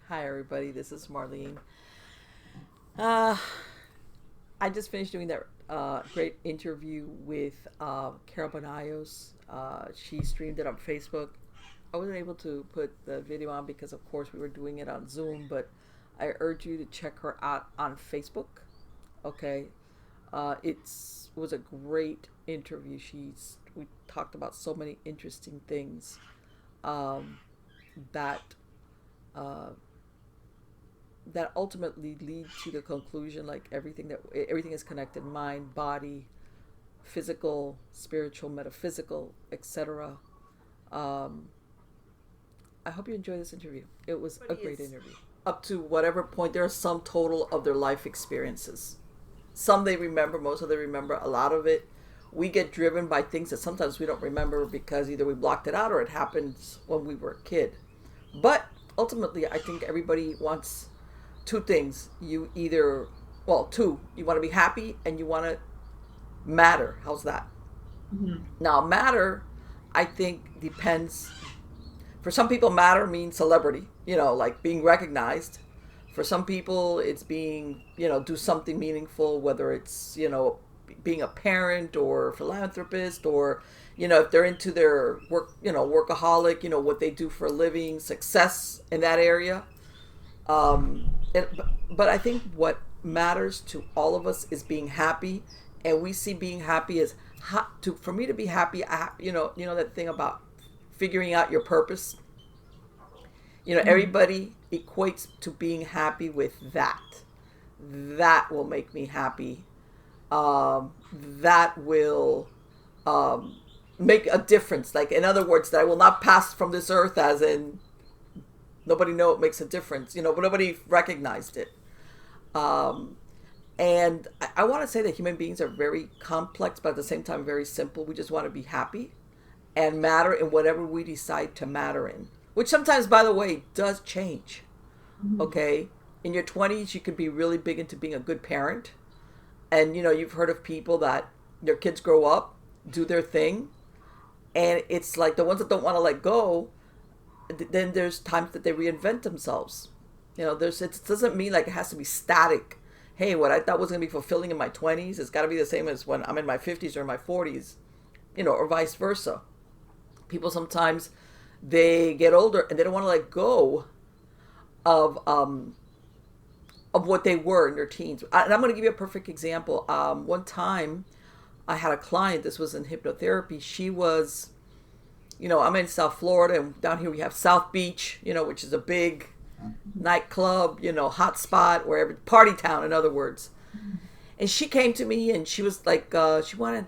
Hi, everybody. This is Marlene. Uh, I just finished doing that great interview with Carol Banayos. She streamed it on Facebook. I wasn't able to put the video on because, of course, we were doing it on Zoom, but I urge you to check her out on Facebook. Okay. It was a great interview. We talked about so many interesting things um, that uh, that ultimately lead to the conclusion like everything is connected: mind, body, physical, spiritual, metaphysical, etc. um, I hope you enjoy this interview. It was What a great is interview up to whatever point. There are some total of their life experiences. Some they remember, most of them remember. A lot of it we get driven by things that sometimes we don't remember because either we blocked it out or it happened when we were a kid. But ultimately, I think everybody wants two things. You either, well, two, you want to be happy and you want to matter. How's that? Mhm. Now, matter, I think, depends. For some people, matter means celebrity, like being recognized. For some people, it's being, do something meaningful, whether it's, being a parent or a philanthropist, or, if they're into their work, workaholic, what they do for a living, success in that area. But I think what matters to all of us is being happy, and we see being happy as for me to be happy. That thing about figuring out your purpose. Mhm. Everybody equates to being happy with that. That will make me happy. That will um, make a difference. Like, in other words, that I will not pass from this earth, as in nobody know it makes a difference. But nobody recognized it. Um, and I want to say that human beings are very complex, but at the same time very simple. We just want to be happy and matter in whatever we decide to matter in, which sometimes, by the way, does change. Mhm. Okay, in your 20s, you could be really big into being a good parent, and you've heard of people that their kids grow up, do their thing, and it's like the ones that don't want to let go. Then there's times that they reinvent themselves. It doesn't mean like it has to be static. Hey, what I thought was going to be fulfilling in my 20s, it's got to be the same as when I'm in my 50s or my 40s, or vice versa. People sometimes they get older and they don't want to let go of what they were in their teens. And I'm going to give you a perfect example. One time, I had a client. This was in hypnotherapy. She was, I'm in South Florida, and down here we have South Beach, which is a big nightclub, hot spot, wherever, party town, in other words. And she came to me and she was like, she wanted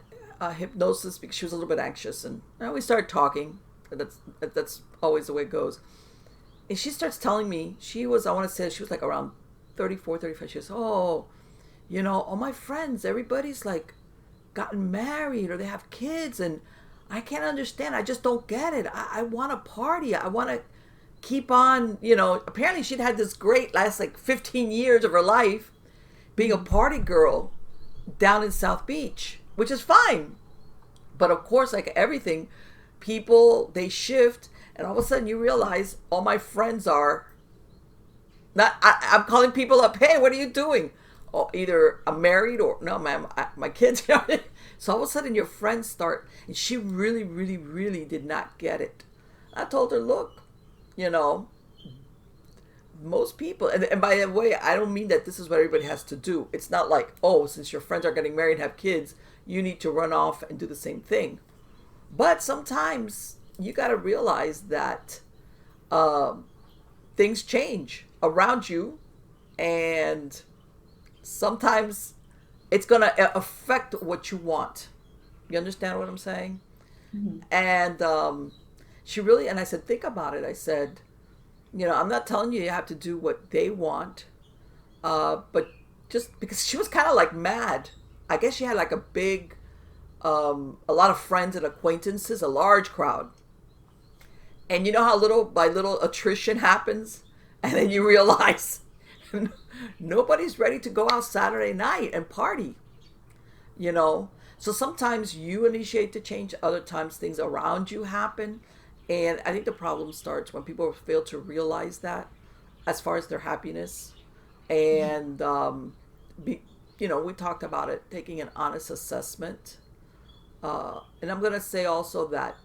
hypnosis because she was a little bit anxious. And we started talking. That's always the way it goes. And she starts telling me, I want to say she was like around 34, 35. She goes, oh, all my friends, everybody's like gotten married or they have kids. And I can't understand. I just don't get it. I want to party. I want to keep on, apparently she'd had this great last like 15 years of her life being a Mhm. party girl down in South Beach, which is fine. But of course, like everything, people they shift, and all of a sudden you realize all my friends are not. I'm calling people up. Hey, what are you doing? Oh, either I'm married or no, ma'am, my kids. So all of a sudden your friends start, and she really, really, really did not get it. I told her, look, you know, most people, and by the way, I don't mean that this is what everybody has to do. It's not like, oh, since your friends are getting married and have kids, you need to run off and do the same thing. But sometimes you got to realize that um, things change around you, and sometimes it's going to affect what you want. You understand what I'm saying? Mhm. And she really, and I said, think about it. I said, I'm not telling you have to do what they want, but just because she was kind of like mad. I guess she had like a lot of friends and acquaintances, a large crowd. And you know how little by little attrition happens? And then you realize nobody's ready to go out Saturday night and party, you know? So sometimes you initiate the change, other times things around you happen. And I think the problem starts when people fail to realize that. as far as their happiness. And be, we talked about it, taking an honest assessment. And I'm going to say also that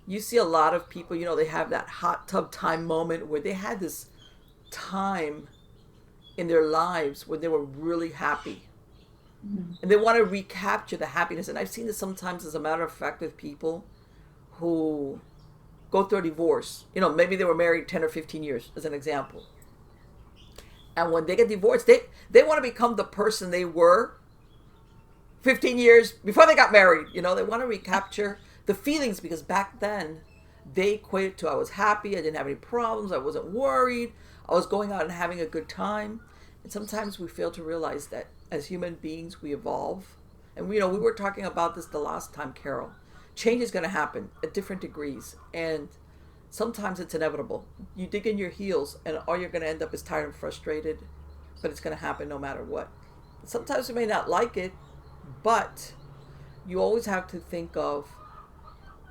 you see a lot of people, they have that hot tub time moment where they had this time in their lives where they were really happy. And they want to recapture the happiness. And I've seen this sometimes, as a matter of fact, with people who go through a divorce. Maybe they were married 10 or 15 years, as an example. And when they get divorced, they want to become the person they were 15 years before they got married. They want to recapture the feelings, because back then they equated to, I was happy, I didn't have any problems, I wasn't worried, I was going out and having a good time. And sometimes we fail to realize that as human beings, we evolve. And we were talking about this the last time, Carol. Change is going to happen at different degrees. And sometimes it's inevitable. You dig in your heels and all you're going to end up is tired and frustrated, but it's going to happen no matter what. Sometimes you may not like it, but you always have to think of,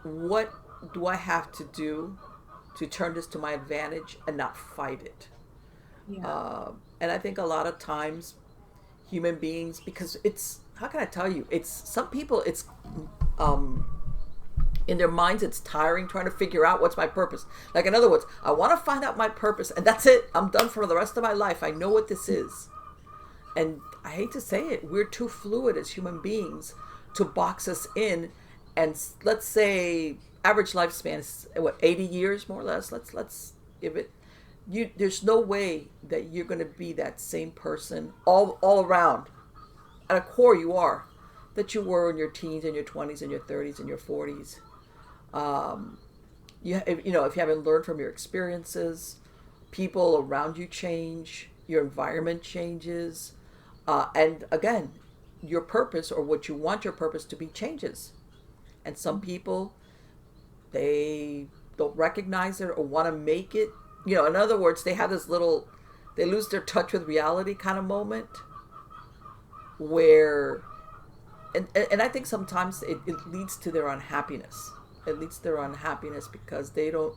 what do I have to do to turn this to my advantage and not fight it? Yeah. And I think a lot of times human beings, because how can I tell you, some people, in their minds, it's tiring trying to figure out what's my purpose. Like, in other words, I want to find out my purpose, and that's it. I'm done for the rest of my life. I know what this is. And I hate to say it, we're too fluid as human beings to box us in. And let's say average lifespan is 80 years, more or less. Let's give it. There's no way that you're going to be that same person all around. At a core, you are that you were in your teens and your 20s and your 30s and your 40s. If you haven't learned from your experiences, people around you change, your environment changes, and again, your purpose, or what you want your purpose to be, changes. And some people, they don't recognize it or want to make it. In other words, they have this they lose their touch with reality kind of moment where, and I think sometimes it leads to their unhappiness. It leads to their unhappiness because they don't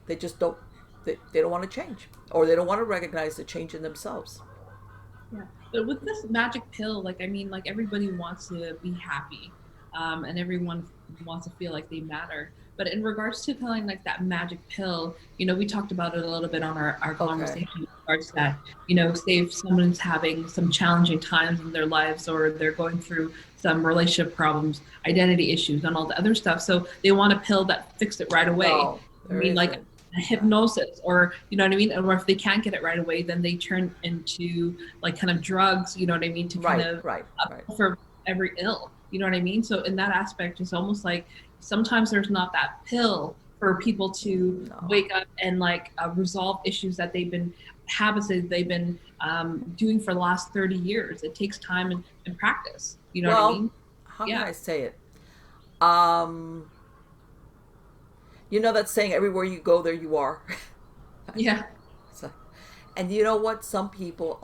want to change, or they don't want to recognize the change in themselves. Yeah, but with this magic pill, everybody wants to be happy, and everyone wants to feel like they matter. But in regards to feeling like that magic pill, we talked about it a little bit on our conversation in regards to that, say if someone's having some challenging times in their lives, or they're going through some relationship problems, identity issues, and all the other stuff. So they want a pill that fixes it right away. No, like a hypnosis, or, you know what I mean? Or if they can't get it right away, then they turn into kind of drugs, you know what I mean? To kind of for every ill, you know what I mean? So in that aspect, it's almost like sometimes there's not that pill for people to wake up and resolve issues that habits that they've been doing for the last 30 years. It takes time and practice. You know what I mean? How can I say it? That saying, everywhere you go, there you are. Yeah. And you know what? Some people,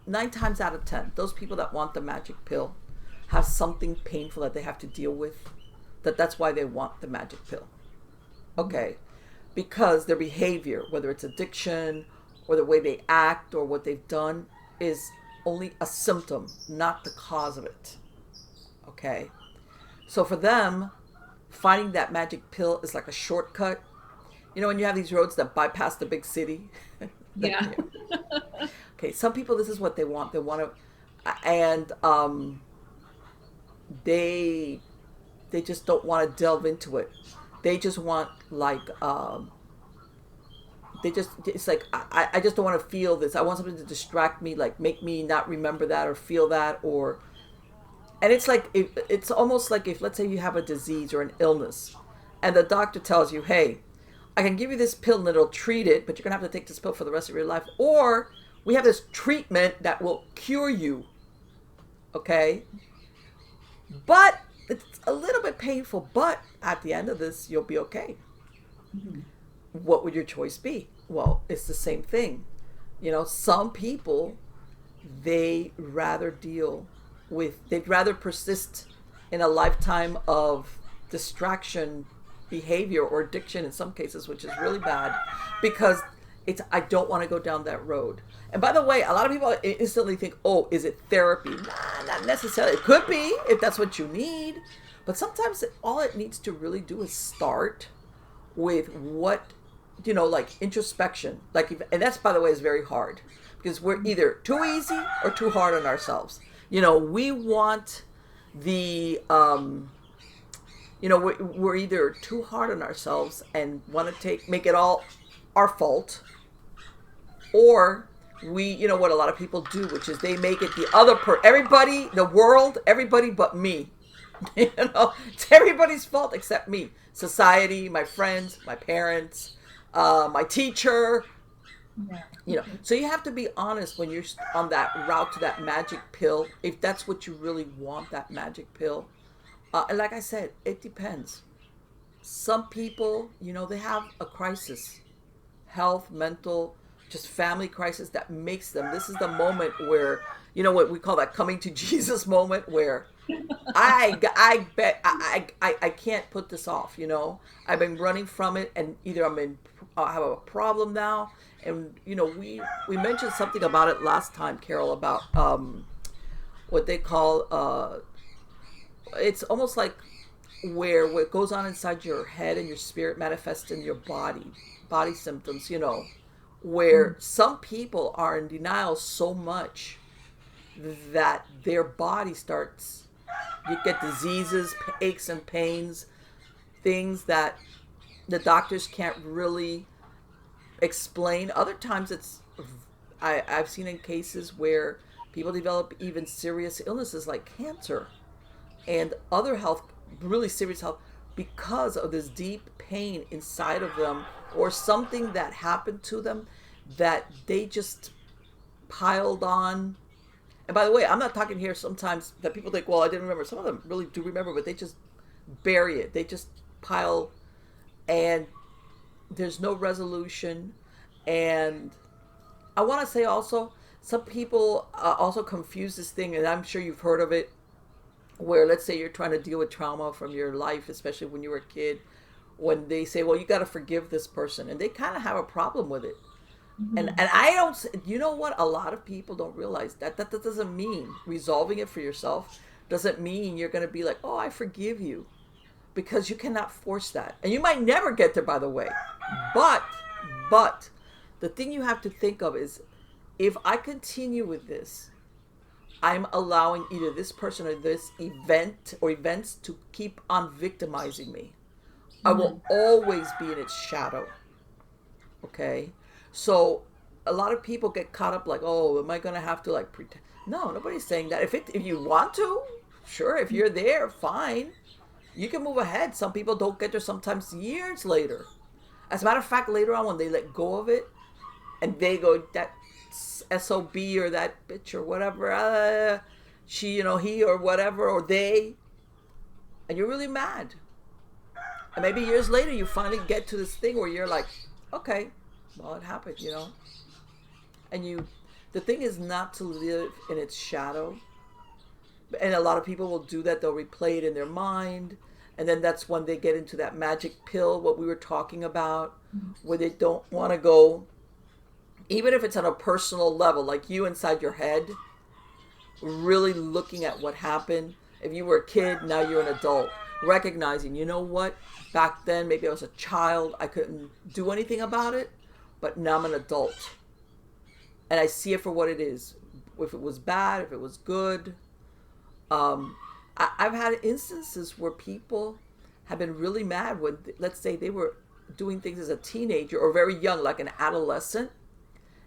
9 times out of 10, those people that want the magic pill have something painful that they have to deal with. That's why they want the magic pill. Okay. Because their behavior, whether it's addiction or the way they act or what they've done, is only a symptom, not the cause of it. Okay. So for them, finding that magic pill is like a shortcut. When you have these roads that bypass the big city. Yeah. Okay. Some people, this is what they want. They want to, and they just don't want to delve into it. They just want it's like, I just don't want to feel this. I want something to distract me, make me not remember that or feel that, and it's like, it's almost like if, let's say you have a disease or an illness and the doctor tells you, hey, I can give you this pill and it'll treat it, but you're going to have to take this pill for the rest of your life. Or we have this treatment that will cure you. Okay. But it's a little bit painful, but at the end of this, you'll be okay. Mm-hmm. What would your choice be? Well, it's the same thing. Some people, they'd rather persist in a lifetime of distraction behavior or addiction in some cases, which is really bad, because I don't want to go down that road. And by the way, a lot of people instantly think, oh, is it therapy? Nah, not necessarily. It could be if that's what you need. But sometimes all it needs to really do is start with what, like introspection. And that's, by the way, is very hard because we're either too easy or too hard on ourselves. We want the, we're either too hard on ourselves and want to make it all our fault, or what a lot of people do, which is they make it the other everybody, the world, everybody but me. It's everybody's fault except me. Society, my friends, my parents, my teacher. Yeah. So you have to be honest when you're on that route to that magic pill, if that's what you really want, that magic pill. And like I said, it depends. Some people, they have a crisis, health, mental, just family crisis that makes them. This is the moment where, what we call that coming to Jesus moment, where I bet I can't put this off. I've been running from it, and either I have a problem now, and we mentioned something about it last time, Carol, about what they call it's almost like where what goes on inside your head and your spirit manifests in your body symptoms, where some people are in denial so much that their body starts, you get diseases, aches and pains, things that the doctors can't really explain. Other times I've seen in cases where people develop even serious illnesses like cancer and other really serious health, because of this deep pain inside of them, or something that happened to them that they just piled on. And by the way, I'm not talking here sometimes that people think, well, I didn't remember. Some of them really do remember, but they just bury it. They just pile, and there's no resolution. And I want to say also, some people also confuse this thing, and I'm sure you've heard of it, where let's say you're trying to deal with trauma from your life, especially when you were a kid, when they say, well, you got to forgive this person, and they kind of have a problem with it. Mm-hmm. And I don't, what? A lot of people don't realize that doesn't mean resolving it for yourself doesn't mean you're going to be like, oh, I forgive you, because you cannot force that. And you might never get there, by the way. But the thing you have to think of is, if I continue with this, I'm allowing either this person or this event or events to keep on victimizing me. Mm-hmm. I will always be in its shadow. Okay? So a lot of people get caught up like, oh, am I going to have to like pretend? No, nobody's saying that. If you want to, sure. If you're there, fine. You can move ahead. Some people don't get there sometimes years later. As a matter of fact, later on when they let go of it and they go, that SOB or that bitch or whatever, she, he or whatever, or they, and you're really mad. And maybe years later you finally get to this thing where you're like, okay, well, it happened, And the thing is not to live in its shadow. And a lot of people will do that. They'll replay it in their mind. And then that's when they get into that magic pill, what we were talking about, where they don't want to go, even if it's on a personal level, like you inside your head, really looking at what happened. If you were a kid, now you're an adult. Recognizing, you know what, back then, maybe I was a child, I couldn't do anything about it, but now I'm an adult. And I see it for what it is. If it was bad, if it was good. I've had instances where people have been really mad when, let's say, they were doing things as a teenager or very young, like an adolescent.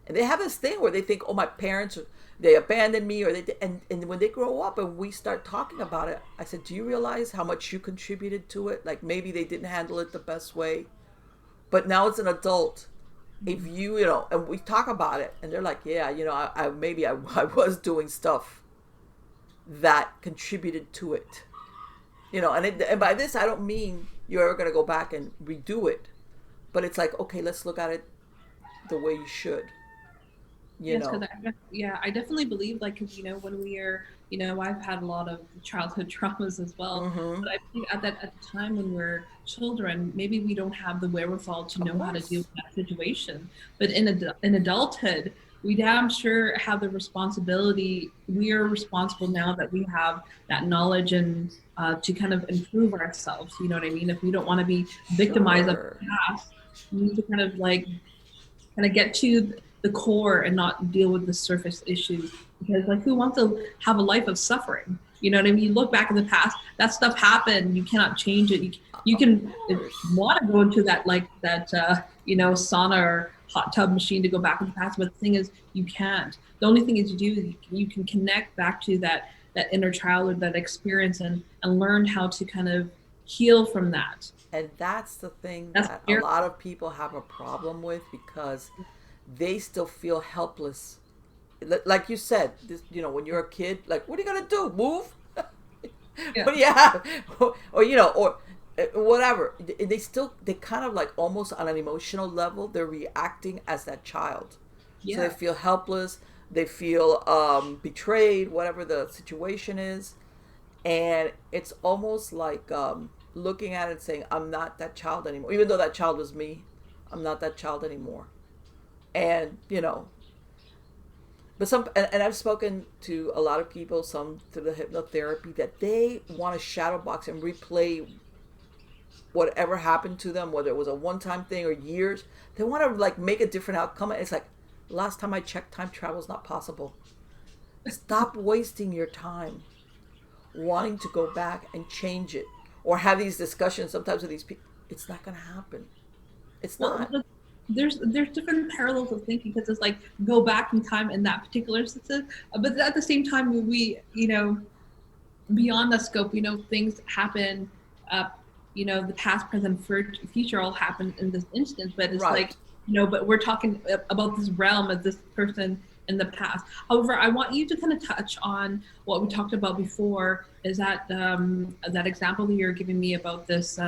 And they have this thing where they think, oh, my parents, they abandoned me, or and when they grow up and we start talking about it, I said, do you realize how much you contributed to it? Like maybe they didn't handle it the best way, but now as an adult, if you, and we talk about it, and they're like, yeah, I was doing stuff that contributed to it, and by this I don't mean you're ever going to go back and redo it, but it's like, okay, let's look at it the way you should. Yes, because I definitely believe, like, because when we are, I've had a lot of childhood traumas as well. Mm-hmm. But I think at the time when we're children, maybe we don't have the wherewithal to Of know how to deal course. with that situation. But in adulthood, we damn sure have the responsibility. We are responsible now that we have that knowledge and to kind of improve ourselves. You know what I mean? If we don't want to be victimized of Sure. the past, we need to kind of get to the core and not deal with the surface issues, because like who wants to have a life of suffering? You know what I mean? You look back in the past, that stuff happened, you cannot change it. You Of can course. want to go into that sauna or hot tub machine to go back in the past, but the thing is you can't. The only thing is you can connect back to that inner childhood, that experience, and learn how to kind of heal from that. And that's the thing That's that a scary. lot of people have a problem with because they still feel helpless. Like you said, this, when you're a kid, like, what are you going to do? Move? Yeah. What do you have? Or whatever. They kind of like almost on an emotional level, they're reacting as that child. So they Yeah. feel helpless. They feel betrayed, whatever the situation is. And it's almost like looking at it and saying, I'm not that child anymore. Even though that child was me, I'm not that child anymore. And, but and I've spoken to a lot of people, some through the hypnotherapy, that they want to shadow box and replay whatever happened to them, whether it was a one-time thing or years. They want to like make a different outcome. And it's like, last time I checked, time travel is not possible. Stop wasting your time wanting to go back and change it or have these discussions sometimes with these people. It's not going to happen. It's Well, not. there's different parallels of thinking, because it's like go back in time in that particular instance, but at the same time we beyond the scope, things happen, uh, the past, present, future all happen in this instance, but it's like, Right. but we're talking about this realm of this person in the past. However, I want you to kind of touch on what we talked about before, is that example that you're giving me about this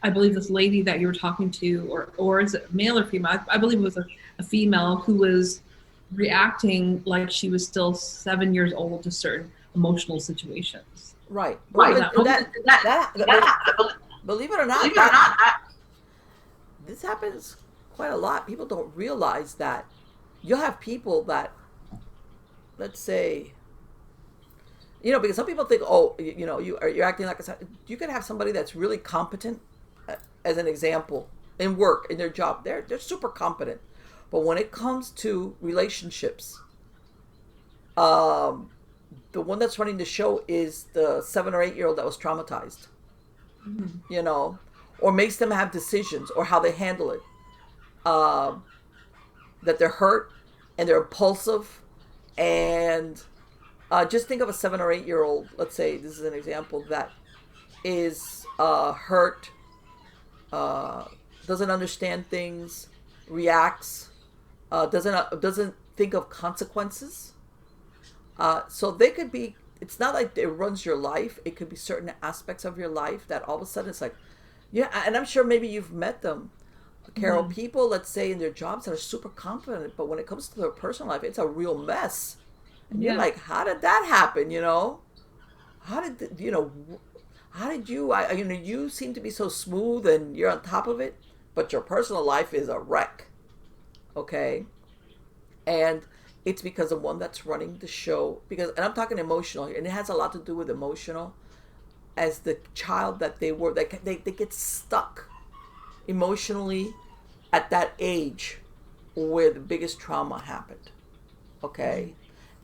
I believe this lady that you were talking to, or is it male or female? I believe it was a female who was reacting like she was still 7 years old to certain emotional situations. Right. Well, Right. and believe it or not, this happens quite a lot. People don't realize that you'll have people that, let's say, because some people think, oh, you're acting like you could have somebody that's really competent, as an example, in work, in their job. They're super competent, but when it comes to relationships, um, the one that's running the show is the 7 or 8 year old that was traumatized, Mm-hmm. or makes them have decisions or how they handle it. Um, that they're hurt and they're impulsive, and just think of a 7 or 8 year old. Let's say this is an example that is hurt, uh, doesn't understand things, reacts, doesn't think of consequences. So they could be. It's not like it runs your life. It could be certain aspects of your life that all of a sudden it's like, yeah. And I'm sure maybe you've met them, Carol. Mm-hmm. People, let's say, in their jobs that are super confident, but when it comes to their personal life, it's a real mess. And you're Yeah. like, how did that happen? How did how did you? You seem to be so smooth and you're on top of it, but your personal life is a wreck. Okay, and it's because the one that's running the show, and I'm talking emotional here, and it has a lot to do with emotional, as the child that they were, they get stuck emotionally at that age where the biggest trauma happened. Okay,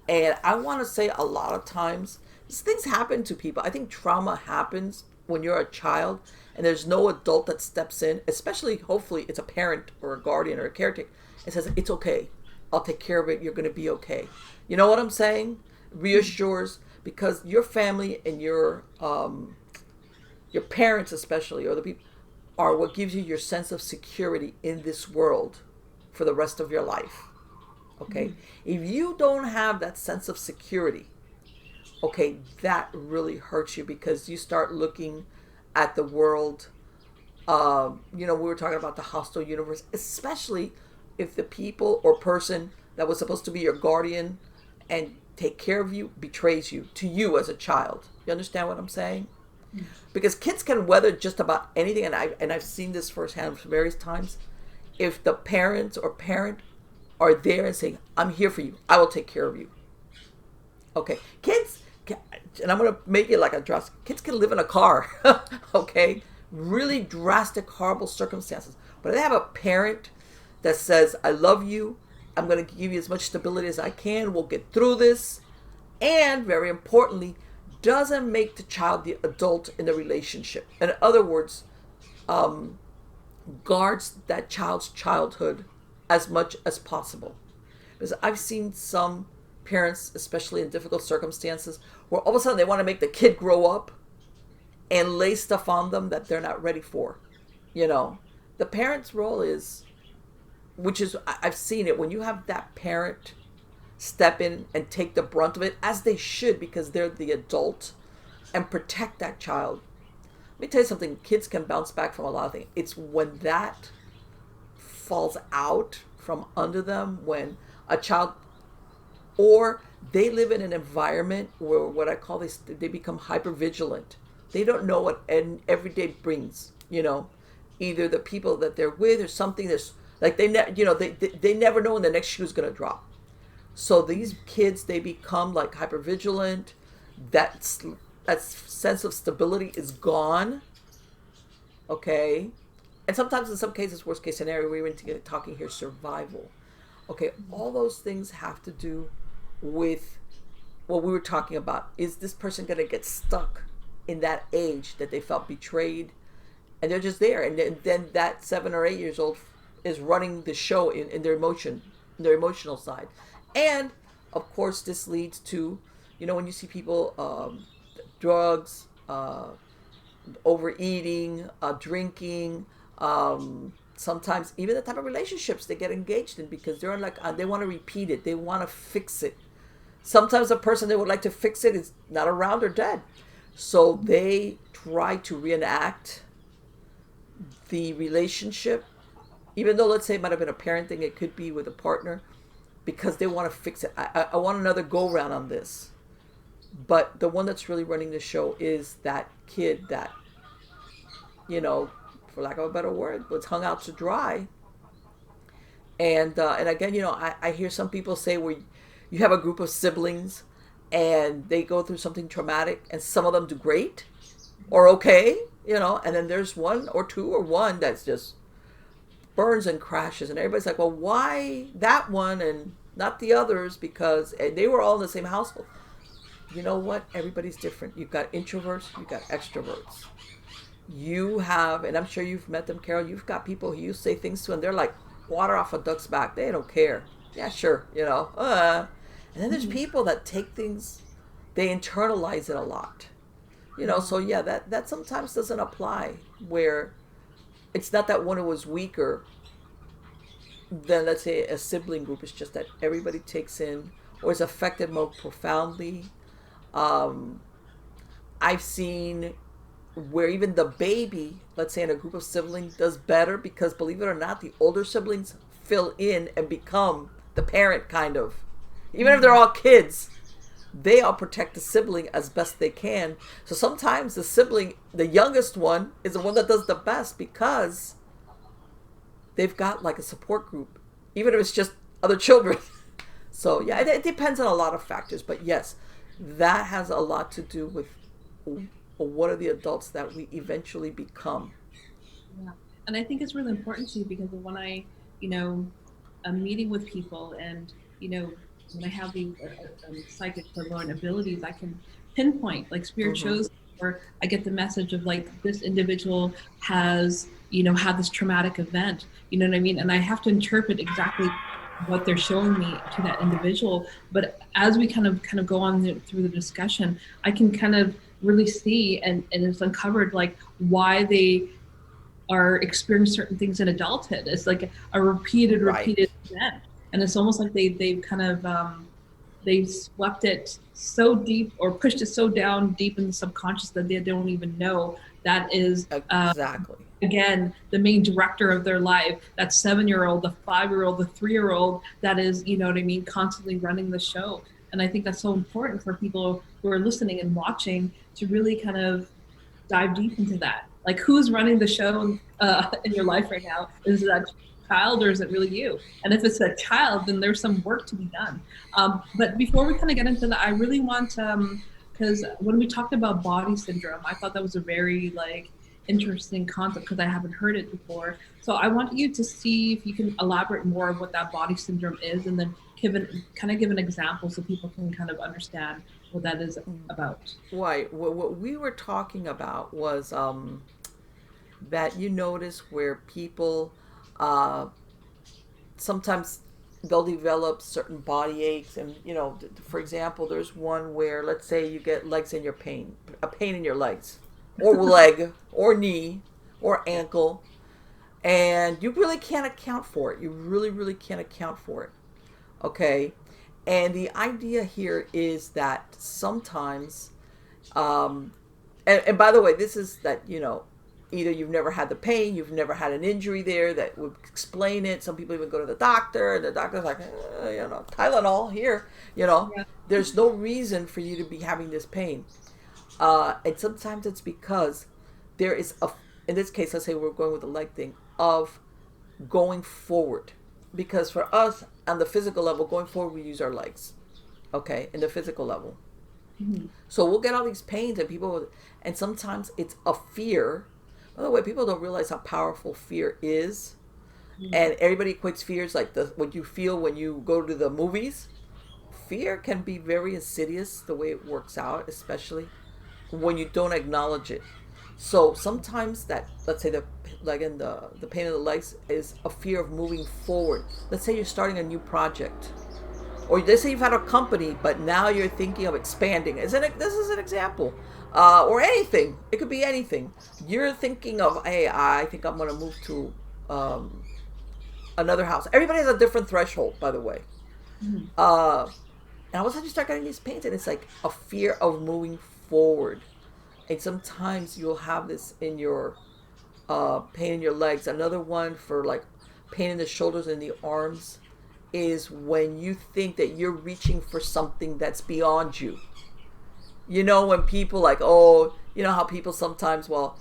and I want to say a lot of times these things happen to people. I think trauma happens when you're a child and there's no adult that steps in, especially hopefully it's a parent or a guardian or a caretaker, and says, it's okay, I'll take care of it, you're going to be okay. You know what I'm saying? Reassures, because your family and your parents especially, or the people, are what gives you your sense of security in this world for the rest of your life. Okay, if you don't have that sense of security, okay, that really hurts you, because you start looking at the world. We were talking about the hostile universe, especially if the people or person that was supposed to be your guardian and take care of you betrays you to you as a child. You understand what I'm saying? Because kids can weather just about anything, and I've seen this firsthand various times. If the parents or parent are there and saying, "I'm here for you. I will take care of you." Okay, kids, and I'm gonna make it like a drastic. Kids can live in a car. Okay, really drastic, horrible circumstances, but they have a parent that says, "I love you. I'm gonna give you as much stability as I can. We'll get through this," and very importantly, doesn't make the child the adult in the relationship. In other words, guards that child's childhood as much as possible. Because I've seen some parents, especially in difficult circumstances, where all of a sudden they want to make the kid grow up and lay stuff on them that they're not ready for. You know, the parent's role is, which is, I've seen it, when you have that parent step in and take the brunt of it, as they should, because they're the adult, and protect that child. Let me tell you something, kids can bounce back from a lot of things. It's when that falls out from under them, when a child, or they live in an environment where, what I call this, they become hyper vigilant. They don't know what every day brings, you know, either the people that they're with or something that's like, they never know when the next shoe is going to drop. So these kids, they become like hypervigilant. That sense of stability is gone. Okay, and sometimes in some cases, worst case scenario, we're talking here survival. Okay, all those things have to do with what we were talking about. Is this person going to get stuck in that age that they felt betrayed, and they're just there, and then that 7 or 8 years old is running the show in their emotional side. And of course, this leads to, you know, when you see people, drugs, overeating, drinking, sometimes even the type of relationships they get engaged in, because they're like, they want to repeat it, they want to fix it. Sometimes the person they would like to fix it is not around or dead, so they try to reenact the relationship, even though, let's say, it might have been a parent thing, it could be with a partner, because they want to fix it. I want another go round on this. But the one that's really running the show is that kid that, you know, for lack of a better word, was hung out to dry. And again, you know, I hear some people say, where you have a group of siblings and they go through something traumatic, and some of them do great or okay, you know, and then there's one or two or one that's just burns and crashes, and everybody's like, well, why that one and not the others? Because they were all in the same household. You know what? Everybody's different. You've got introverts, you've got extroverts. You have, and I'm sure you've met them, Carol, you've got people who you say things to and they're like water off a duck's back. They don't care. Yeah, sure, you know. And then there's people that take things, they internalize it a lot. You know, so yeah, that sometimes doesn't apply, where it's not that one was weaker than, let's say, a sibling group. It's just that everybody takes in or is affected more profoundly. I've seen where even the baby, let's say in a group of siblings, does better because, believe it or not, the older siblings fill in and become the parent, kind of. Even if they're all kids, they all protect the sibling as best they can. So sometimes the sibling, the youngest one, is the one that does the best because they've got like a support group, even if it's just other children. So yeah, it depends on a lot of factors. But yes, that has a lot to do with what are the adults that we eventually become. Yeah. And I think it's really important too, because when I'm meeting with people, and, when I have these psychic clairvoyant abilities, I can pinpoint, like, spirit shows, or I get the message of, like, this individual has, had this traumatic event, you know what I mean? And I have to interpret exactly what they're showing me to that individual. But as we kind of go on through the discussion, I can kind of really see, and it's uncovered, like, why they are experiencing certain things in adulthood. It's like a repeated event. And it's almost like they've kind of they've swept it so deep, or pushed it so down deep in the subconscious, that they don't even know that is exactly again the main director of their life. That 7-year-old, the 5-year-old, the 3-year-old, that is, you know what I mean, constantly running the show. And I think that's so important for people who are listening and watching to really kind of dive deep into that. Like, who's running the show in your life right now? Is it that child, or is it really you? And if it's a child, then there's some work to be done. But before we kind of get into that, I really want because when we talked about body syndrome, I thought that was a very like interesting concept because I haven't heard it before. So I want you to see if you can elaborate more of what that body syndrome is, and then give an example so people can kind of understand what that is about. Right. What we were talking about was that you notice where people uh, sometimes they'll develop certain body aches, and for example, there's one where, let's say, you get legs in your pain, a pain in your legs, or leg, or knee, or ankle, and you really can't account for it. You really, really can't account for it. Okay, and the idea here is that sometimes, um, and by the way, this is that either you've never had the pain, you've never had an injury there that would explain it. Some people even go to the doctor, and the doctor's like, Tylenol here. Yeah. There's no reason for you to be having this pain. And sometimes it's because there is in this case, let's say we're going with the leg thing, of going forward. Because for us, on the physical level, going forward, we use our legs. Okay, in the physical level. Mm-hmm. So we'll get all these pains, and sometimes it's a fear. By the way, people don't realize how powerful fear is. Mm-hmm. And everybody equates fears like what you feel when you go to the movies. Fear can be very insidious the way it works out, especially when you don't acknowledge it. So sometimes that, let's say, the pain in the legs is a fear of moving forward. Let's say you're starting a new project, or let's say you've had a company, but now you're thinking of expanding. This is an example, or anything. It could be anything. You're thinking of, hey, I think I'm going to move to another house. Everybody has a different threshold, by the way. Mm-hmm. And all of a sudden you start getting these pains, and it's like a fear of moving forward. And sometimes you'll have this in your pain in your legs. Another one for like pain in the shoulders and the arms is when you think that you're reaching for something that's beyond you. When people like, oh, how people sometimes, well,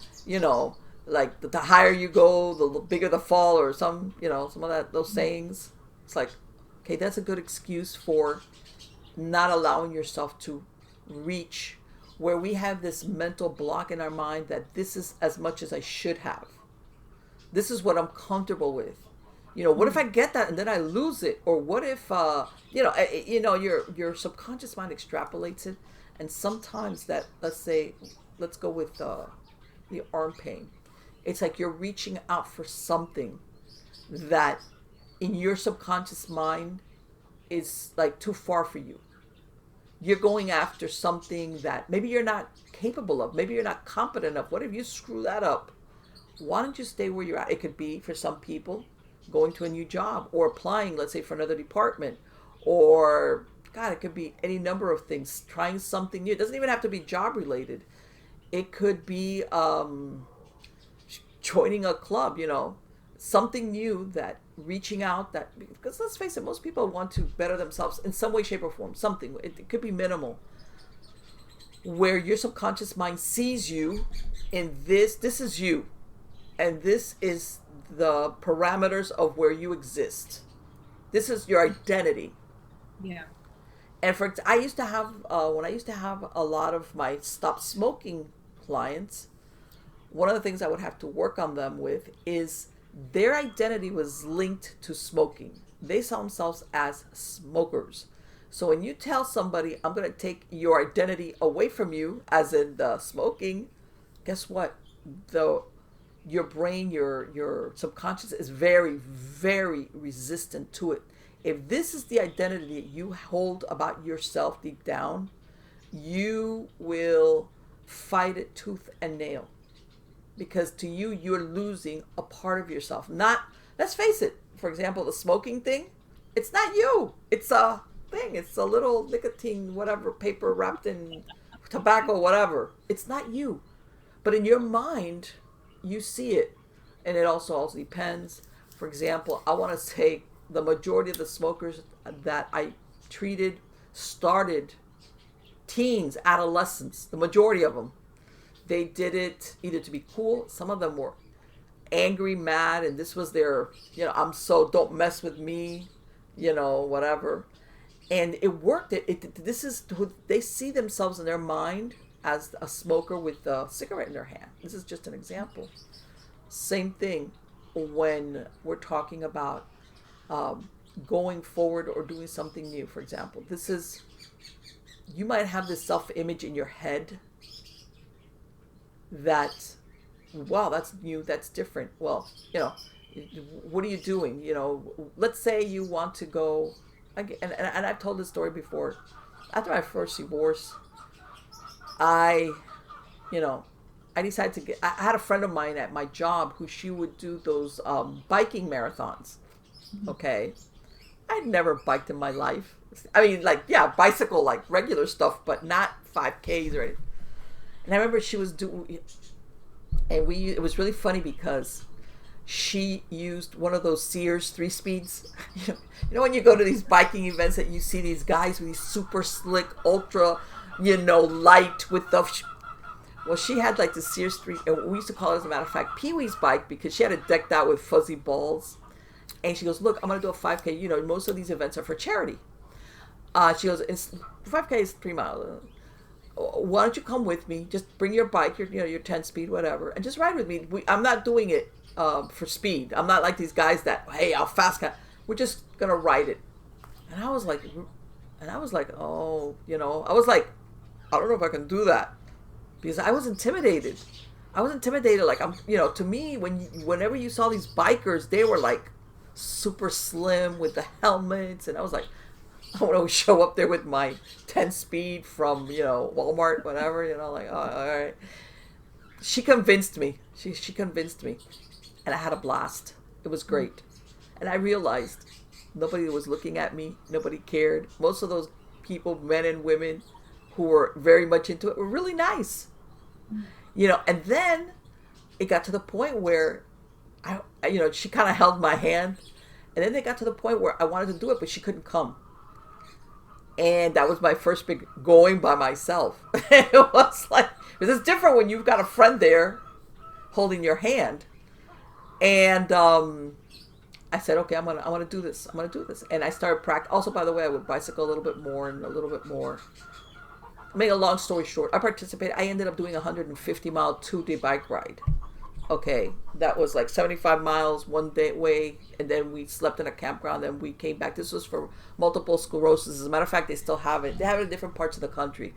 like the higher you go, the bigger the fall, or some of those sayings. It's like, okay, that's a good excuse for not allowing yourself to reach where we have this mental block in our mind that this is as much as I should have. This is what I'm comfortable with. What if I get that and then I lose it? Or what if, your subconscious mind extrapolates it. And sometimes that, let's go with the arm pain. It's like you're reaching out for something that in your subconscious mind is like too far for you. You're going after something that maybe you're not capable of. Maybe you're not competent of. What if you screw that up? Why don't you stay where you're at? It could be, for some people, going to a new job, or applying, let's say, for another department, or, God, it could be any number of things. Trying something new. It doesn't even have to be job related. It could be joining a club, something new, that reaching out, that, because let's face it, most people want to better themselves in some way, shape, or form. Something. It could be minimal. Where your subconscious mind sees you in this is you. And this is the parameters of where you exist. This is your identity. Yeah. And I used to have, when I used to have a lot of my stop smoking clients, one of the things I would have to work on them with is their identity was linked to smoking. They saw themselves as smokers. So when you tell somebody, I'm going to take your identity away from you, as in the smoking, guess what? Your brain, your subconscious is very, very resistant to it. If this is the identity that you hold about yourself deep down, you will fight it tooth and nail. Because to you, you're losing a part of yourself. Let's face it, for example, the smoking thing, it's not you. It's a thing. It's a little nicotine, whatever, paper wrapped in tobacco, whatever. It's not you. But in your mind, you see it. And it also depends. For example, I want to say the majority of the smokers that I treated started teens, adolescents, the majority of them. They did it either to be cool. Some of them were angry, mad, and this was their, I'm so, don't mess with me, whatever. And it worked. This is who they see themselves in their mind as a smoker with a cigarette in their hand. This is just an example. Same thing when we're talking about going forward or doing something new. For example, you might have this self-image in your head that, wow, that's new, that's different. Well, what are you doing? Let's say you want to go, and I've told this story before. After my first divorce, I decided to I had a friend of mine at my job who she would do those biking marathons. Okay. I'd never biked in my life. I mean, bicycle, regular stuff, but not 5Ks or anything. And I remember she was doing, and it was really funny because she used one of those Sears 3-speeds. When you go to these biking events that you see these guys with these super slick, ultra, light with the... Well, she had the Sears 3, and we used to call it, as a matter of fact, Pee-wee's bike, because she had it decked out with fuzzy balls. And she goes, look, I'm going to do a 5K. Most of these events are for charity. She goes, 5K is 3 miles. Why don't you come with me? Just bring your bike, your 10-speed, whatever, and just ride with me. I'm not doing it for speed. I'm not like these guys that, hey, how fast can I? We're just going to ride it. And I was like, oh, I was like, I don't know if I can do that. Because I was intimidated. To me, whenever you saw these bikers, they were super slim with the helmets, and I was like, I want to show up there with my 10-speed from Walmart, whatever, oh, all right. She convinced me. She convinced me, and I had a blast. It was great, and I realized nobody was looking at me. Nobody cared. Most of those people, men and women, who were very much into it, were really nice. And then it got to the point where she kind of held my hand, and then they got to the point where I wanted to do it, but she couldn't come. And that was my first big going by myself. It was because it's different when you've got a friend there holding your hand. And I said, okay, I'm gonna do this. I'm gonna do this. And I started practice. Also, by the way, I would bicycle a little bit more and a little bit more. Make a long story short, I participated. I ended up doing a 150-mile 2-day bike ride. Okay, that was 75 miles one day way, and then we slept in a campground, and we came back. This was for multiple sclerosis. As a matter of fact, they still have it. They have it in different parts of the country.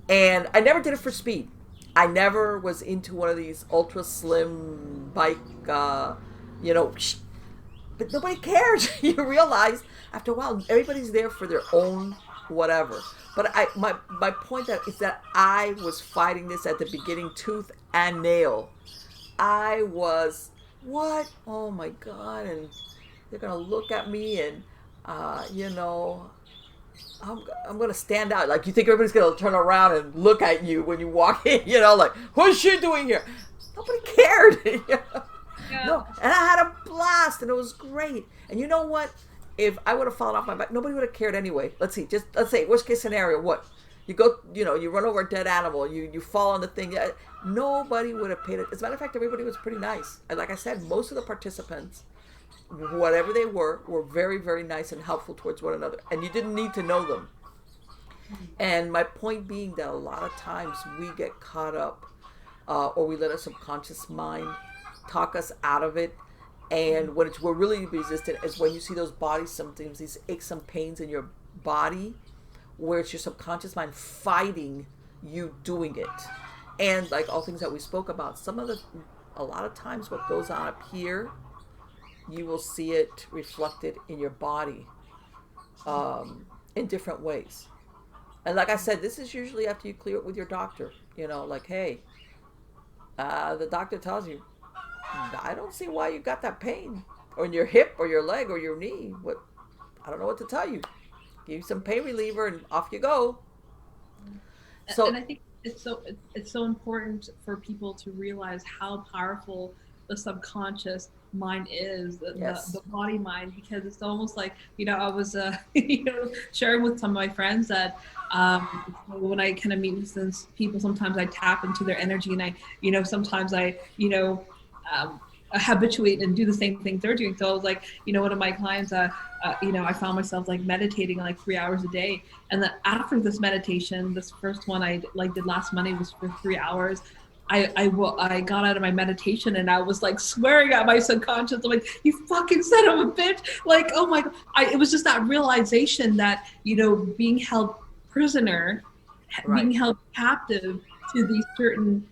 And I never did it for speed. I never was into one of these ultra slim bike, but nobody cares. You realize after a while, everybody's there for their own whatever. But my point is that I was fighting this at the beginning, tooth and nail. I was, what? Oh my God. And they're going to look at me and, I'm going to stand out. You think everybody's going to turn around and look at you when you walk in, what's she doing here? Nobody cared. Yeah. No. And I had a blast, and it was great. And you know what? If I would have fallen off my bike, nobody would have cared anyway. Let's say, worst case scenario, what? You go, you run over a dead animal, you fall on the thing. Nobody would have paid it. As a matter of fact, everybody was pretty nice. And like I said, most of the participants, whatever they were very, very nice and helpful towards one another. And you didn't need to know them. And my point being that a lot of times we get caught up, or we let our subconscious mind talk us out of it. And when we're really resistant is when you see those body symptoms, these aches and pains in your body, where it's your subconscious mind fighting you doing it. And like all things that we spoke about, a lot of times what goes on up here, you will see it reflected in your body in different ways. And like I said, this is usually after you clear it with your doctor. Hey, the doctor tells you, I don't see why you got that pain, or in your hip or your leg or your knee. I don't know what to tell you. Give you some pain reliever and off you go. So, and I think it's so important for people to realize how powerful the subconscious mind is, Yes. the body mind, because it's almost like, I was sharing with some of my friends that so when I kind of meet with people, sometimes I tap into their energy, and I sometimes I habituate and do the same things they're doing. So I was like, one of my clients, I found myself like meditating like 3 hours a day. And then after this meditation, this first one I like did last Monday was for 3 hours. I got out of my meditation and I was like swearing at my subconscious. I'm like, you fucking son of a bitch. Like, oh my God. It was just that realization that, being held prisoner, Right. being held captive to these certain,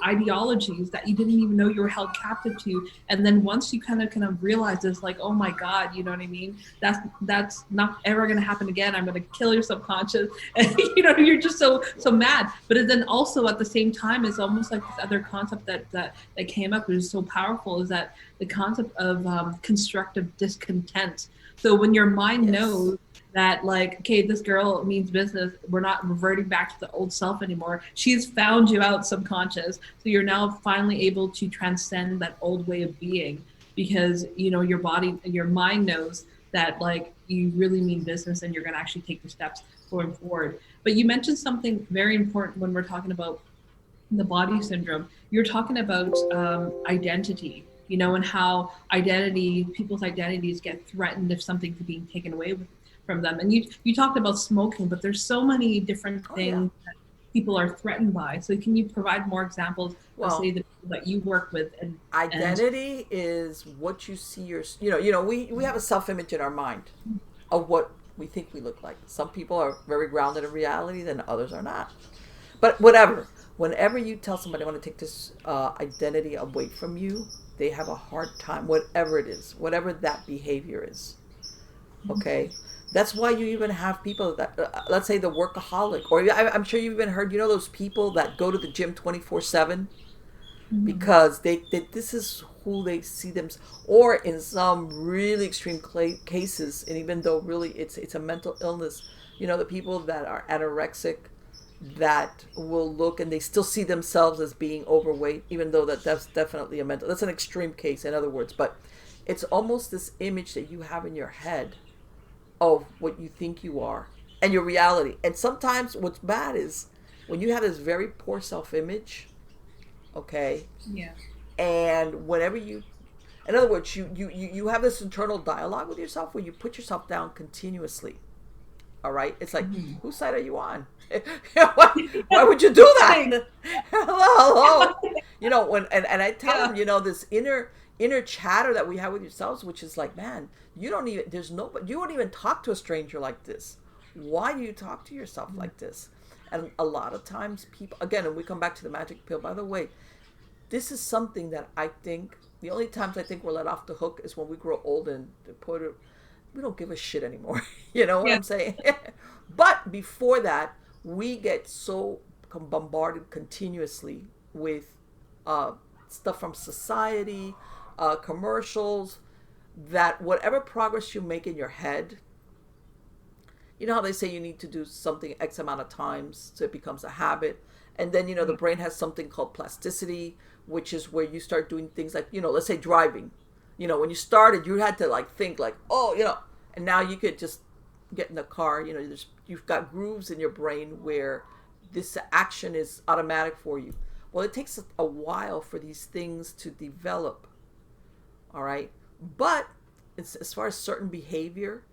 ideologies that you didn't even know you were held captive to. And then once you kind of realize this, like, oh my God, you know what I mean? That's not ever going to happen again. I'm going to kill your subconscious. And, you're just so mad. But then also at the same time, it's almost like this other concept that came up, which is so powerful, is that the concept of constructive discontent. So when your mind knows that, like, okay, this girl means business, we're not reverting back to the old self anymore, she's found you out subconscious, so you're now finally able to transcend that old way of being, because your body, your mind knows that, like, you really mean business and you're going to actually take the steps going forward. But you mentioned something very important when we're talking about the body syndrome. You're talking about identity, and how people's identities get threatened if something's being taken away from them. And you talked about smoking, but there's so many different Oh yeah. things that people are threatened by. So can you provide more examples of, Well, say, the people that you work with? And identity is what you see we have a self-image in our mind of what we think we look like. Some people are very grounded in reality, then others are not. But whatever, whenever you tell somebody I want to take this identity away from you, they have a hard time, whatever it is, whatever that behavior is. Okay, that's why you even have people that, let's say, the workaholic, or I'm sure you've even heard, those people that go to the gym 24/7 because they this is who they see them, or in some really extreme cases, and even though really it's a mental illness, the people that are anorexic, that will look and they still see themselves as being overweight, even though that's definitely that's an extreme case, in other words. But it's almost this image that you have in your head of what you think you are and your reality. And sometimes what's bad is when you have this very poor self-image, okay, yeah, and whenever in other words, you have this internal dialogue with yourself where you put yourself down continuously. All right, it's like, whose side are you on? why would you do that? Hello. When and I tell them, this inner chatter that we have with yourselves, which is like, man, you don't even you won't even talk to a stranger like this. Why do you talk to yourself like this? And a lot of times people, again, and we come back to the magic pill, by the way, this is something that I think the only times I think we're let off the hook is when we grow old and we don't give a shit anymore. You know what yeah. I'm saying? But before that, we get so bombarded continuously with stuff from society, commercials, that whatever progress you make in your head, you know how they say you need to do something X amount of times so it becomes a habit. And then, the brain has something called plasticity, which is where you start doing things like, let's say driving. When you started, you had to like think like, oh, and now you could just get in the car. You've got grooves in your brain where this action is automatic for you. Well, it takes a while for these things to develop. All right. But as far as certain behavior,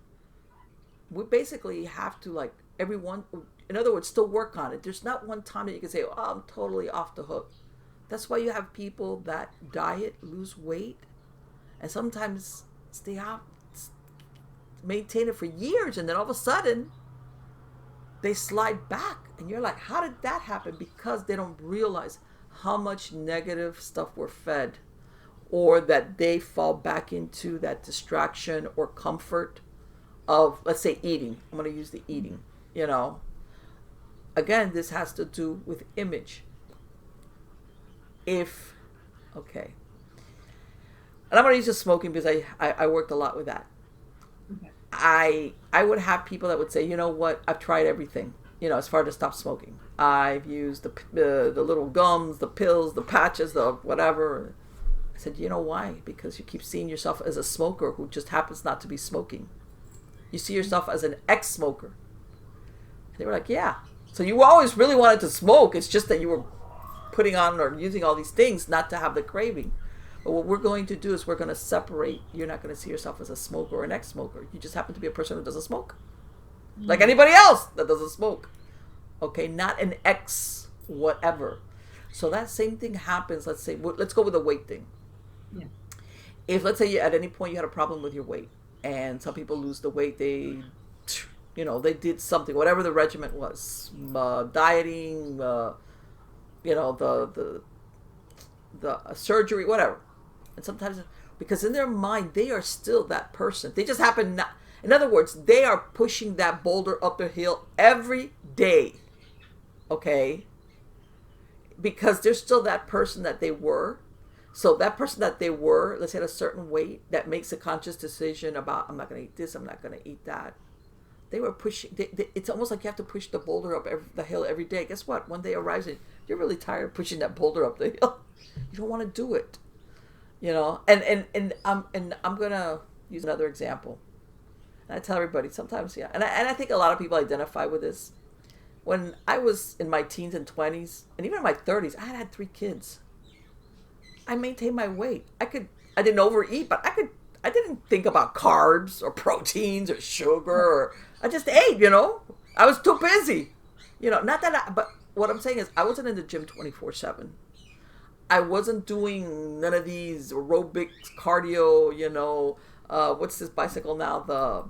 we basically have to, like, everyone, in other words, still work on it. There's not one time that you can say, oh, I'm totally off the hook. That's why you have people that diet, lose weight, and sometimes stay out, maintain it for years, and then all of a sudden they slide back, and you're like, how did that happen? Because they don't realize how much negative stuff we're fed, or that they fall back into that distraction or comfort of, let's say, eating. I'm going to use the eating. Again, this has to do with image. Okay, and I'm going to use the smoking because I worked a lot with that. Okay. I would have people that would say, you know what, I've tried everything, as far as stop smoking. I've used the little gums, the pills, the patches, the whatever. I said, you know why? Because you keep seeing yourself as a smoker who just happens not to be smoking. You see yourself as an ex-smoker. They were like, yeah. So you always really wanted to smoke. It's just that you were putting on or using all these things not to have the craving. But what we're going to do is we're going to separate. You're not going to see yourself as a smoker or an ex-smoker. You just happen to be a person who doesn't smoke. Like anybody else that doesn't smoke. Okay, not an ex whatever. So that same thing happens. Let's go with the weight thing. Yeah. If let's say at any point you had a problem with your weight, and some people lose the weight, they did something, whatever the regimen was, dieting, the surgery, whatever. And sometimes, because in their mind they are still that person. They just happen not. In other words, they are pushing that boulder up the hill every day. Okay? Because they're still that person that they were. So that person that they were, let's say at a certain weight, that makes a conscious decision about, I'm not going to eat this, I'm not going to eat that. They were pushing, it's almost like you have to push the boulder up the hill every day. Guess what? One day arrives and you're really tired of pushing that boulder up the hill. You don't want to do it. And I'm going to use another example. And I tell everybody sometimes, yeah. And I think a lot of people identify with this. When I was in my teens and 20s, and even in my 30s, I had 3 kids. I maintained my weight. I didn't overeat, but I didn't think about carbs or proteins or sugar, I just ate, I was too busy. But what I'm saying is I wasn't in the gym 24/7. I wasn't doing none of these aerobics, cardio, what's this bicycle now?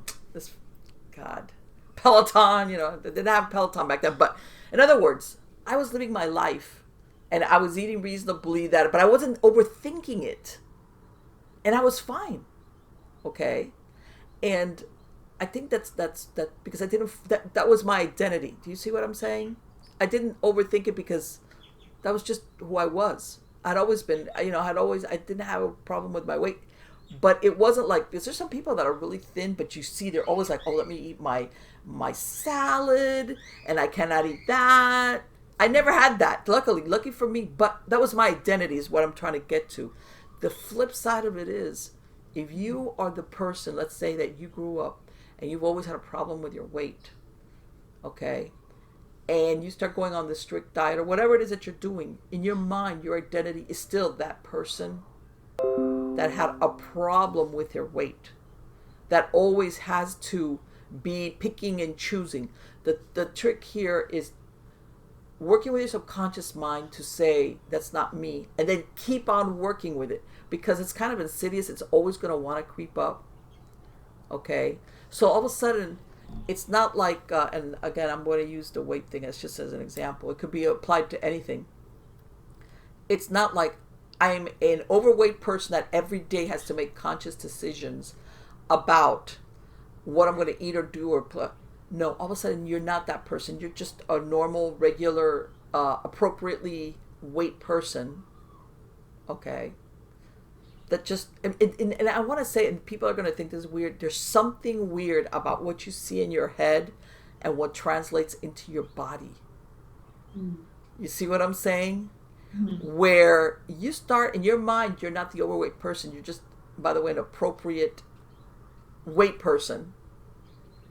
Peloton, they didn't have Peloton back then. But in other words, I was living my life and I was eating reasonably but I wasn't overthinking it. And I was fine. Okay. And I think that's because that was my identity. Do you see what I'm saying? I didn't overthink it because that was just who I was. I'd always been, I didn't have a problem with my weight. But it wasn't like, because there's some people that are really thin, but you see they're always like, oh, let me eat my salad, and I cannot eat that. I never had that, lucky for me, but that was my identity is what I'm trying to get to. The flip side of it is, if you are the person, let's say that you grew up and you've always had a problem with your weight, okay, and you start going on this strict diet or whatever it is that you're doing, in your mind, your identity is still that person that had a problem with their weight, that always has to be picking and choosing. The trick here is working with your subconscious mind to say, that's not me, and then keep on working with it, because it's kind of insidious. It's always going to want to creep up. Okay? So all of a sudden, it's not like, and again, I'm going to use the weight thing as just as an example. It could be applied to anything. It's not like I'm an overweight person that every day has to make conscious decisions about what I'm going to eat or do or no, all of a sudden you're not that person. You're just a normal, regular, appropriately weight person. Okay. That just, and I want to say, and people are going to think this is weird, there's something weird about what you see in your head and what translates into your body. You see what I'm saying? Where you start, in your mind, you're not the overweight person. You're just, by the way, an appropriate weight person.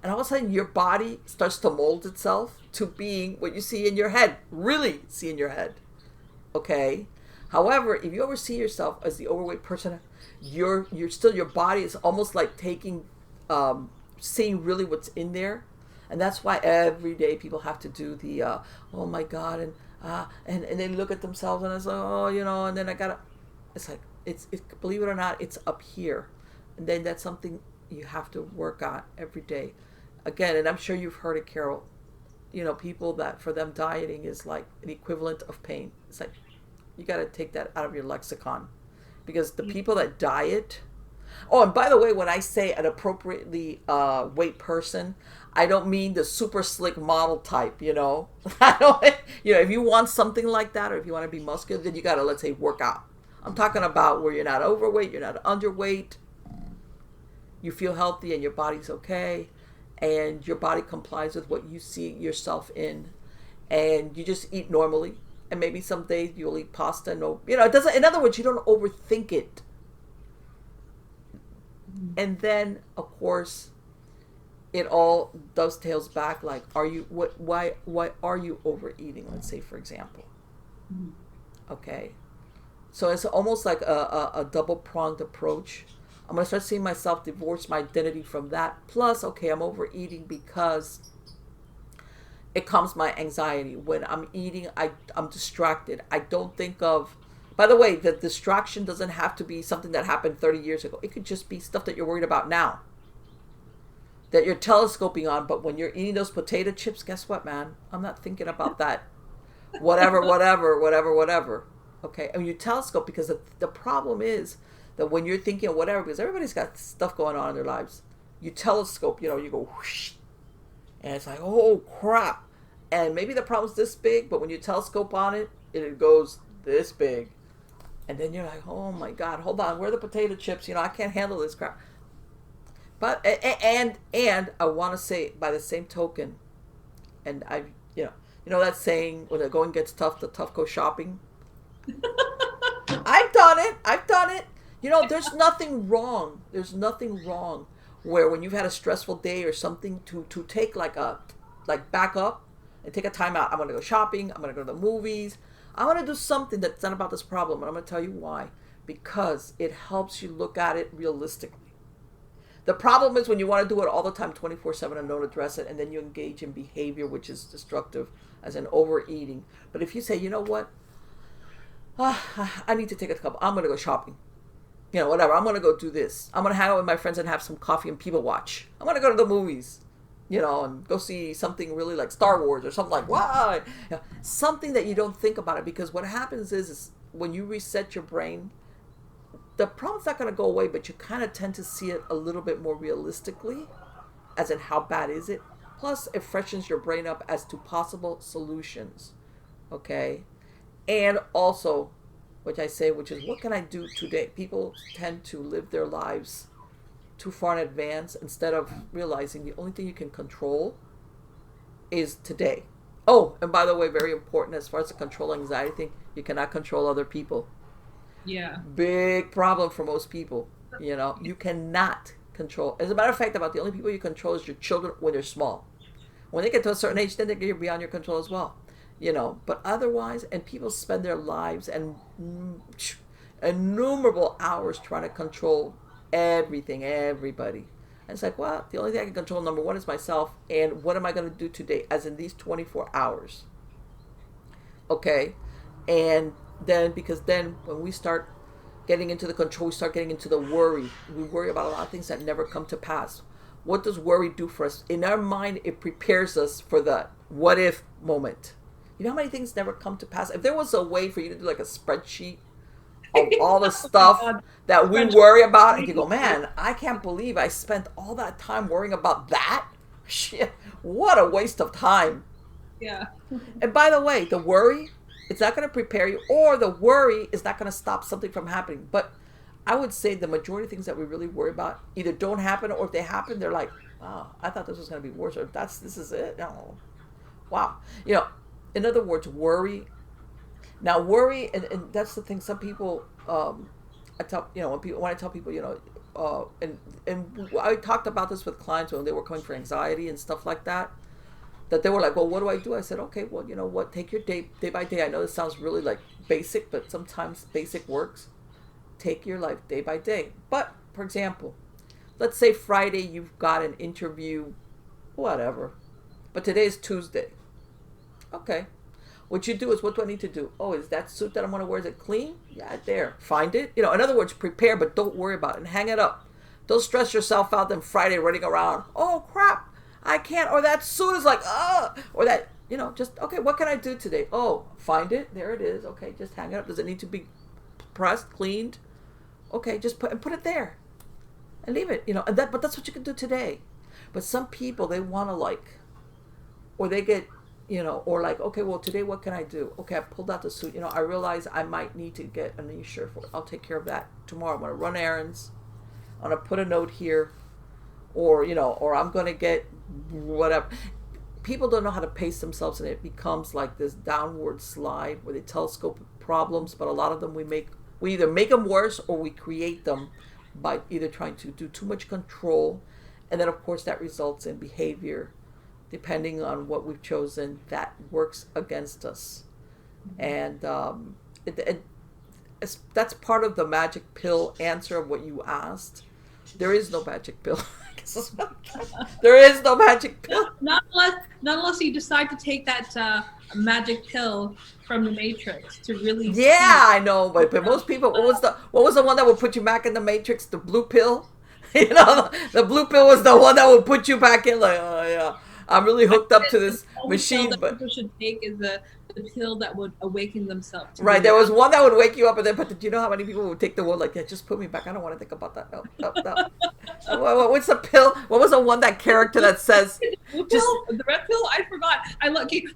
And all of a sudden, your body starts to mold itself to being what you see in your head, really see in your head. Okay? However, if you ever see yourself as the overweight person, you're still, your body is almost like seeing really what's in there. And that's why every day people have to do the, oh my God, and they look at themselves and it's like, oh, and then it's like, it's believe it or not, it's up here. And then that's something you have to work on every day. Again, and I'm sure you've heard it, Carol, people that for them dieting is like an equivalent of pain. It's like, you got to take that out of your lexicon, because the people that diet, oh, and by the way, when I say an appropriately weight person, I don't mean the super slick model type, I don't, if you want something like that, or if you want to be muscular, then you got to, let's say, work out. I'm talking about where you're not overweight, you're not underweight, you feel healthy and your body's okay, and your body complies with what you see yourself in, and you just eat normally, And maybe some days you'll eat pasta. No, it doesn't. In other words, you don't overthink it. And then, of course, it all dovetails back. Like, why are you overeating? Let's say, for example. Okay. So it's almost like a double-pronged approach. I'm going to start seeing myself divorce my identity from that. Plus, okay, I'm overeating because it calms my anxiety. When I'm eating, I'm distracted. I don't think of... By the way, the distraction doesn't have to be something that happened 30 years ago. It could just be stuff that you're worried about now, that you're telescoping on. But when you're eating those potato chips, guess what, man? I'm not thinking about that. Whatever. Okay, and you telescope because the problem is that when you're thinking of whatever, because everybody's got stuff going on in their lives, you telescope, you go whoosh, and it's like, oh crap. And maybe the problem's this big, but when you telescope on it, it goes this big. And then you're like, oh my God, hold on, where are the potato chips? I can't handle this crap. But, and I want to say, by the same token, and that saying, when the going gets tough, the tough go shopping. I've done it. There's nothing wrong. There's nothing wrong where when you've had a stressful day or something to take like back up and take a time out. I'm going to go shopping. I'm going to go to the movies. I want to do something that's not about this problem. And I'm going to tell you why. Because it helps you look at it realistically. The problem is when you want to do it all the time, 24/7, and don't address it, and then you engage in behavior which is destructive, as in overeating. But if you say, you know what? I need to take a couple. I'm going to go shopping. Whatever. I'm going to go do this. I'm going to hang out with my friends and have some coffee and people watch. I'm going to go to the movies. And go see something really like Star Wars or something like, why? Something that you don't think about it, because what happens is when you reset your brain, the problem's not going to go away, but you kind of tend to see it a little bit more realistically, as in how bad is it. Plus, it freshens your brain up as to possible solutions. Okay? And also, which is what can I do today? People tend to live their lives too far in advance instead of realizing the only thing you can control is today. Oh, and by the way, very important as far as the control anxiety thing, you cannot control other people. Yeah. Big problem for most people. You cannot control. As a matter of fact, about the only people you control is your children when they're small. When they get to a certain age, then they get beyond your control as well. But otherwise, and people spend their lives and innumerable hours trying to control everything, everybody. And it's like, well, the only thing I can control, number one, is myself, and what am I going to do today, as in these 24 hours? Okay? And then, because then when we start getting into the control, we start getting into the worry. We worry about a lot of things that never come to pass. What does worry do for us? In our mind, it prepares us for the what if moment. You know how many things never come to pass? If there was a way for you to do like a spreadsheet of all the stuff that we worry about, and you go, man, I can't believe I spent all that time worrying about that. Shit, what a waste of time. Yeah. And by the way, the worry, it's not going to prepare you, or the worry is not going to stop something from happening. But I would say the majority of things that we really worry about either don't happen, or if they happen, they're like, wow, I thought this was going to be worse, or this is it. No. Wow. In other words, worry. Now, worry, and that's the thing. Some people, I tell when I tell people, and I talked about this with clients when they were coming for anxiety and stuff like that. That they were like, well, what do I do? I said, okay, well, you know what? Take your day by day. I know this sounds really like basic, but sometimes basic works. Take your life day by day. But for example, let's say Friday you've got an interview, whatever, but today is Tuesday. Okay. What you do is, what do I need to do? Oh, is that suit that I'm going to wear, is it clean? Yeah, there. Find it. In other words, prepare, but don't worry about it and hang it up. Don't stress yourself out then Friday running around. Oh, crap. I can't. Or that suit is like, or that, just, okay, what can I do today? Oh, find it. There it is. Okay, just hang it up. Does it need to be pressed, cleaned? Okay, just put it there and leave it, but that's what you can do today. But some people, they want to or they get, or like, okay, well, today, what can I do? Okay, I pulled out the suit. I realize I might need to get a new shirt for it. I'll take care of that tomorrow. I'm going to run errands. I'm going to put a note here, or I'm going to get whatever. people don't know how to pace themselves, and it becomes like this downward slide where they telescope problems. But a lot of them we either make them worse or we create them by either trying to do too much control, and then of course that results in behavior, depending on what we've chosen, that works against us. And that's part of the magic pill answer of what you asked. There is no magic pill. There is no magic pill. Not unless you decide to take that magic pill from the Matrix to really. Yeah, I know, but most people, what was the one that would put you back in the Matrix? The blue pill. The blue pill was the one that would put you back in. Like, oh yeah, I'm really hooked up to this machine. But people should take is the pill that would awaken themselves. Right, there was one that would wake you up, but did you know how many people would take the one like, yeah, just put me back. I don't want to think about that. No. What's the pill? What was the one that character that says? The red pill? I forgot.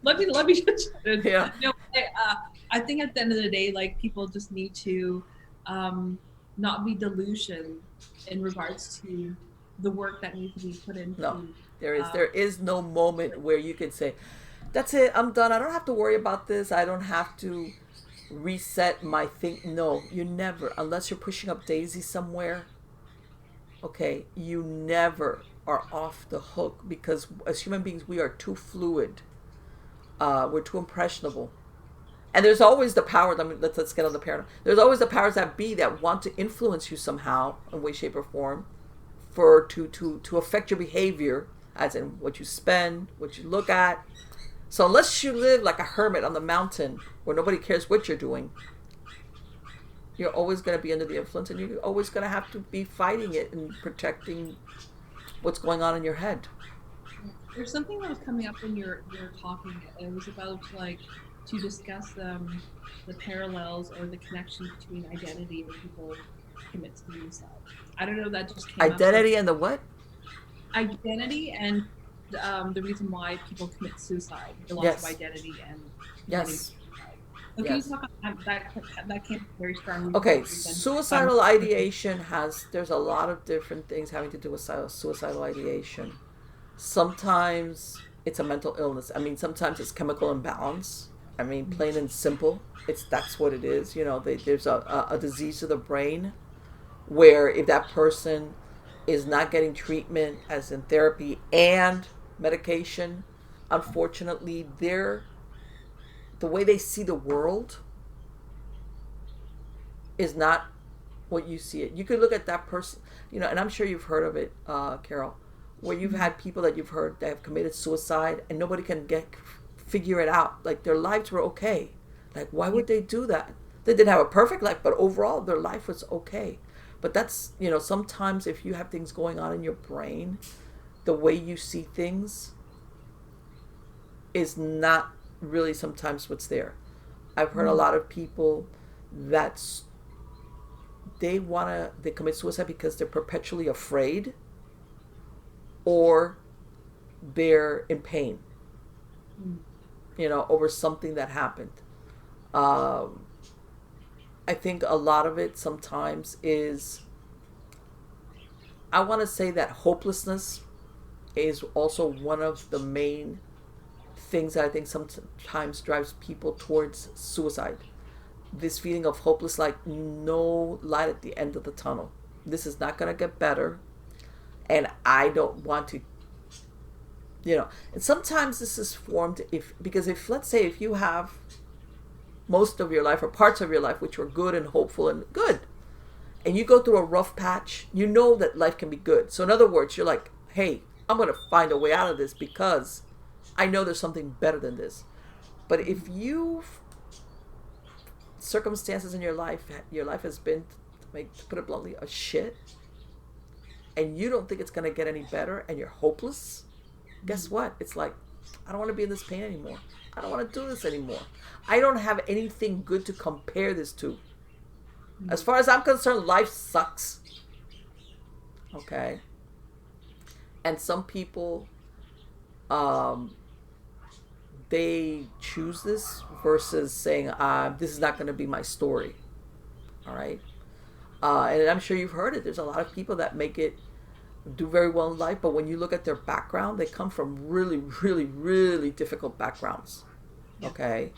Let me just. Yeah. No, I think at the end of the day, like people just need to not be delusional in regards to the work that needs to be put into. No, there is no moment where you can say, that's it, I'm done. I don't have to worry about this. I don't have to reset my thing. No, you never, unless you're pushing up Daisy somewhere. Okay, you never are off the hook, because as human beings, we are too fluid. We're too impressionable. And there's always the power, let's get on the paradigm. There's always the powers that be that want to influence you somehow, in way, shape, or form, to affect your behavior, as in what you spend, what you look at. So unless you live like a hermit on the mountain where nobody cares what you're doing, you're always going to be under the influence, and you're always going to have to be fighting it and protecting what's going on in your head. There's something that was coming up when you're talking. It was about like to discuss the parallels or the connection between identity and people commit suicide. I don't know, that just came Identity and the what? Identity and the reason why people commit suicide, the loss of identity and yes. So can you talk about that came very strongly. Okay, suicidal ideation there's a lot of different things having to do with suicidal ideation. Sometimes it's a mental illness. I mean, sometimes it's chemical imbalance. I mean, plain and simple. That's what it is. There's a disease of the brain where if that person is not getting treatment, as in therapy and medication, unfortunately, the way they see the world is not what you see it. You could look at that person, and I'm sure you've heard of it, Carol, where you've had people that you've heard that have committed suicide and nobody can figure it out. Like, their lives were okay. Like, why would they do that? They didn't have a perfect life, but overall their life was okay. But that's, sometimes if you have things going on in your brain, the way you see things is not really sometimes what's there. I've heard a lot of people that they commit suicide because they're perpetually afraid or they're in pain, over something that happened. I think a lot of it sometimes is, I want to say that hopelessness is also one of the main things that I think sometimes drives people towards suicide. This feeling of hopeless, like no light at the end of the tunnel. This is not going to get better, and I don't want to, and sometimes this is formed because let's say if you have most of your life or parts of your life which were good and hopeful and good, and you go through a rough patch, that life can be good. So in other words, you're like, hey, I'm going to find a way out of this because I know there's something better than this. But if circumstances in your life has been, to put it bluntly, a shit, and you don't think it's going to get any better, and you're hopeless, guess what? It's like, I don't want to be in this pain anymore. I don't want to do this anymore. I don't have anything good to compare this to. As far as I'm concerned, life sucks. Okay? And some people, they choose this versus saying, this is not going to be my story. All right? And I'm sure you've heard it. There's a lot of people that make it do very well in life, but when you look at their background, they come from really, really, really difficult backgrounds. Okay?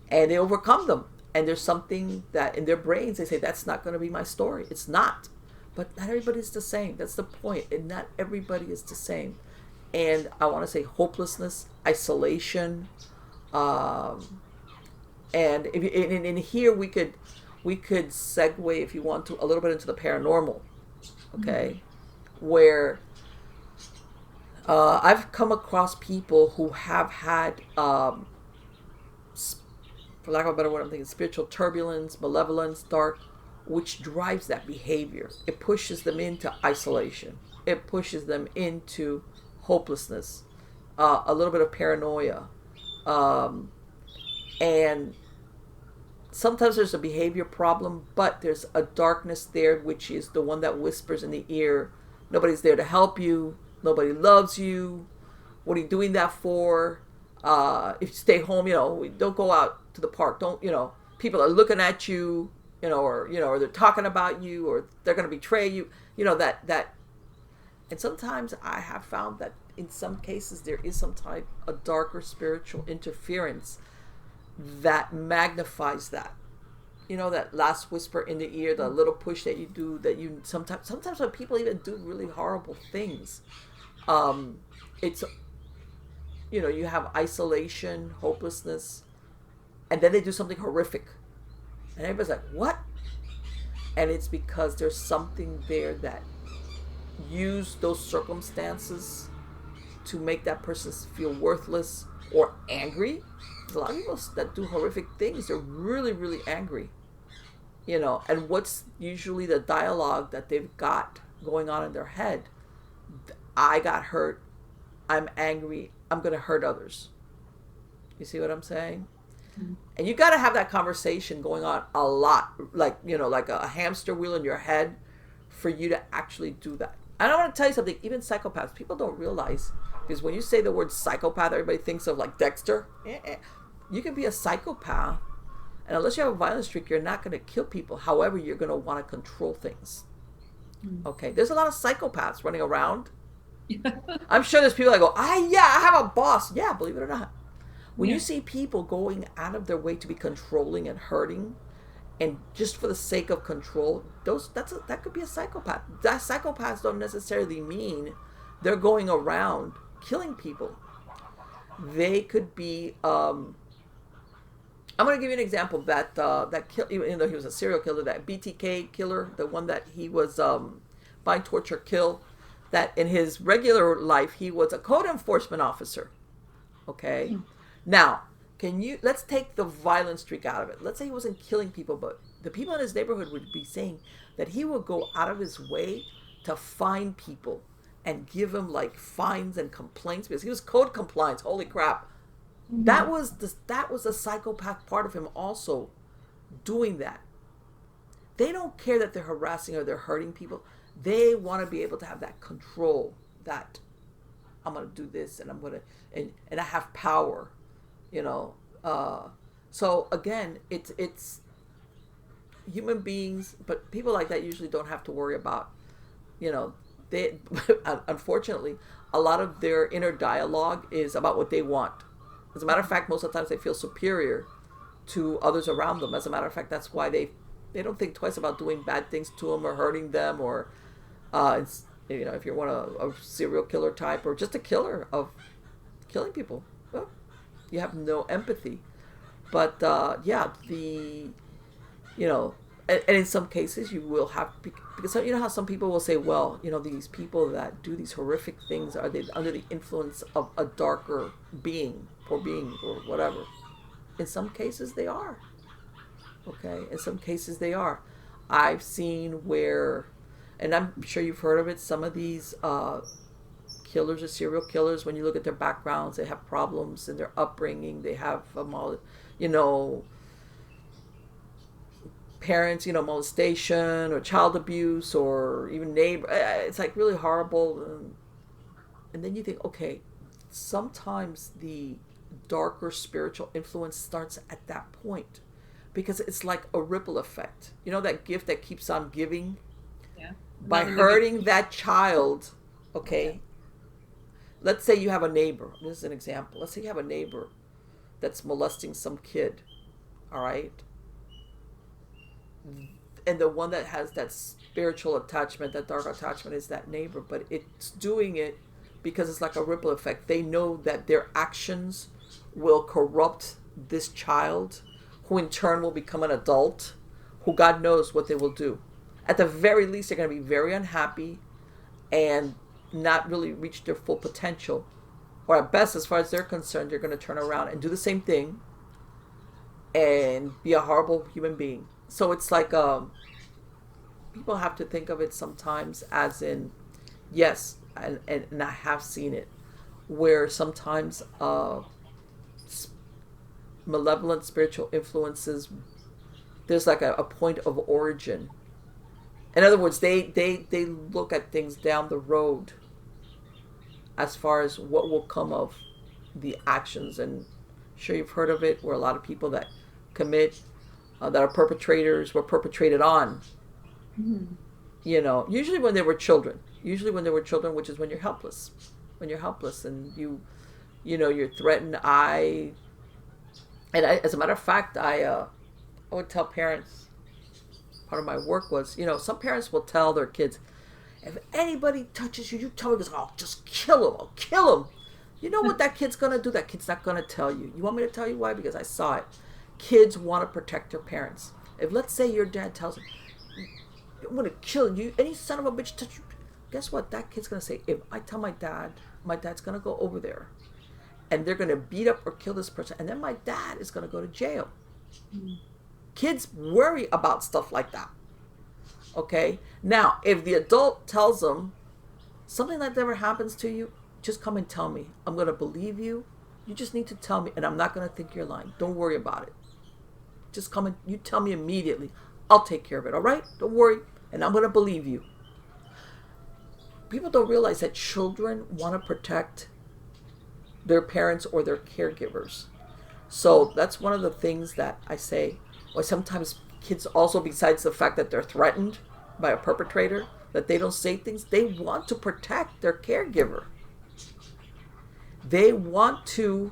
And they overcome them. And there's something that in their brains, they say, that's not going to be my story. It's not. But not everybody's the same. That's the point. And not everybody is the same. And I want to say hopelessness, isolation, and in here we could segue, if you want to, a little bit into the paranormal, okay, where I've come across people who have had, for lack of a better word, I'm thinking spiritual turbulence, malevolence, dark, which drives that behavior. It pushes them into isolation. It pushes them into hopelessness, a little bit of paranoia, and sometimes there's a behavior problem, but there's a darkness there, which is the one that whispers in the ear, nobody's there to help you, nobody loves you, what are you doing that for? If you stay home, don't go out to the park, don't, people are looking at you, or they're talking about you, or they're going to betray you, that. And sometimes I have found that in some cases there is some type of darker spiritual interference that magnifies that. That last whisper in the ear, the little push that you do, that you sometimes when people even do really horrible things, it's, you have isolation, hopelessness, and then they do something horrific. And everybody's like, what? And it's because there's something there that use those circumstances to make that person feel worthless or angry. There's a lot of people that do horrific things, they're really, really angry. And what's usually the dialogue that they've got going on in their head? I got hurt, I'm angry, I'm going to hurt others. You see what I'm saying? Mm-hmm. And you got to have that conversation going on a lot, like a hamster wheel in your head, for you to actually do that. And I want to tell you something, even psychopaths, people don't realize, because when you say the word psychopath, everybody thinks of like Dexter. You can be a psychopath, and unless you have a violent streak, you're not going to kill people. However, you're going to want to control things. Okay, there's a lot of psychopaths running around. I'm sure there's people that go, I have a boss. Yeah, believe it or not. When you see people going out of their way to be controlling and hurting, and just for the sake of control, that could be a psychopath. That psychopaths don't necessarily mean they're going around killing people. They could be. I'm going to give you an example that even though he was a serial killer, that BTK killer, the one that he was bind, torture, kill. That in his regular life he was a code enforcement officer. Okay, now. Let's take the violent streak out of it. Let's say he wasn't killing people, but the people in his neighborhood would be saying that he would go out of his way to find people and give them like fines and complaints because he was code compliance. Holy crap. Mm-hmm. That was a psychopath part of him also doing that. They don't care that they're harassing or they're hurting people. They want to be able to have that control, that I'm going to do this and I'm going to, and I have power. So again, it's human beings, but people like that usually don't have to worry about, they, unfortunately, a lot of their inner dialogue is about what they want. As a matter of fact, most of the times they feel superior to others around them. As a matter of fact, that's why they don't think twice about doing bad things to them or hurting them, or, if you're a serial killer type or just a killer of killing people. Well, you have no empathy. But and in some cases you will have, because how some people will say, well, these people that do these horrific things, are they under the influence of a darker being or whatever? In some cases they are. Okay, in some cases they are. I've seen where, and I'm sure you've heard of it, some of these killers or serial killers, when you look at their backgrounds, they have problems in their upbringing. They have, parents, molestation or child abuse or even neighbor. It's like really horrible. And then you think, okay, sometimes the darker spiritual influence starts at that point, because it's like a ripple effect. That gift that keeps on giving. Yeah. By hurting that child, Okay? Let's say you have a neighbor. This is an example. Let's say you have a neighbor that's molesting some kid. All right? And the one that has that spiritual attachment, that dark attachment, is that neighbor. But it's doing it because it's like a ripple effect. They know that their actions will corrupt this child, who in turn will become an adult, who God knows what they will do. At the very least, they're going to be very unhappy and not really reach their full potential. Or at best, as far as they're concerned, they're going to turn around and do the same thing and be a horrible human being. So it's like people have to think of it sometimes as in, yes, and I have seen it, where sometimes malevolent spiritual influences, there's like a point of origin. In other words, they look at things down the road as far as what will come of the actions. And I'm sure you've heard of it, where a lot of people that commit, that are perpetrators, were perpetrated on. Mm-hmm. You know, usually when they were children, which is when you're helpless. When you're helpless and you know, you're threatened. As a matter of fact, I would tell parents, part of my work was, you know, some parents will tell their kids, if anybody touches you, you tell me, because I'll just kill him. I'll kill him. You know what that kid's going to do? That kid's not going to tell you. You want me to tell you why? Because I saw it. Kids want to protect their parents. If, let's say, your dad tells him, I'm going to kill you, any son of a bitch touch you, guess what? That kid's going to say, if I tell my dad's going to go over there and they're going to beat up or kill this person, and then my dad is going to go to jail. Mm. Kids worry about stuff like that. Okay? Now, if the adult tells them, something like that ever happens to you, just come and tell me. I'm going to believe you. You just need to tell me, and I'm not going to think you're lying. Don't worry about it. Just come and you tell me immediately. I'll take care of it, all right? Don't worry, and I'm going to believe you. People don't realize that children want to protect their parents or their caregivers. So that's one of the things that I say. Or sometimes kids also, besides the fact that they're threatened by a perpetrator, that they don't say things, they want to protect their caregiver. They want to,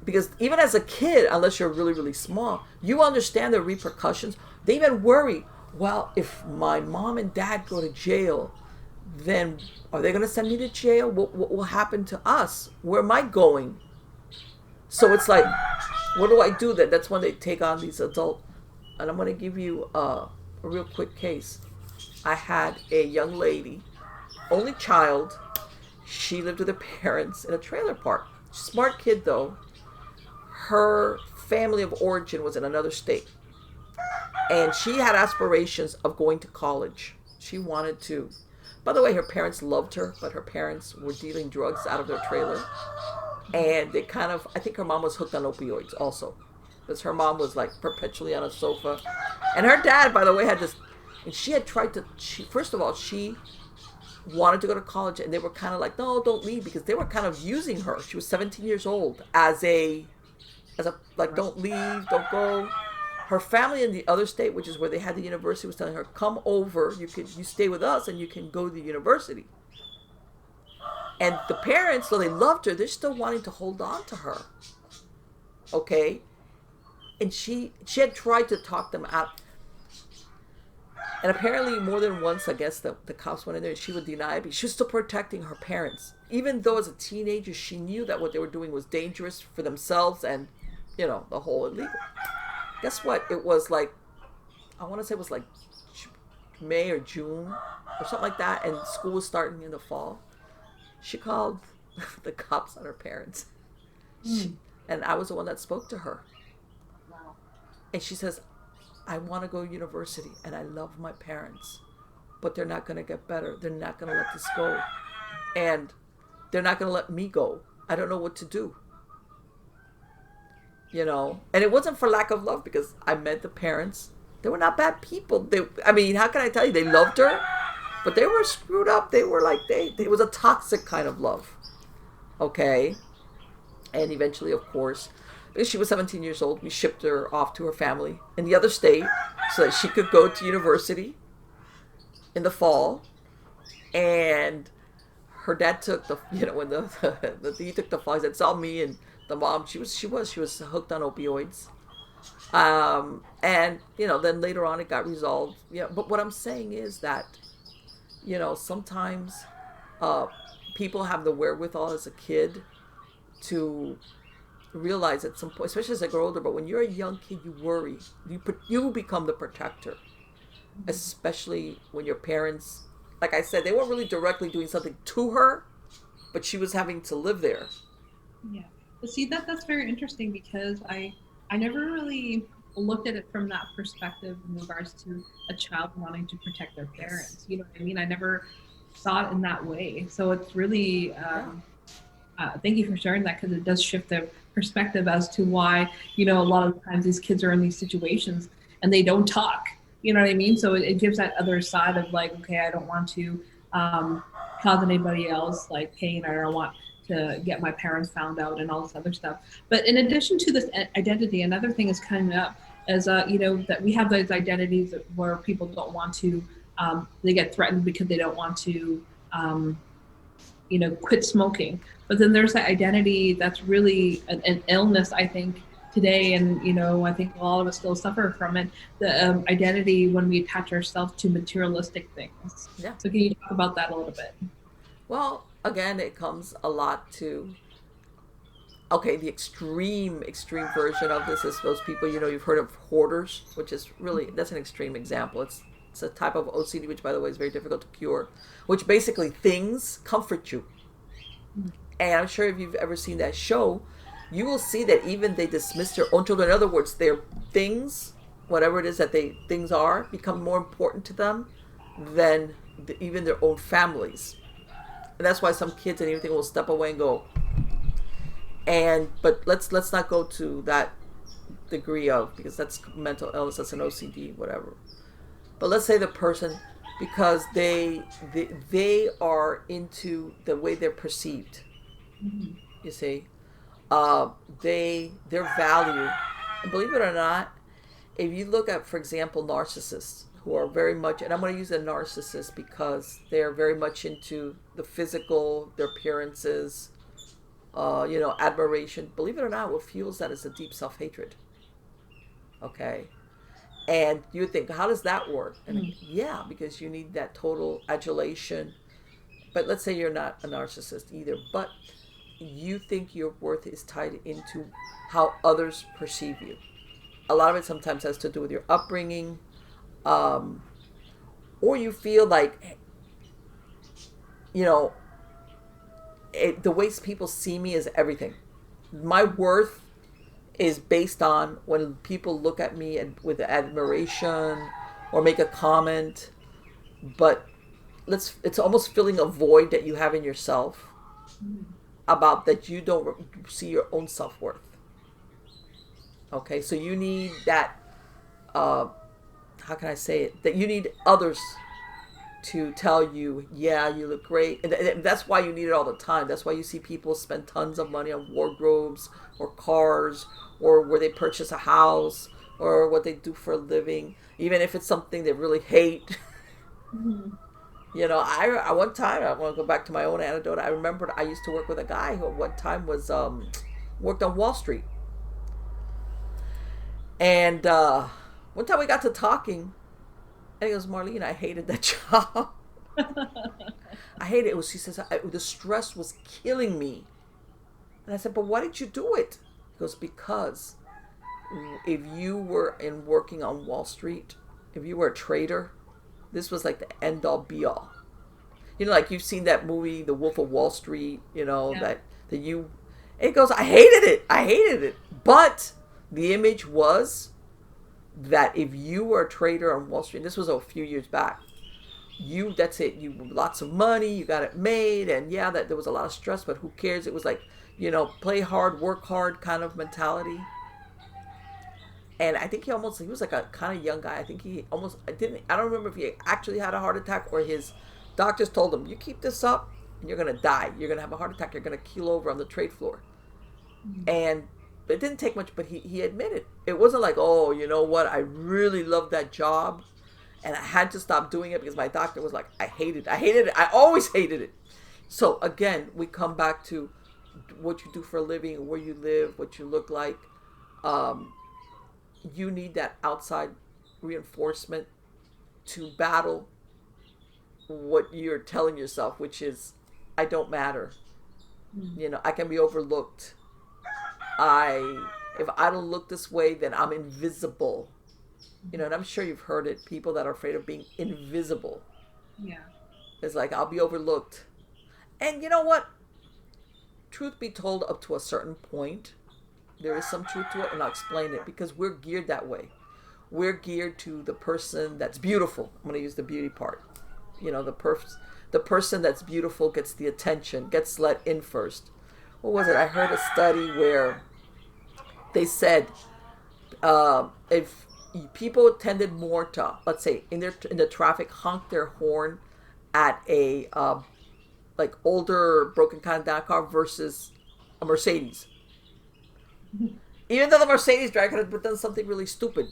because even as a kid, unless you're really, really small, you understand the repercussions. They even worry, well, if my mom and dad go to jail, then are they going to send me to jail? What will happen to us? Where am I going? So it's like, what do I do then? That's when they take on these adult. And I'm going to give you a real quick case. I had a young lady, only child. She lived with her parents in a trailer park. Smart kid though. Her family of origin was in another state. And she had aspirations of going to college. She wanted to. By the way, her parents loved her, but her parents were dealing drugs out of their trailer. And they kind of, I think her mom was hooked on opioids also. Because her mom was like perpetually on a sofa. And her dad, by the way, had this, and she had tried to, first of all, she wanted to go to college, and they were kind of like, no, don't leave, because they were kind of using her. She was 17 years old as a like, don't leave, don't go. Her family in the other state, which is where they had the university, was telling her, come over, you stay with us and you can go to the university. And the parents, though they loved her, they're still wanting to hold on to her. Okay? And she had tried to talk them out. And apparently more than once, I guess, the cops went in there and she would deny it, but she was still protecting her parents. Even though as a teenager, she knew that what they were doing was dangerous for themselves and, you know, the whole illegal. Guess what? It was like, I want to say it was like May or June or something like that, and school was starting in the fall. She called the cops on her parents. And I was the one that spoke to her. Wow. And she says, I want to go to university and I love my parents, but they're not going to get better. They're not going to let this go. And they're not going to let me go. I don't know what to do. You know, and it wasn't for lack of love, because I met the parents. They were not bad people. I mean, how can I tell you? They loved her, but they were screwed up. They were like, it was a toxic kind of love. Okay. And eventually, of course, because she was 17 years old, we shipped her off to her family in the other state so that she could go to university in the fall. And her dad took the, when he took the flies, it saw me and the mom. She was hooked on opioids. And then later on it got resolved. But what I'm saying is that sometimes uh, people have the wherewithal as a kid to realize at some point, especially as they grow older. But when you're a young kid, you worry. You become the protector, especially when your parents, like I said, they weren't really directly doing something to her, but she was having to live there. Yeah, but see, that's very interesting, because I never really looked at it from that perspective in regards to a child wanting to protect their parents. You know what I mean? I never saw it in that way. So it's really thank you for sharing that, because it does shift the perspective as to why, a lot of times these kids are in these situations and they don't talk. You know what I mean? So it gives that other side of like, okay, I don't want to cause anybody else like pain. I don't want to get my parents found out and all this other stuff. But in addition to this identity, another thing is coming up as that we have those identities where people don't want to, they get threatened because they don't want to quit smoking. But then there's that identity that's really an illness, I think, today. And, I think a lot of us still suffer from it. The identity when we attach ourselves to materialistic things. Yeah. So can you talk about that a little bit? Well, again, it comes a lot to, okay, the extreme version of this is those people, you've heard of hoarders, which is really, that's an extreme example. It's a type of OCD, which, by the way, is very difficult to cure, which basically things comfort you. And I'm sure if you've ever seen that show, you will see that even they dismiss their own children. In other words, their things, whatever it is that things are, become more important to them than even their own families. And that's why some kids and everything will step away and go. But let's not go to that degree of, because that's mental illness, that's an OCD, whatever. But let's say the person, because they are into the way they're perceived. Mm-hmm. You see, their value. And believe it or not, if you look at, for example, narcissists who are very much, and I'm going to use a narcissist because they're very much into the physical, their appearances, admiration. Believe it or not, what fuels that is a deep self-hatred. Okay. And you would think, how does that work? And yeah, because you need that total adulation. But let's say you're not a narcissist either, but you think your worth is tied into how others perceive you. A lot of it sometimes has to do with your upbringing, or you feel like, the way people see me is everything. My worth is based on when people look at me and with admiration or make a comment, but it's almost filling a void that you have in yourself about that you don't see your own self-worth. Okay, so you need that, how can I say it, that you need others to tell you, yeah, you look great. And that's why you need it all the time. That's why you see people spend tons of money on wardrobes or cars, or where they purchase a house, or what they do for a living, even if it's something they really hate. Mm-hmm. I one time, I want to go back to my own anecdote. I remember I used to work with a guy who at one time was worked on Wall Street. And one time we got to talking, and he goes, Marlene, I hated that job. I hated it. She says, the stress was killing me. And I said, but why did you do it? He goes, because if you were working on Wall Street, if you were a trader, this was like the end all be all. Like you've seen that movie, The Wolf of Wall Street, yeah. It goes, I hated it. But the image was that if you were a trader on Wall Street, this was a few years back, that's it. You lots of money, you got it made, and yeah, that there was a lot of stress, but who cares? It was like, play hard, work hard kind of mentality. And I think he was like a kind of young guy. I think I don't remember if he actually had a heart attack or his doctors told him, you keep this up and you're going to die. You're going to have a heart attack. You're going to keel over on the trade floor. Mm-hmm. And it didn't take much, but he admitted. It wasn't like, oh, you know what? I really love that job And I had to stop doing it because my doctor was like, I hated it. I always hated it. So again, we come back to what you do for a living, where you live, what you look like. Um, you need that outside reinforcement to battle what you're telling yourself, which is, I don't matter. You know, I can be overlooked. If I don't look this way, then I'm invisible. You know, and I'm sure you've heard it. People that are afraid of being invisible. Yeah. It's like, I'll be overlooked. And you know what? Truth be told, up to a certain point, there is some truth to it, and I'll explain it, because we're geared that way. We're geared to the person that's beautiful. I'm going to use the beauty part. You know, the person that's beautiful gets the attention, gets let in first. What was it? I heard a study where they said if people tended more to, let's say, in the traffic, honk their horn at a like older, broken kind of down car versus a Mercedes. Even though the Mercedes driver could have done something really stupid,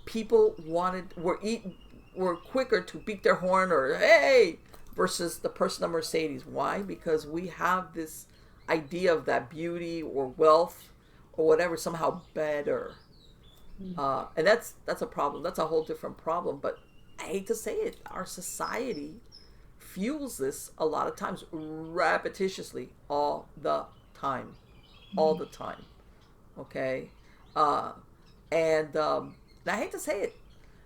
people were quicker to beat their horn or hey versus the person on Mercedes. Why? Because we have this idea of that beauty or wealth or whatever somehow better. And that's a problem. That's a whole different problem. But I hate to say it, our society fuels this a lot of times repetitiously all the time. All the time. Okay? And I hate to say it.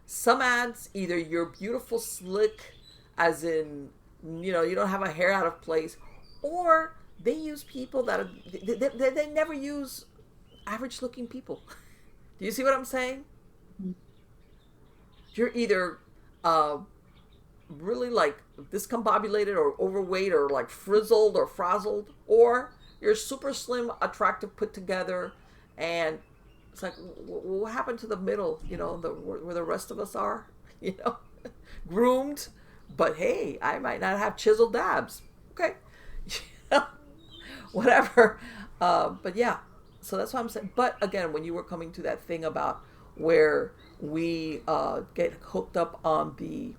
Some ads, either you're beautiful, slick, as in, you know, you don't have a hair out of place, or they use people that are, they never use average looking people. Do you see what I'm saying? You're either really like discombobulated or overweight or like frizzled or frazzled, or you're super slim, attractive, put together, and it's like, what happened to the middle? You know, where the rest of us are. You know, groomed, but hey, I might not have chiseled abs. Okay, whatever. But yeah, so that's what I'm saying. But again, when you were coming to that thing about where we get hooked up on the,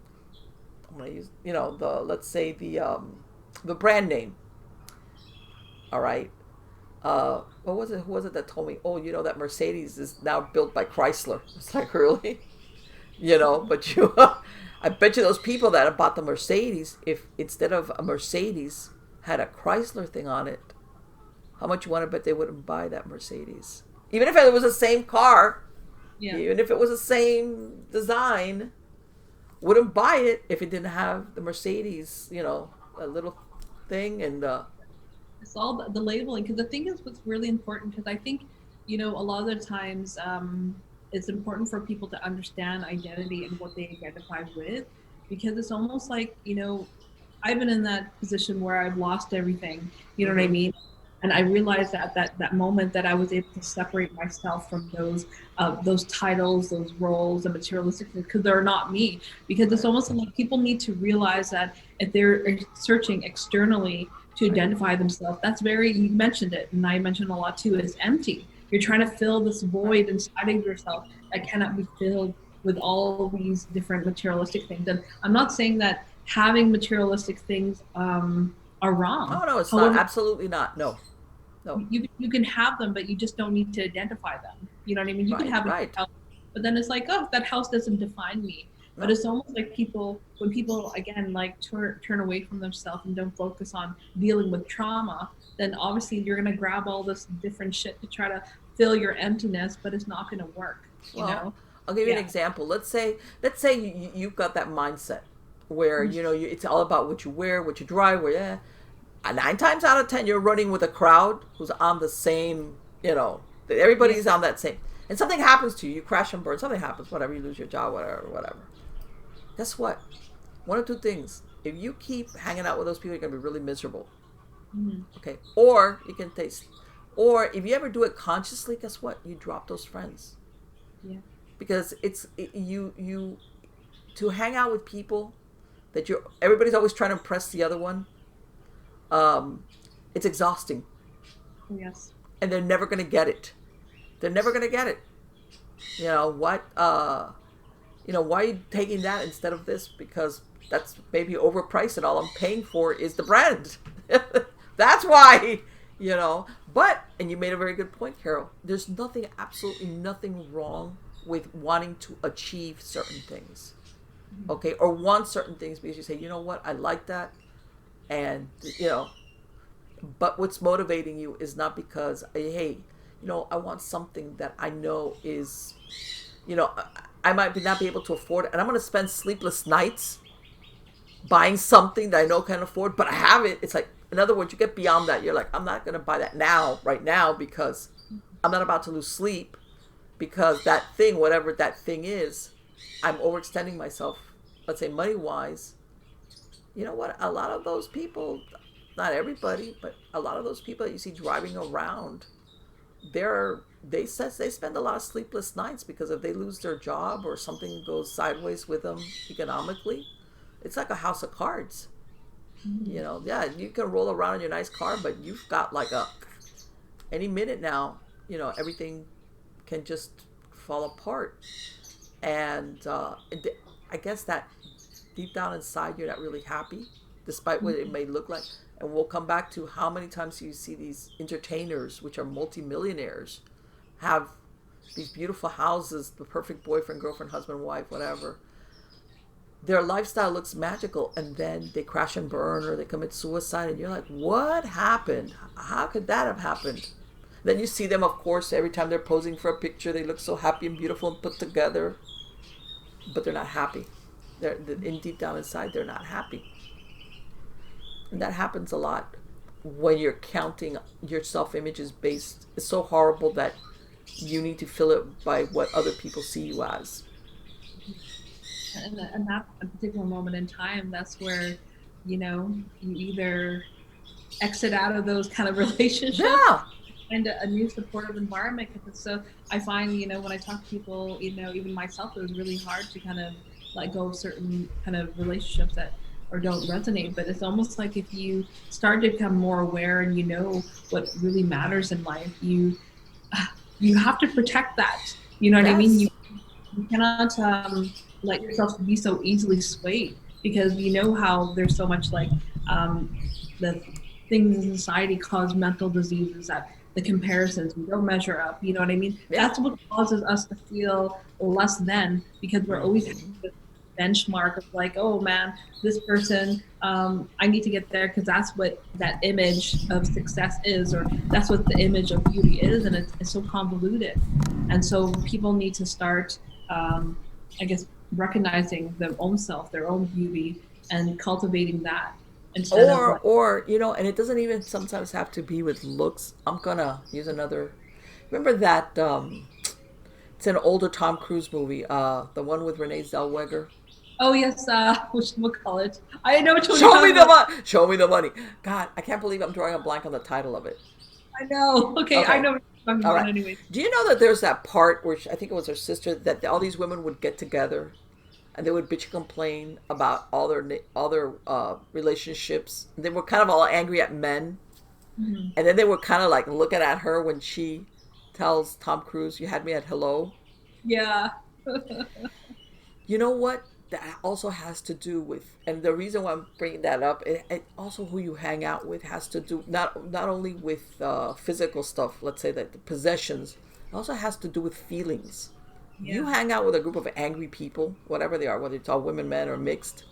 I'm gonna use, you know, let's say the brand name. All right. What was it? Who was it that told me? Oh, you know that Mercedes is now built by Chrysler. It's like, really, you know. But I bet you those people that have bought the Mercedes, if instead of a Mercedes had a Chrysler thing on it, how much you want to bet they wouldn't buy that Mercedes, even if it was the same car, even if it was the same design, wouldn't buy it if it didn't have the Mercedes, you know, a little thing and. It's all the labeling, because the thing is what's really important, because I think, you know, a lot of the times it's important for people to understand identity and what they identify with, because it's almost like, you know, I've been in that position where I've lost everything, you know what I mean? And I realized that that moment that I was able to separate myself from those titles, those roles, the materialistic things, because they're not me. Because it's almost like people need to realize that if they're searching externally to identify themselves, that's you mentioned it, and I mentioned a lot too, is empty. You're trying to fill this void inside of yourself that cannot be filled with all these different materialistic things. And I'm not saying that having materialistic things are wrong. Oh no, it's not. Absolutely not. No. You can have them, but you just don't need to identify them. You know what I mean? You can have a house, but then it's like, oh, that house doesn't define me. But it's almost like when people again like turn away from themselves and don't focus on dealing with trauma, then obviously you're gonna grab all this different shit to try to fill your emptiness, but it's not gonna work. You know? I'll give you an example. Let's say you've got that mindset where you know it's all about what you wear, what you drive, where 9 times out of 10 you're running with a crowd who's on the same, you know, everybody's on that same, and something happens to you, you crash and burn, something happens, whatever, you lose your job, whatever. Guess what? One of two things. If you keep hanging out with those people, you're going to be really miserable. Okay. Or you can taste. Or if you ever do it consciously, guess what? You drop those friends. Yeah. Because you to hang out with people that everybody's always trying to impress the other one. It's exhausting. Yes. And they're never going to get it. They're never going to get it. You know what? why are you taking that instead of this? Because that's maybe overpriced and all I'm paying for is the brand. That's why, But, and you made a very good point, Carol. There's absolutely nothing wrong with wanting to achieve certain things. Okay? Or want certain things because you say, you know what, I like that. And, but what's motivating you is not because, hey, I want something that I know is, I might not be able to afford it. And I'm going to spend sleepless nights buying something that I know can afford, but I have it. It's like, in other words, you get beyond that. You're like, I'm not going to buy that right now, because I'm not about to lose sleep because that thing, whatever that thing is, I'm overextending myself, let's say money-wise. You know what? A lot of those people, not everybody, but a lot of those people that you see driving around, they spend a lot of sleepless nights because if they lose their job or something goes sideways with them economically, it's like a house of cards. Yeah, you can roll around in your nice car, but you've got like any minute now, everything can just fall apart. And I guess that deep down inside, you're not really happy, despite what it may look like. And we'll come back to how many times you see these entertainers, which are multimillionaires, have these beautiful houses, the perfect boyfriend, girlfriend, husband, wife, whatever. Their lifestyle looks magical, and then they crash and burn or they commit suicide, and you're like, what happened? How could that have happened? Then you see them, of course, every time they're posing for a picture, they look so happy and beautiful and put together, but they're not happy. They're deep down inside, they're not happy. And that happens a lot when you're counting your self-image is based. It's so horrible that you need to fill it by what other people see you as. And that particular moment in time, that's where, you either exit out of those kind of relationships, find a new supportive environment. So I find, when I talk to people, even myself, it was really hard to kind of let go of certain kind of relationships that or don't resonate. But it's almost like if you start to become more aware and what really matters in life, you have to protect that. You know what I mean? You cannot let yourself be so easily swayed, because how there's so much like the things in society cause mental diseases, that the comparisons, we don't measure up, you know what I mean? That's what causes us to feel less than, because we're always having this benchmark of like, oh man, this person, I need to get there because that's what that image of success is, or that's what the image of beauty is, and it's so convoluted. And so people need to start I guess recognizing their own self, their own beauty, and cultivating that instead of like, or and it doesn't even sometimes have to be with looks. I'm gonna use another. Remember that it's an older Tom Cruise movie, the one with Renee Zellweger. Oh yes, whatchamacallit? I know what you're Show me the money. Show me the money. God, I can't believe I'm drawing a blank on the title of it. I know. Okay. I know what you're talking about anyway. Do you know that there's that part where I think it was her sister, that all these women would get together and they would bitch and complain about all their relationships. They were kind of all angry at men, and then they were kind of like looking at her when she tells Tom Cruise, "You had me at hello." Yeah. You know what? That also has to do with, and the reason why I'm bringing that up, it also who you hang out with has to do not only with physical stuff. Let's say that the possessions, it also has to do with feelings. Yeah. You hang out with a group of angry people, whatever they are, whether it's all women, men, or mixed,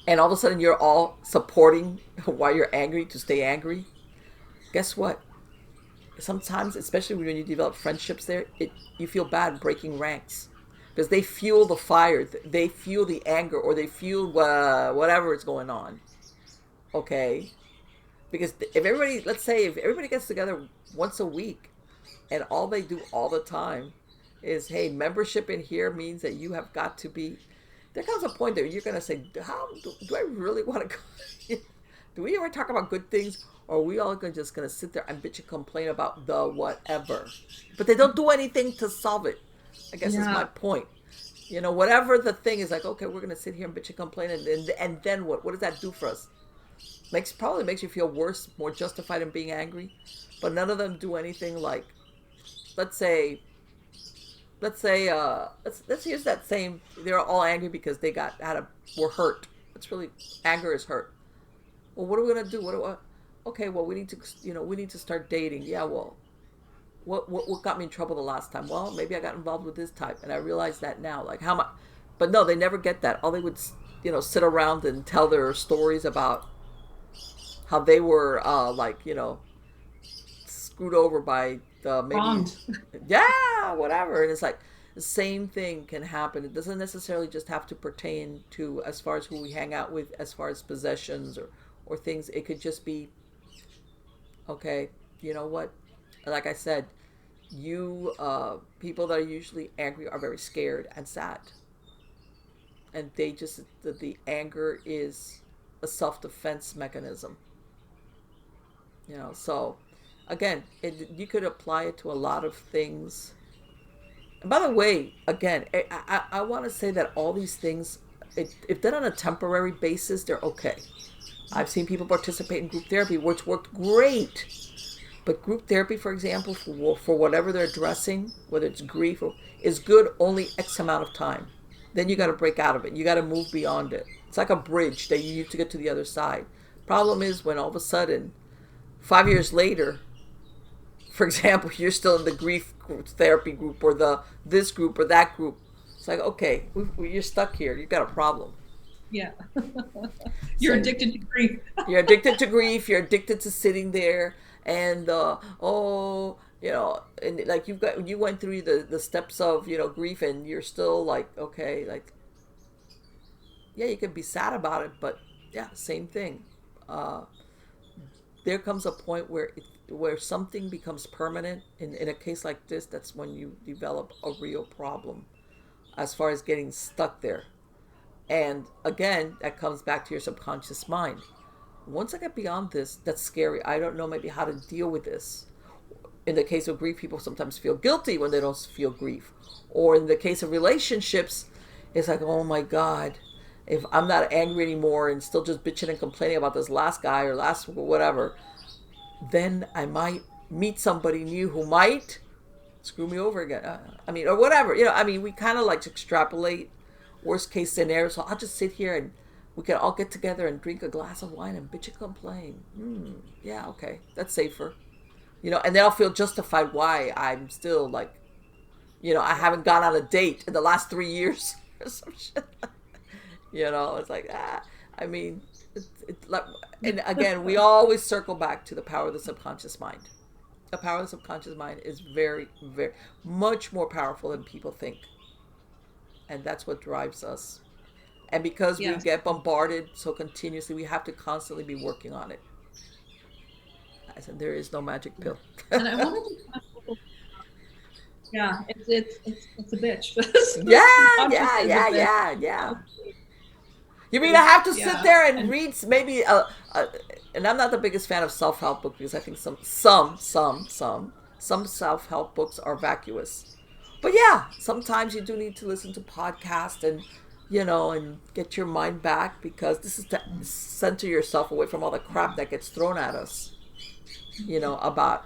and all of a sudden you're all supporting why you're angry to stay angry. Guess what? Sometimes, especially when you develop friendships there, you feel bad breaking ranks. Because they fuel the fire, they fuel the anger, or they fuel whatever is going on. Okay? Because let's say if everybody gets together once a week, and all they do all the time is, hey, membership in here means that you have got to be, there comes a point that you're going to say, how do I really want to go? Do we ever talk about good things? Or are we all just going to sit there and bitch and complain about the whatever? But they don't do anything to solve it. I guess is my point. Whatever the thing is, like, okay, we're gonna sit here and bitch and complain, and then what? What does that do for us? Probably makes you feel worse, more justified in being angry. But none of them do anything like, let's say let's say let's use that same. They're all angry because they were hurt. It's really, anger is hurt. Well, what are we gonna do? Okay, well, we need to start dating. Yeah, well, what got me in trouble the last time? Well, maybe I got involved with this type, and I realize that now. Like how much, but no, they never get that. All they would, sit around and tell their stories about how they were screwed over by maybe Wronged. yeah, whatever. And it's like the same thing can happen. It doesn't necessarily just have to pertain to as far as who we hang out with, as far as possessions or things. It could just be, okay, you know what? Like I said, people that are usually angry are very scared and sad, and the anger is a self-defense mechanism. So again, you could apply it to a lot of things. And by the way, again, I want to say that all these things, if done on a temporary basis, they're okay. I've seen people participate in group therapy, which worked great. But group therapy, for example, for whatever they're addressing, whether it's grief, is good only X amount of time. Then you got to break out of it. You got to move beyond it. It's like a bridge that you use to get to the other side. Problem is when all of a sudden, 5 years later, for example, you're still in the grief therapy group or this group or that group. It's like, okay, you're stuck here. You've got a problem. Yeah. You're addicted to grief. You're addicted to grief. You're addicted to sitting there. And and like you went through the steps of grief, and you're still like, okay, like, yeah, you can be sad about it, but yeah, same thing. There comes a point where something becomes permanent. In a case like this, that's when you develop a real problem as far as getting stuck there. And again, that comes back to your subconscious mind. Once I get beyond this, that's scary. I don't know maybe how to deal with this. In the case of grief, people sometimes feel guilty when they don't feel grief. Or in the case of relationships, it's like, oh my God, if I'm not angry anymore and still just bitching and complaining about this last guy or last whatever, then I might meet somebody new who might screw me over again. Or whatever. We kind of like extrapolate worst case scenario. So I'll just sit here and we can all get together and drink a glass of wine and bitch and complain. Yeah, okay. That's safer. And then I'll feel justified why I'm still like, I haven't gone on a date in the last 3 years or some shit. It's like, like, and again, we always circle back to the power of the subconscious mind. The power of the subconscious mind is very, very much more powerful than people think. And that's what drives us. And because we get bombarded so continuously, we have to constantly be working on it. I said there is no magic pill. And I wanted to, yeah, it's a bitch. Yeah. You mean I have to sit there and read maybe and I'm not the biggest fan of self-help books because I think some self-help books are vacuous. But yeah, sometimes you do need to listen to podcasts and and get your mind back, because this is to center yourself away from all the crap that gets thrown at us, about.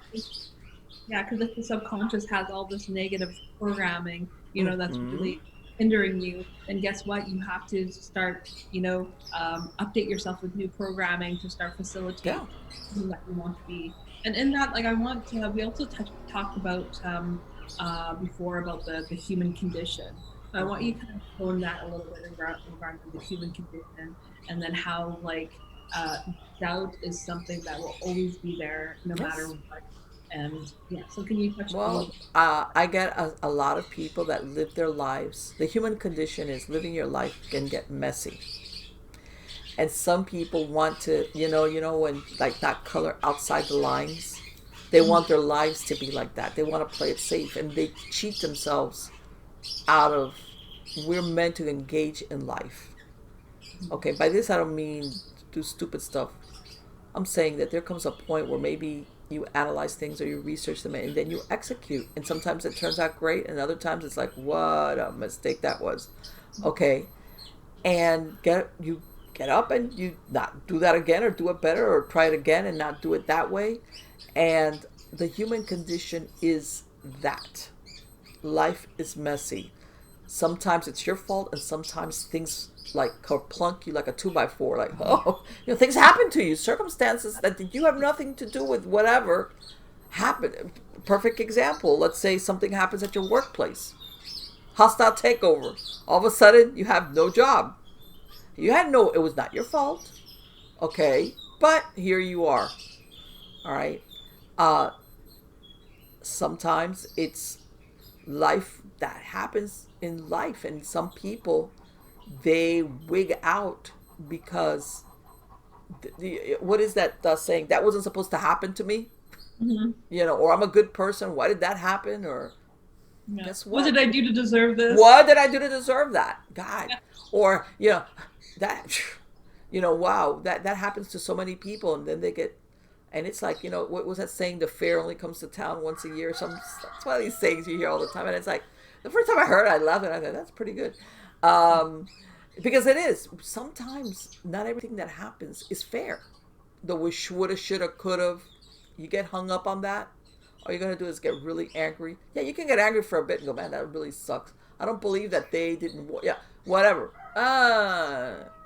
Yeah, because if the subconscious has all this negative programming, that's really hindering you, then guess what? You have to start, update yourself with new programming to start facilitating that you want to be. And in that, like, I want to, we also talked about before about the human condition. So I want you to kind of hone that a little bit regarding the human condition, and then how doubt is something that will always be there no matter what. And so can you touch on I get a lot of people that live their lives. The human condition is living your life can get messy. And some people want to, when like not color outside the lines. They want their lives to be like that. They want to play it safe, and they cheat themselves out of, we're meant to engage in life. Okay, by this I don't mean do stupid stuff. I'm saying that there comes a point where maybe you analyze things or you research them and then you execute. And sometimes it turns out great, and other times it's like, what a mistake that was. Okay, and get up and you not do that again, or do it better, or try it again and not do it that way. And the human condition is that. life is messy. Sometimes it's your fault, and sometimes things like plunk you like a 2x4. Like, oh, things happen to you, circumstances that you have nothing to do with, whatever happen. Perfect example. Let's say something happens at your workplace, hostile takeover. All of a sudden, you have no job. It was not your fault. Okay, but here you are. All right. Sometimes it's life that happens in life, and some people, they wig out because what is that saying? That wasn't supposed to happen to me. Or I'm a good person. Why did that happen? Or guess what? What did I do to deserve this? What did I do to deserve that? God. Or that. Wow, that happens to so many people, and then they get. And it's like, what was that saying? The fair only comes to town once a year. That's one of these sayings you hear all the time. And it's like, the first time I heard it, I laughed, and I thought, that's pretty good. Because it is. Sometimes not everything that happens is fair. The wish, woulda, shoulda, coulda. You get hung up on that. All you're going to do is get really angry. Yeah, you can get angry for a bit and go, man, that really sucks. I don't believe that they didn't. Yeah, whatever.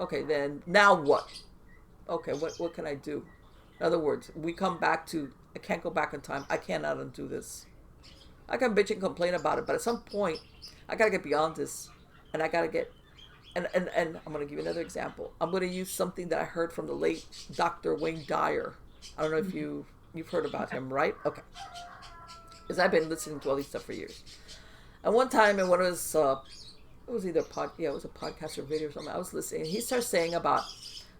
Okay, then now what? Okay, what can I do? In other words, we come back to, I can't go back in time. I cannot undo this. I can bitch and complain about it, but at some point, I got to get beyond this. And I got to get, and I'm going to give you another example. I'm going to use something that I heard from the late Dr. Wayne Dyer. I don't know if you've heard about him, right? Okay. Because I've been listening to all these stuff for years. And one time in one of his, it was either it was a podcast or video or something. I was listening. He started saying about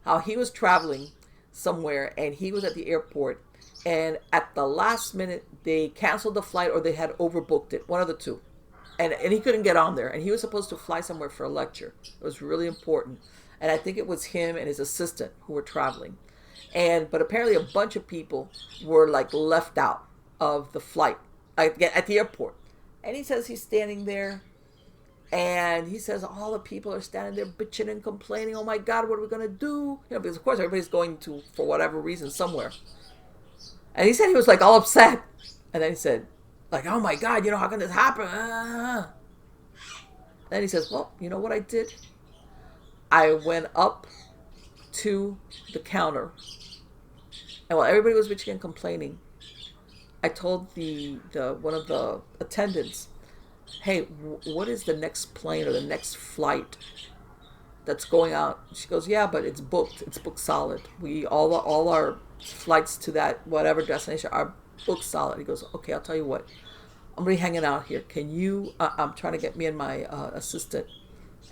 how he was traveling somewhere, and he was at the airport, and at the last minute they canceled the flight, or they had overbooked it, one of the two, and he couldn't get on there, and he was supposed to fly somewhere for a lecture. It was really important, and I think it was him and his assistant who were traveling, but apparently a bunch of people were like left out of the flight at the airport. And he says he's standing there, and he says all the people are standing there bitching and complaining. Oh my God, what are we going to do? Because of course everybody's going to, for whatever reason, somewhere. And he said he was like all upset. And then he said, like, oh my God, how can this happen? Then he says, well, you know what I did? I went up to the counter, and while everybody was bitching and complaining, I told the one of the attendants, hey, what is the next plane or the next flight that's going out? She goes, yeah, but it's booked. It's booked solid. All our flights to that whatever destination are booked solid. He goes, okay, I'll tell you what. I'm really hanging out here. Can you? I'm trying to get me and my assistant.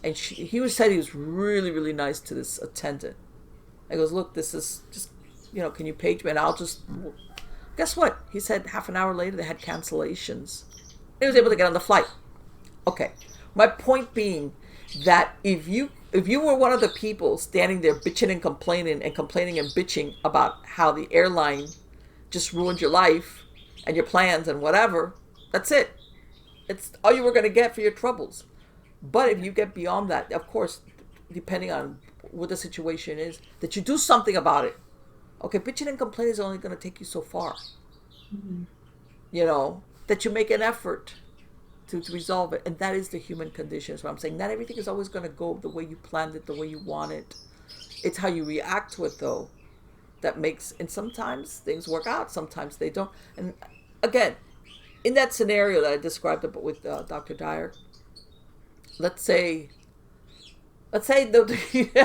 And he said he was really, really nice to this attendant. I goes, look, this is just, can you page me? And I'll just. Guess what? He said half an hour later they had cancellations. He was able to get on the flight. Okay. My point being that if you were one of the people standing there bitching and complaining and bitching about how the airline just ruined your life and your plans and whatever, that's it. It's all you were going to get for your troubles. But if you get beyond that, of course, depending on what the situation is, that you do something about it. Okay, bitching and complaining is only going to take you so far. Mm-hmm. That you make an effort to resolve it. And that is the human condition. So I'm saying not everything is always going to go the way you planned it, the way you want it. It's how you react to it, though, that makes, and sometimes things work out, sometimes they don't. And again, in that scenario that I described with Dr. Dyer, let's say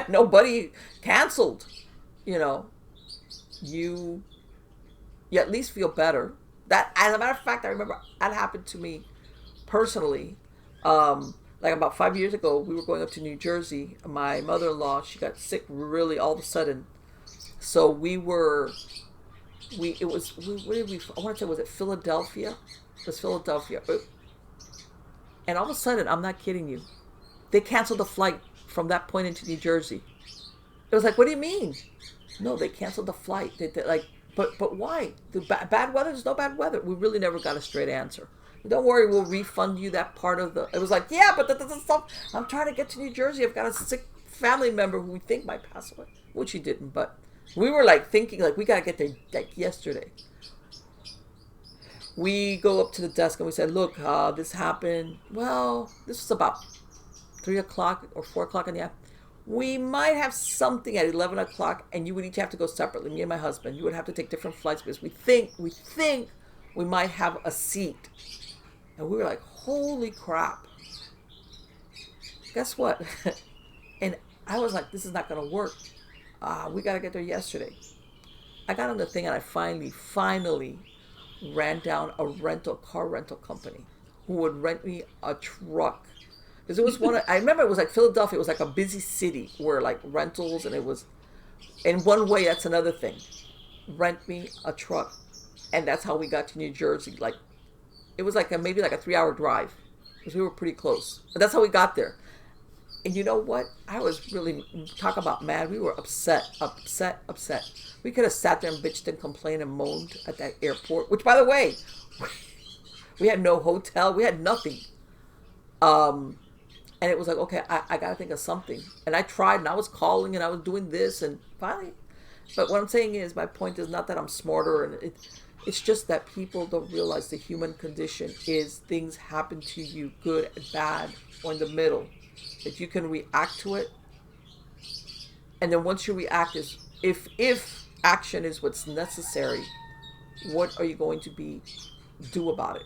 nobody canceled, you at least feel better. That, as a matter of fact, I remember that happened to me personally. Like about 5 years ago, we were going up to New Jersey. My mother-in-law, she got sick really all of a sudden. So I want to say, was it Philadelphia? It was Philadelphia. And all of a sudden, I'm not kidding you, they canceled the flight from that point into New Jersey. It was like, what do you mean? No, they canceled the flight. But why? The bad weather? There's no bad weather. We really never got a straight answer. Don't worry, we'll refund you that part of the. It was like, yeah, but that's stuff. I'm trying to get to New Jersey. I've got a sick family member who we think might pass away, which he didn't. But we were like thinking, like, we gotta get there like yesterday. We go up to the desk and we say, look, this happened. Well, this was about 3 o'clock or 4 o'clock in the afternoon. We might have something at 11 o'clock, and you would each have to go separately. Me and my husband, you would have to take different flights because we think we might have a seat. And we were like, holy crap. Guess what? And I was like, this is not going to work. We got to get there yesterday. I got on the thing and I finally ran down a car rental company who would rent me a truck. Because it was I remember it was like Philadelphia. It was like a busy city where like rentals, and it was, in one way, that's another thing. Rent me a truck. And that's how we got to New Jersey. Like, it was like maybe like a 3-hour drive because we were pretty close. But that's how we got there. And you know what? I was really, talk about mad. We were upset. We could have sat there and bitched and complained and moaned at that airport, which, by the way, we had no hotel. We had nothing. And it was like, okay, I got to think of something. And I tried, and I was calling, and I was doing this, and finally. But what I'm saying is, my point is not that I'm smarter, and it's just that people don't realize the human condition is things happen to you, good and bad, or in the middle. That you can react to it, and then once you react, is if action is what's necessary, what are you going to do about it?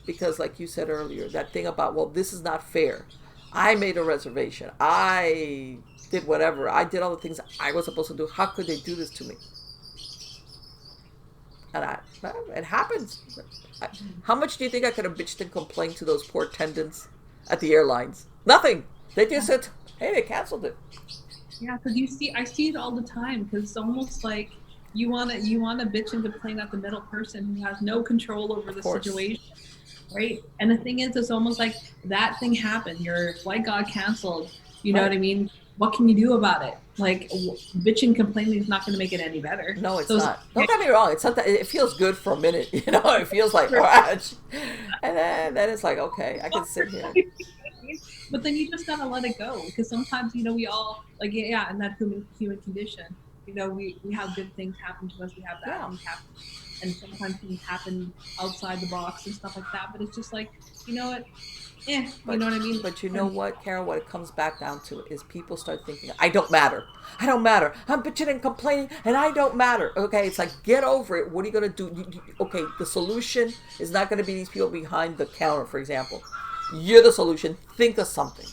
Because like you said earlier, that thing about, well, this is not fair. I made a reservation. I did whatever. I did all the things I was supposed to do. How could they do this to me? And it happens. How much do you think I could have bitched and complained to those poor attendants at the airlines? Nothing. They just said, hey, they canceled it. Yeah, because I see it all the time, because it's almost like you want to bitch and complain at the middle person who has no control over the situation. Right. And the thing is, it's almost like that thing happened. Your flight got canceled. You know what I mean? What can you do about it? Like, bitching and complaining is not going to make it any better. No, it's not. Don't get me wrong. It's something. It feels good for a minute. You know, it feels like, and then it's like, okay, I can sit here. But then you just gotta let it go, because sometimes, we all, like, yeah, in that human condition, we have good things happen to us. We have bad things happen. And sometimes things happen outside the box and stuff like that. But it's just like, you know what? You know what I mean? But you know what, Carol? What it comes back down to is people start thinking, I don't matter. I'm bitching and complaining, and I don't matter. Okay, it's like, get over it. What are you going to do? Okay, the solution is not going to be these people behind the counter, for example. You're the solution. Think of something.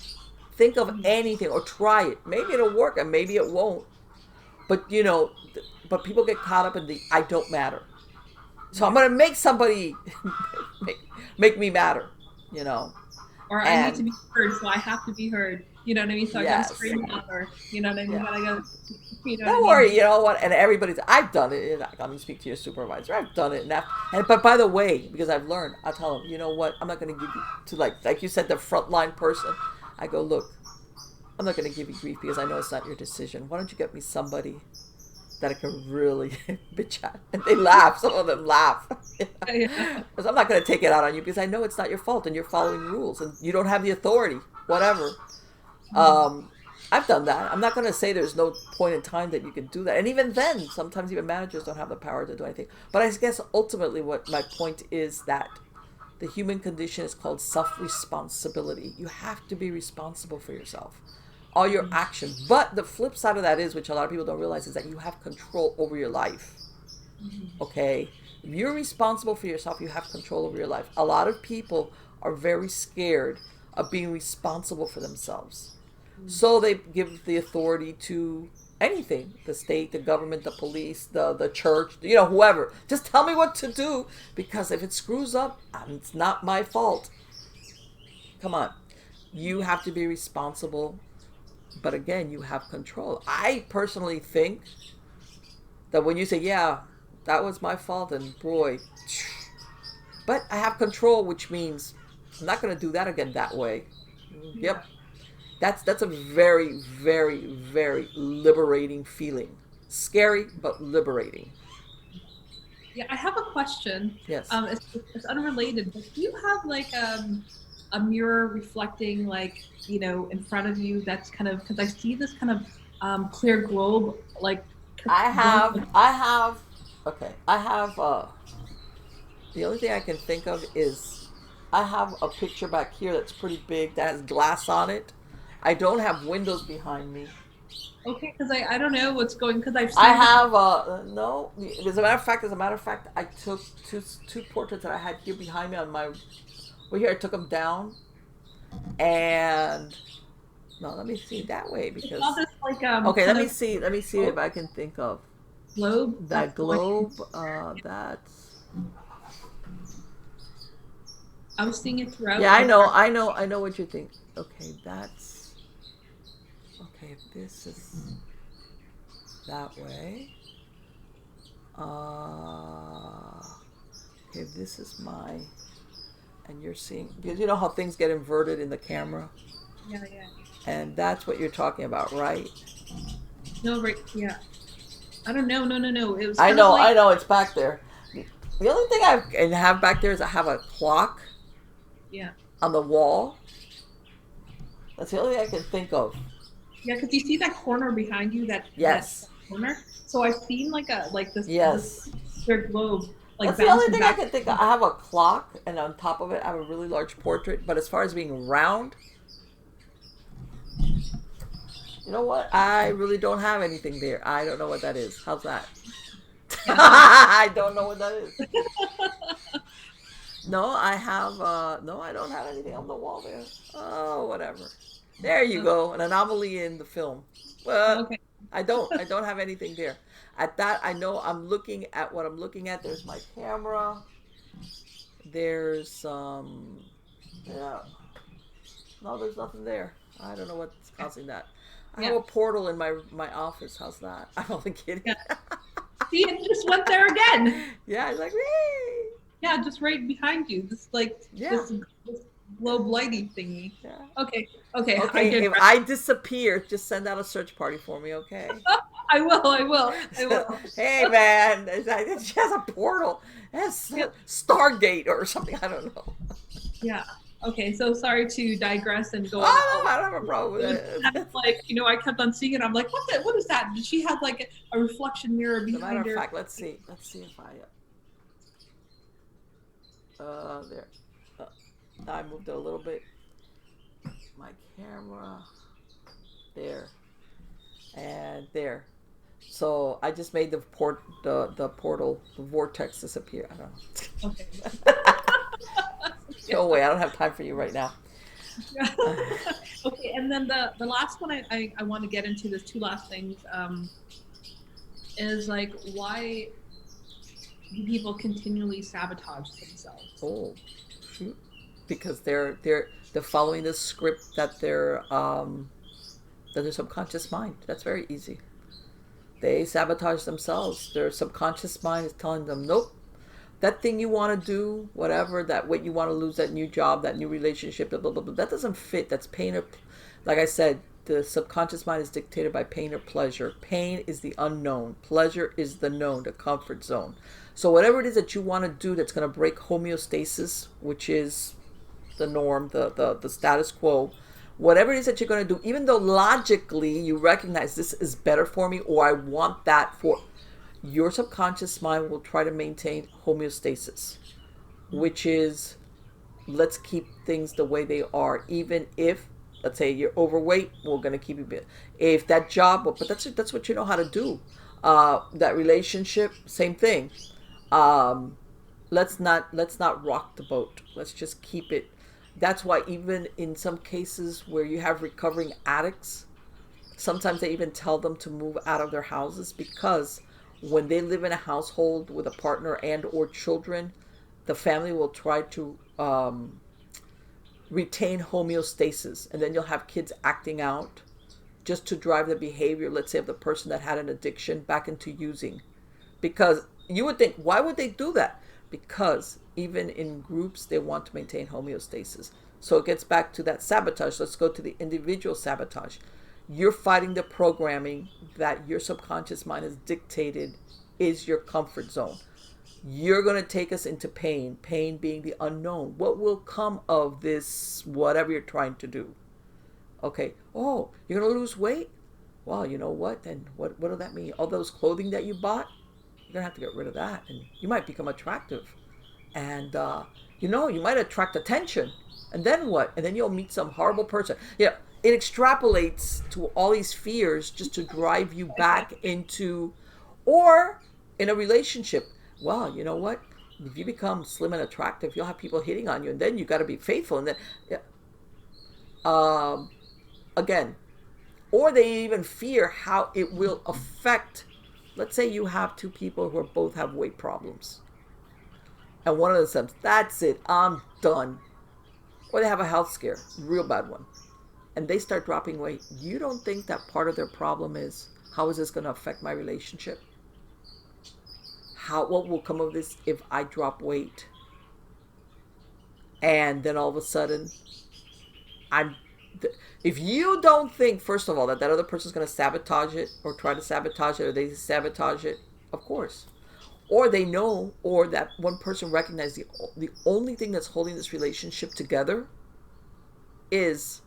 Think of anything, or try it. Maybe it'll work, and maybe it won't. But, but people get caught up in the I don't matter. So I'm going to make somebody make me matter, Or I need to be heard, so I have to be heard. You know what I mean? So I got to scream out, or, you know what I mean? Yeah. Don't worry, you know what? And I've done it. I'm going to speak to your supervisor. I've done it. But by the way, because I've learned, I'll tell them, you know what? I'm not going to give you to, like you said, the frontline person. I go, look, I'm not going to give you grief because I know it's not your decision. Why don't you get me somebody that I can really bitch at? And they laugh. Some of them laugh. Because I'm not going to take it out on you, because I know it's not your fault and you're following rules and you don't have the authority, whatever. I've done that. I'm not going to say there's no point in time that you can do that. And even then, sometimes even managers don't have the power to do anything. But I guess ultimately what my point is, that the human condition is called self-responsibility. You have to be responsible for yourself. All your actions. But the flip side of that is, which a lot of people don't realize, is that you have control over your life. Okay? If you're responsible for yourself, you have control over your life. A lot of people are very scared of being responsible for themselves. So they give the authority to anything, the state, the government, the police, the church, whoever. Just tell me what to do, because if it screws up, it's not my fault. Come on. You have to be responsible. But again, you have control. I personally think that when you say, yeah, that was my fault, and boy, but I have control, which means I'm not going to do that again that way. Yep. That's a very, very, very liberating feeling. Scary, but liberating. Yeah, I have a question. Yes. It's unrelated, but do you have like a mirror reflecting, like, in front of you, that's kind of, because I see this kind of clear globe, like I have The only thing I can think of is I have a picture back here that's pretty big that has glass on it. I don't have windows behind me. Okay, because I don't know what's going, because I've I seen the. have no. As a matter of fact, I took two portraits that I had here behind me on my. Well, here I took them down, and no, let me see that way It's because. not this like Okay, kind of let me see if I can think of globe that that's going. globe. That's. I was seeing it throughout Yeah, the park. I know what you think. Okay, that's. Okay, this is that way. Uh, okay, this is my. And you're seeing, because you know how things get inverted in the camera? Yeah, yeah. And that's what you're talking about, right? No, right. Yeah. I don't know. No, no, no. It was kind of like. I know, it's back there. The only thing I have back there is I have a clock Yeah. on the wall. That's the only thing I can think of. Yeah, because you see that corner behind you, that Yes. corner. So I've seen like this Yes. their globe like That's the only bouncing thing I back. can think of. I have a clock, and on top of it, I have a really large portrait. But as far as being round, you know what? I really don't have anything there. I don't know what that is. How's that? Yeah. I don't know what that is. No, I have no, I don't have anything on the wall there. Oh, whatever. There you go. An anomaly in the film. Well, Okay. I don't have anything there. At that, I know I'm looking at what I'm looking at. There's my camera. There's yeah. No, there's nothing there. I don't know what's causing that. I have Yeah. a portal in my office. How's that? I'm only kidding. Yeah. See, it just went there again. Yeah, it's like, whee! Yeah, just right behind you. This like Yeah. this globe lighty thingy. Yeah. Okay. Okay. I Okay, did. if I disappear, just send out a search party for me, okay? I will. I will. I will. Hey, man, she has a portal. It's Yeah. Stargate or something. I don't know. Yeah. Okay. So sorry to digress and go on. Oh, I don't have a problem with it. Like I kept on seeing it. I'm like, what is that? Did she have like a reflection mirror As a matter behind of her? fact, let's see if there. I moved it a little bit. My camera, there, and there. So I just made the portal, the vortex disappear. I don't know. Okay. Go away. I don't have time for you right now. Okay, and then the last one I want to get into, there's two last things, is like, why do people continually sabotage themselves? Oh, because they're following the script that their subconscious mind. That's very easy. They sabotage themselves. Their subconscious mind is telling them, nope, that thing you want to do, whatever, that what you want to lose, that new job, that new relationship, blah, blah, blah, blah, that doesn't fit. That's pain or, like I said, the subconscious mind is dictated by pain or pleasure. Pain is the unknown. Pleasure is the known, the comfort zone. So whatever it is that you want to do that's going to break homeostasis, which is the norm, the status quo, whatever it is that you're going to do, even though logically you recognize this is better for me or I want that for, your subconscious mind will try to maintain homeostasis, which is let's keep things the way they are, even if, let's say you're overweight, we're going to keep you bit. If that job, but that's what you know how to do. That relationship, same thing. Let's not rock the boat. Let's just keep it. That's why even in some cases where you have recovering addicts, sometimes they even tell them to move out of their houses, because when they live in a household with a partner and or children, the family will try to retain homeostasis, and then you'll have kids acting out just to drive the behavior, let's say, of the person that had an addiction back into using. Because you would think, why would they do that? Because even in groups, they want to maintain homeostasis. So it gets back to that sabotage. Let's go to the individual sabotage. You're fighting the programming that your subconscious mind has dictated is your comfort zone. You're going to take us into pain, pain being the unknown. What will come of this, whatever you're trying to do? Okay, oh, you're going to lose weight? Well, you know what? Then what does that mean? All those clothing that you bought, you're going to have to get rid of that. And you might become attractive. And, you might attract attention. And then what? And then you'll meet some horrible person. Yeah, it extrapolates to all these fears just to drive you back into, or in a relationship. Well, you know what? If you become slim and attractive, you'll have people hitting on you, and then you got to be faithful. And then, yeah, again, or they even fear how it will affect. Let's say you have two people who both have weight problems, and one of them says, "That's it, I'm done," or they have a health scare, real bad one, and they start dropping weight. You don't think that part of their problem is, how is this going to affect my relationship? What will come of this if I drop weight? And then all of a sudden, if you don't think, first of all, that other person's going to sabotage it or try to sabotage it, or they sabotage it, of course. Or they know, or that one person recognizes the only thing that's holding this relationship together is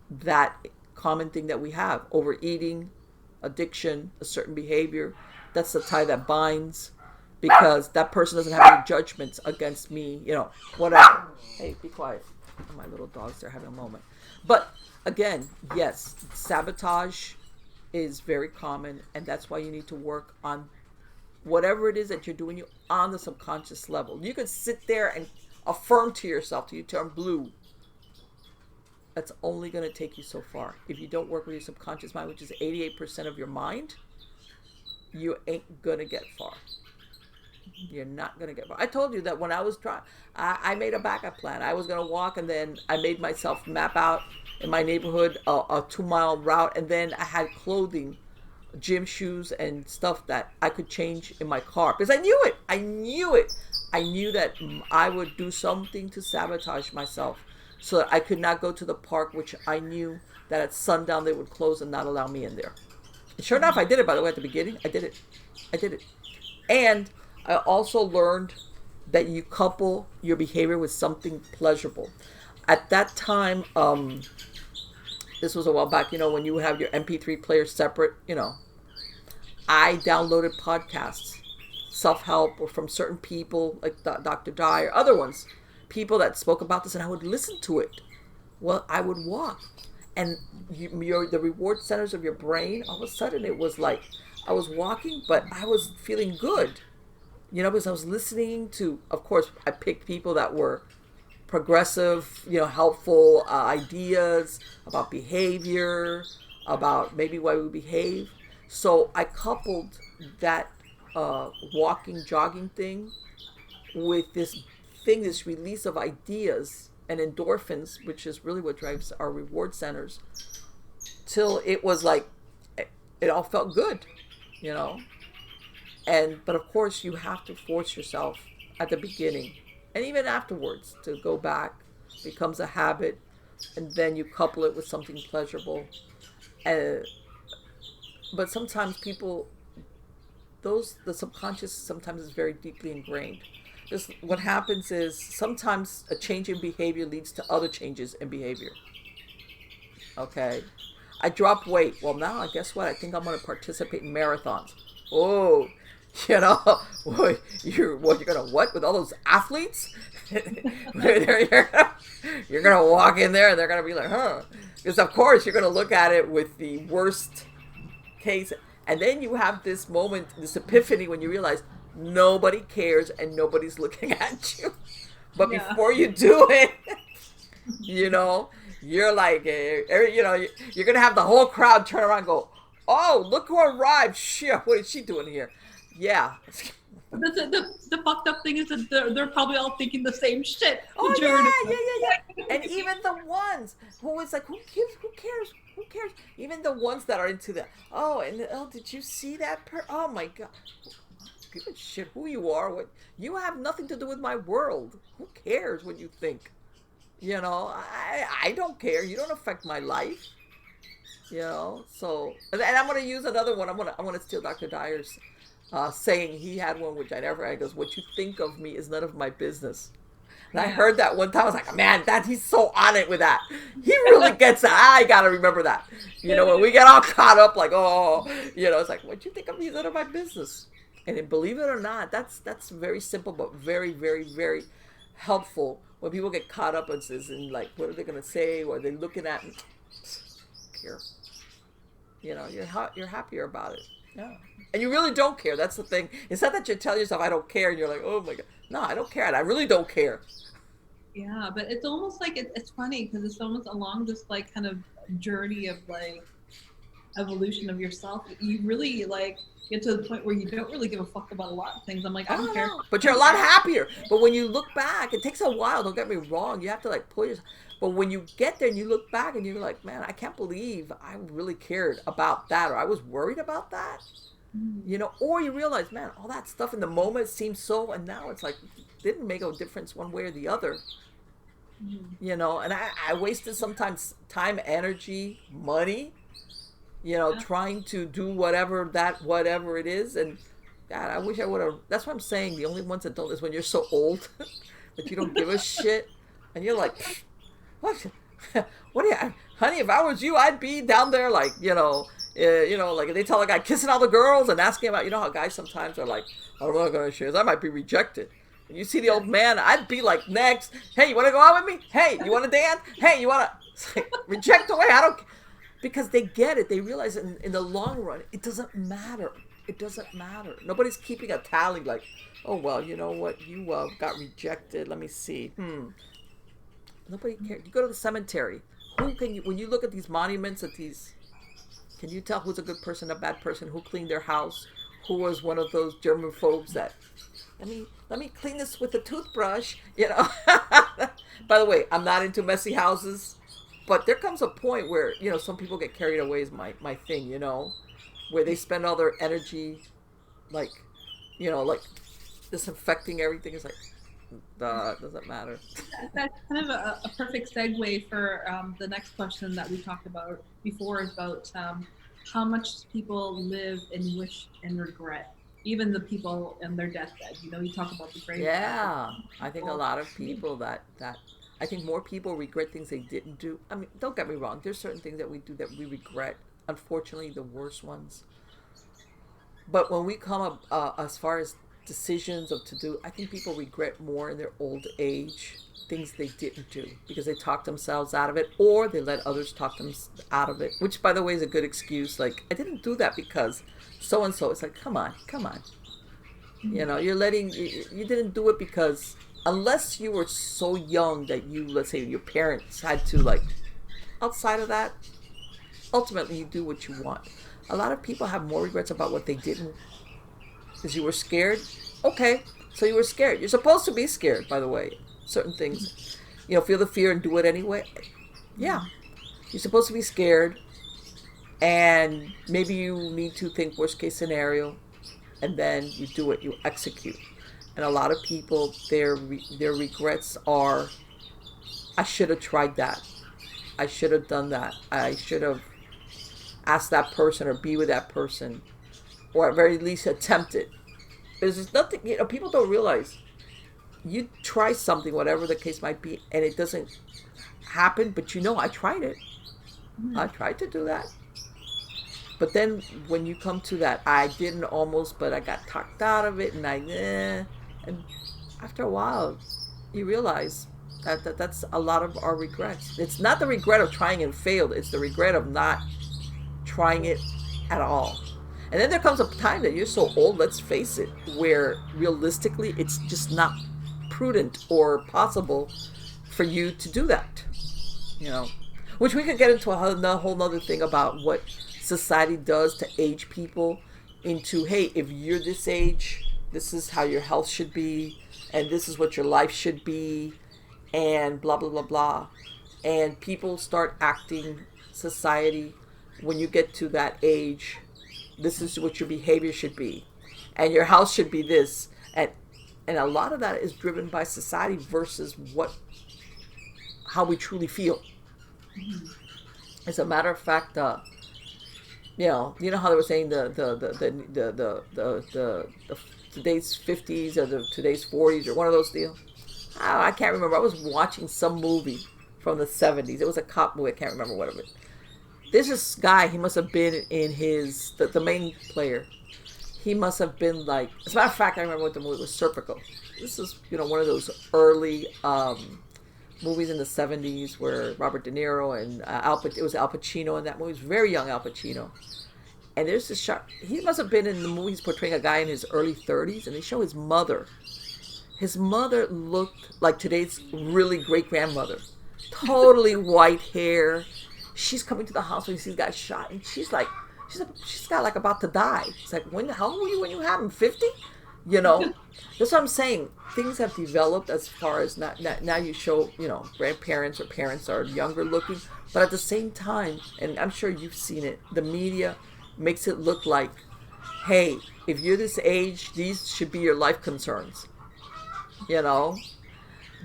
that common thing that we have: overeating, addiction, a certain behavior. That's the tie that binds, because that person doesn't have any judgments against me, whatever. Hey, be quiet. My little dogs, they're having a moment. But again, yes, sabotage is very common, and that's why you need to work on whatever it is that you're doing on the subconscious level. You can sit there and affirm to yourself till you turn blue. That's only going to take you so far. If you don't work with your subconscious mind, which is 88% of your mind, you ain't going to get far. You're not going to get far. I told you that when I was trying, I made a backup plan. I was going to walk, and then I made myself map out in my neighborhood a 2-mile route, and then I had clothing, gym shoes, and stuff that I could change in my car, because I knew it. I knew that I would do something to sabotage myself so that I could not go to the park, which I knew that at sundown they would close and not allow me in there. And sure enough, I did it, by the way, at the beginning. I did it. And I also learned that you couple your behavior with something pleasurable. At that time, this was a while back, when you have your MP3 player separate, I downloaded podcasts, self-help, or from certain people like Dr. Dye or other ones, people that spoke about this, and I would listen to it. Well, I would walk, and the reward centers of your brain, all of a sudden it was like I was walking, but I was feeling good, because I was listening to, of course, I picked people that were progressive, helpful ideas about behavior, about maybe why we behave. So I coupled that walking, jogging thing with this release of ideas and endorphins, which is really what drives our reward centers, till it was like, it all felt good, but of course you have to force yourself at the beginning and even afterwards to go back. It becomes a habit, and then you couple it with something pleasurable. But sometimes the subconscious sometimes is very deeply ingrained. Just what happens is sometimes a change in behavior leads to other changes in behavior. Okay, I dropped weight. Well, now guess what? I think I'm going to participate in marathons. Oh, you're gonna what with all those athletes? You're gonna walk in there and they're gonna be like, huh? Because of course you're gonna look at it with the worst case, and then you have this moment, this epiphany, when you realize nobody cares and nobody's looking at you. But before you do it, you're like, you're gonna have the whole crowd turn around and go, oh, look who arrived. Shit, what is she doing here? Yeah. The fucked up thing is that they're probably all thinking the same shit. Oh, yeah. And even the ones who is like, who cares? Even the ones that are into the, did you see that? Oh my God. Give a shit who you are. What, you have nothing to do with my world. Who cares what you think? I don't care. You don't affect my life. So, and I'm going to use another one. I'm going to steal Dr. Dyer's saying. He had one which I never had. He goes, what you think of me is none of my business. And I heard that one time. I was like, man, he's so on it with that. He really gets it. I got to remember that. When we get all caught up like, it's like, what you think of me is none of my business. And believe it or not, that's very simple, but very, very, very helpful when people get caught up in like, what are they going to say? Or are they looking at me? Care. You're happier about it. Yeah. And you really don't care. That's the thing. It's not that you tell yourself, I don't care, and you're like, oh my God. No, I don't care. And I really don't care. Yeah, but it's almost like it's funny because it's almost along this like kind of journey of like evolution of yourself. You really like get to the point where you don't really give a fuck about a lot of things. I'm like, I don't care. But you're a lot happier. But when you look back, it takes a while. Don't get me wrong. You have to like pull yourself. But when you get there and you look back and you're like, man, I can't believe I really cared about that, or I was worried about that. Or you realize, man, all that stuff in the moment seems so, and now it's like, didn't make a difference one way or the other. And I wasted sometimes time, energy, money, trying to do whatever it is. And God, I wish I would have. That's what I'm saying. The only ones that don't is when you're so old that you don't give a shit. And you're like, what? What do you, honey, if I was you, I'd be down there like, like they tell a guy kissing all the girls and asking about, how guys sometimes are like, I'm not going to share this. I might be rejected. And you see the old man, I'd be like, next, hey, you want to go out with me? Hey, you want to dance? Hey, you want to reject away? I don't, because they get it. They realize in the long run, it doesn't matter. It doesn't matter. Nobody's keeping a tally like, oh, well, you know what? You got rejected. Let me see. Nobody cares. You go to the cemetery. When you look at these monuments, can you tell who's a good person, a bad person, who cleaned their house, who was one of those germaphobes that, let me clean this with a toothbrush, By the way, I'm not into messy houses, but there comes a point where, some people get carried away is my thing, where they spend all their energy, like disinfecting everything. Is like, it doesn't matter. That's kind of a perfect segue for the next question that we talked about before, is about how much people live in wish and regret, even the people in their deathbed. You talk about the grave. Yeah, I think a lot of people that I think more people regret things they didn't do. I mean, don't get me wrong. There's certain things that we do that we regret. Unfortunately, the worst ones. But when we come up as far as decisions of to do, I think people regret more in their old age things they didn't do because they talked themselves out of it, or they let others talk them out of it, which by the way is a good excuse. Like, I didn't do that because so and so. It's like, come on. You're letting, you didn't do it because, unless you were so young that let's say your parents had to, like, outside of that, ultimately you do what you want. A lot of people have more regrets about what they didn't, because you were scared. Okay, so you were scared. You're supposed to be scared, by the way. Certain things, feel the fear and do it anyway. Yeah, you're supposed to be scared, and maybe you need to think worst case scenario, and then you do it. You execute. And a lot of people, their regrets are, I should have tried that. I should have done that. I should have asked that person or be with that person, or at very least attempt it. There's nothing, people don't realize. You try something, whatever the case might be, and it doesn't happen, but I tried it. I tried to do that. But then when you come to that, I didn't almost, but I got talked out of it, and and after a while, you realize that's a lot of our regrets. It's not the regret of trying and failed, it's the regret of not trying it at all. And then there comes a time that you're so old, let's face it, where realistically it's just not prudent or possible for you to do that. Which we could get into a whole nother thing about what society does to age people into, hey, if you're this age, this is how your health should be, and this is what your life should be, and blah, blah, blah, blah. And people start acting, society, when you get to that age, this is what your behavior should be, and your house should be this, and a lot of that is driven by society versus how we truly feel. As a matter of fact, you know how they were saying the today's 50s or the today's 40s or one of those deals. I can't remember. I was watching some movie from the 70s. It was a cop movie. I can't remember what of it. There's this guy. He must have been in the main player. he must have been like, as a matter of fact, I remember what the movie was, Serpico. This is, one of those early movies in the 70s where Robert De Niro and it was Al Pacino in that movie. It was very young Al Pacino. And there's this shot, he must have been in the movies portraying a guy in his early 30s, and they show his mother. His mother looked like today's really great grandmother. Totally white hair. She's coming to the house when she sees the guy shot, and she's got like about to die. It's like, how old were you when you had him? 50? That's what I'm saying. Things have developed as far as now you show, grandparents or parents are younger looking, but at the same time, and I'm sure you've seen it, the media makes it look like, hey, if you're this age, these should be your life concerns. Do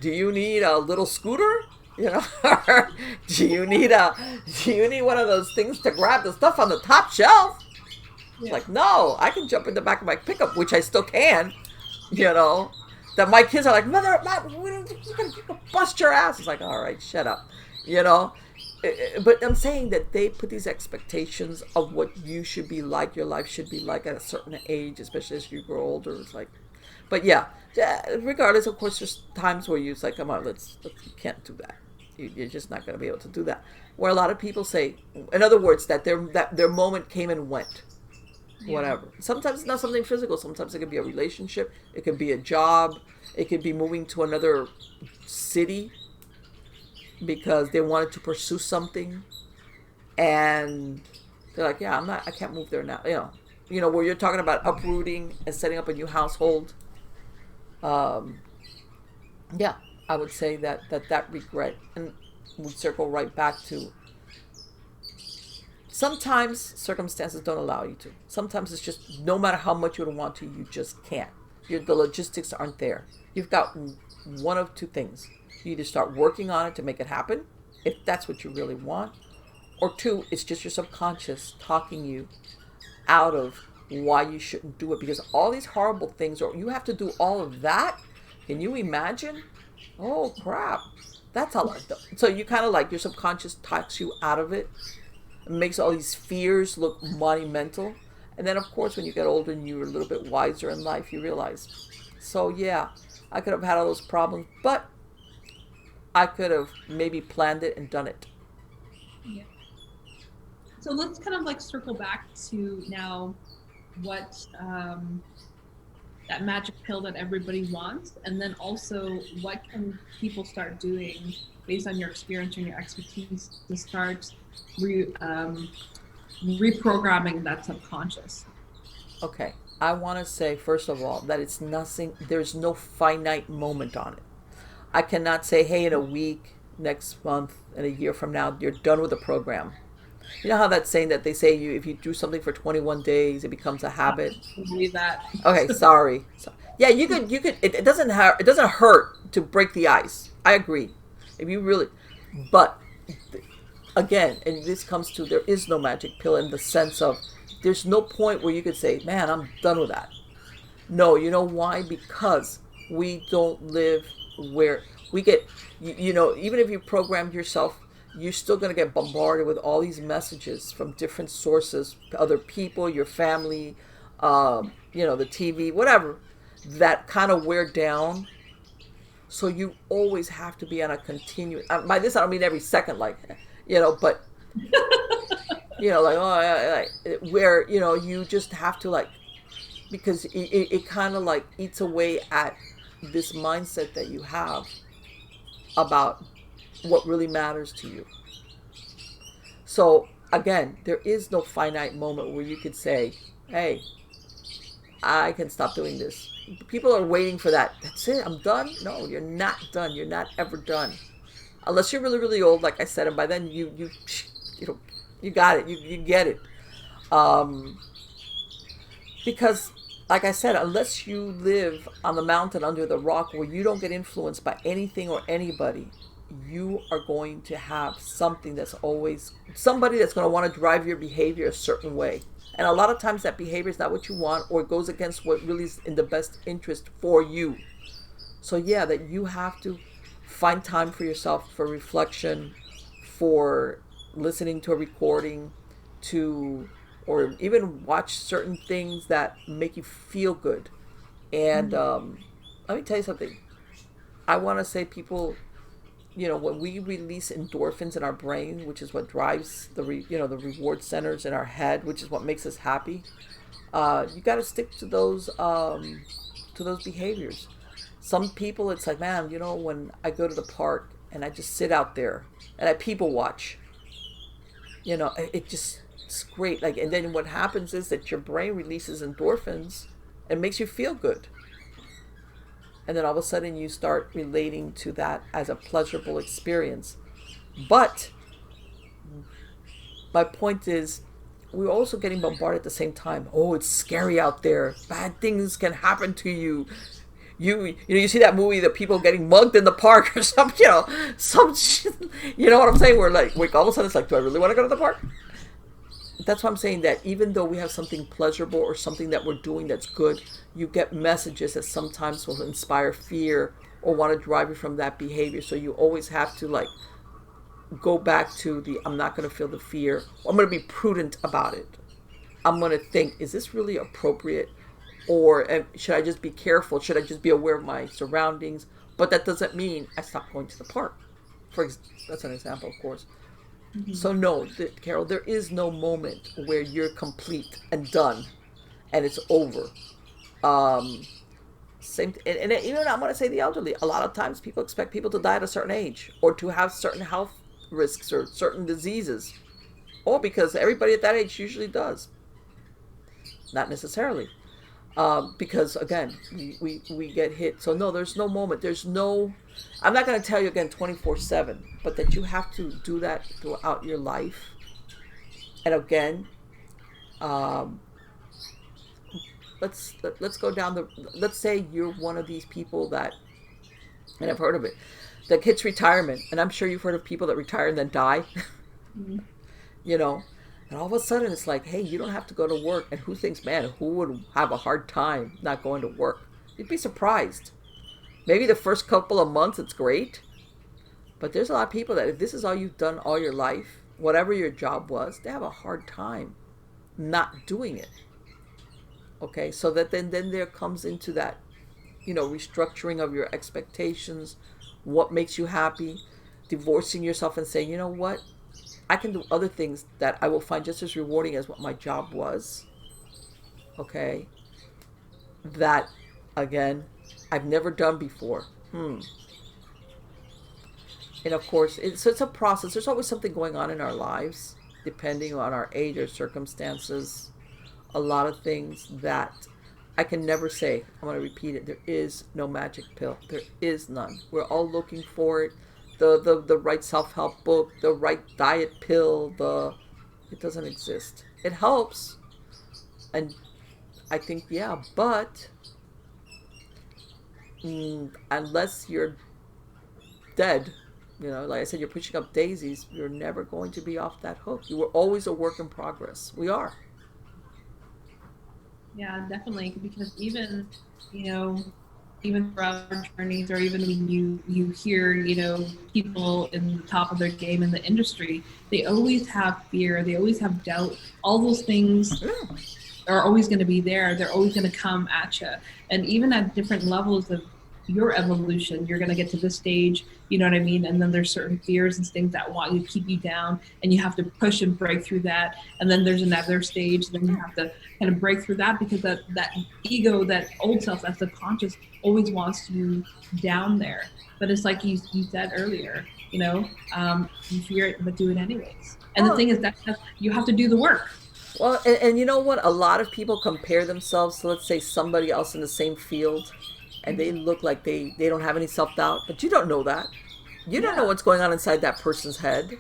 you need a little scooter? Or do you need one of those things to grab the stuff on the top shelf? It's like, no, I can jump in the back of my pickup, which I still can. That my kids are like, Mother, you can bust your ass. It's like, all right, shut up. But I'm saying that they put these expectations of what you should be like, your life should be like at a certain age, especially as you grow older. It's like, but yeah, regardless, of course, there's times where you're like, come on, you can't do that. You're just not going to be able to do that. Where a lot of people say, in other words, that their moment came and went. Whatever. Sometimes it's not something physical. Sometimes it could be a relationship. It could be a job. It could be moving to another city because they wanted to pursue something, and they're like, yeah, I can't move there now. Where you're talking about uprooting and setting up a new household. Yeah, I would say that regret, and we circle right back to, sometimes circumstances don't allow you to. Sometimes it's just, no matter how much you would want to, you just can't. The logistics aren't there. You've got one of two things. You either start working on it to make it happen, if that's what you really want, or two, it's just your subconscious talking you out of why you shouldn't do it, because all these horrible things, or you have to do all of that. Can you imagine? Oh crap, that's a lot. So you kind of like, your subconscious talks you out of it, and makes all these fears look monumental. And then of course when you get older and you're a little bit wiser in life, you realize, so yeah, I could have had all those problems, but I could have maybe planned it and done it. Yeah. So let's kind of like circle back to now what that magic pill that everybody wants, and then also what can people start doing based on your experience and your expertise to start reprogramming that subconscious. Okay, I want to say first of all that it's nothing, there's no finite moment on it. I cannot say, hey, in a week, next month, and a year from now, you're done with the program. You know how that saying that they say, if you do something for 21 days, it becomes a habit. I believe that. Okay, sorry. Yeah, you could. It doesn't hurt to break the ice. I agree. If you really, but again, and this comes to, there is no magic pill in the sense of, there's no point where you could say, man, I'm done with that. No, you know why? Because we don't live where we get, even if you programmed yourself, you're still going to get bombarded with all these messages from different sources, other people, your family, the TV, whatever, that kind of wear down. So you always have to be on a continuous, by this I don't mean every second, but where, you just have to because it kind of eats away at this mindset that you have about what really matters to you. So again, there is no finite moment where you could say, hey, I can stop doing this. People are waiting for that. That's it, I'm done. No, you're not done. You're not ever done. Unless you're really, really old, like I said, and by then you got it. You get it. Because like I said, unless you live on the mountain under the rock where you don't get influenced by anything or anybody, you are going to have somebody that's going to want to drive your behavior a certain way. And a lot of times that behavior is not what you want, or it goes against what really is in the best interest for you. So yeah, that you have to find time for yourself, for reflection, for listening to a recording, to or even watch certain things that make you feel good. And let me tell you something. I want to say people, when we release endorphins in our brain, which is what drives the the reward centers in our head, which is what makes us happy. You got to stick to those behaviors. Some people, it's like, man, when I go to the park and I just sit out there and I people watch, it's great. Like, and then what happens is that your brain releases endorphins and makes you feel good. And then all of a sudden you start relating to that as a pleasurable experience. But my point is, we're also getting bombarded at the same time. Oh, it's scary out there. Bad things can happen to you. You see that movie, the people getting mugged in the park or some shit. You know what I'm saying? We're like, all of a sudden it's like, do I really want to go to the park? That's why I'm saying that even though we have something pleasurable or something that we're doing that's good, you get messages that sometimes will inspire fear or want to drive you from that behavior. So you always have to go back to I'm not going to feel the fear. I'm going to be prudent about it. I'm going to think, is this really appropriate? Or should I just be careful? Should I just be aware of my surroundings? But that doesn't mean I stop going to the park. That's an example, of course. Mm-hmm. So no, Carol, there is no moment where you're complete and done and it's over. Same, and I'm going to say the elderly. A lot of times people expect people to die at a certain age or to have certain health risks or certain diseases. All because everybody at that age usually does. Not necessarily. Because again, we get hit. So no, there's no moment. I'm not going to tell you again 24/7, but that you have to do that throughout your life. And again, let's go down let's say you're one of these people that, and I've heard of it, that hits retirement. And I'm sure you've heard of people that retire and then die. Mm-hmm. And all of a sudden it's like, hey, you don't have to go to work. And who thinks, man, who would have a hard time not going to work? You'd be surprised. Maybe the first couple of months it's great. But there's a lot of people that if this is all you've done all your life, whatever your job was, they have a hard time not doing it. Okay, so that then there comes into that, restructuring of your expectations, what makes you happy, divorcing yourself and saying, you know what? I can do other things that I will find just as rewarding as what my job was. Okay. That, again, I've never done before. And of course, it's a process. There's always something going on in our lives, depending on our age or circumstances. A lot of things that I can never say. I'm going to repeat it. There is no magic pill. There is none. We're all looking for it. The right self-help book, the right diet pill, it doesn't exist. It helps, and I think, yeah, but unless you're dead, like I said, you're pushing up daisies, you're never going to be off that hook. You were always a work in progress. We are. Yeah, definitely, because even throughout our journeys, or even when you hear, people in the top of their game in the industry, they always have fear, they always have doubt. All those things are always going to be there. They're always going to come at you. And even at different levels of your evolution, you're going to get to this stage, you know what I mean? And then there's certain fears and things that want you to keep you down, and you have to push and break through that. And then there's another stage, then you have to kind of break through that, because that ego, that old self, that subconscious always wants you down there. But it's like you said earlier, you fear it, but do it anyways. And the thing is that you have to do the work. Well, and you know what? A lot of people compare themselves to, let's say, somebody else in the same field, and they look like they don't have any self-doubt, but you don't know that. You don't know what's going on inside that person's head.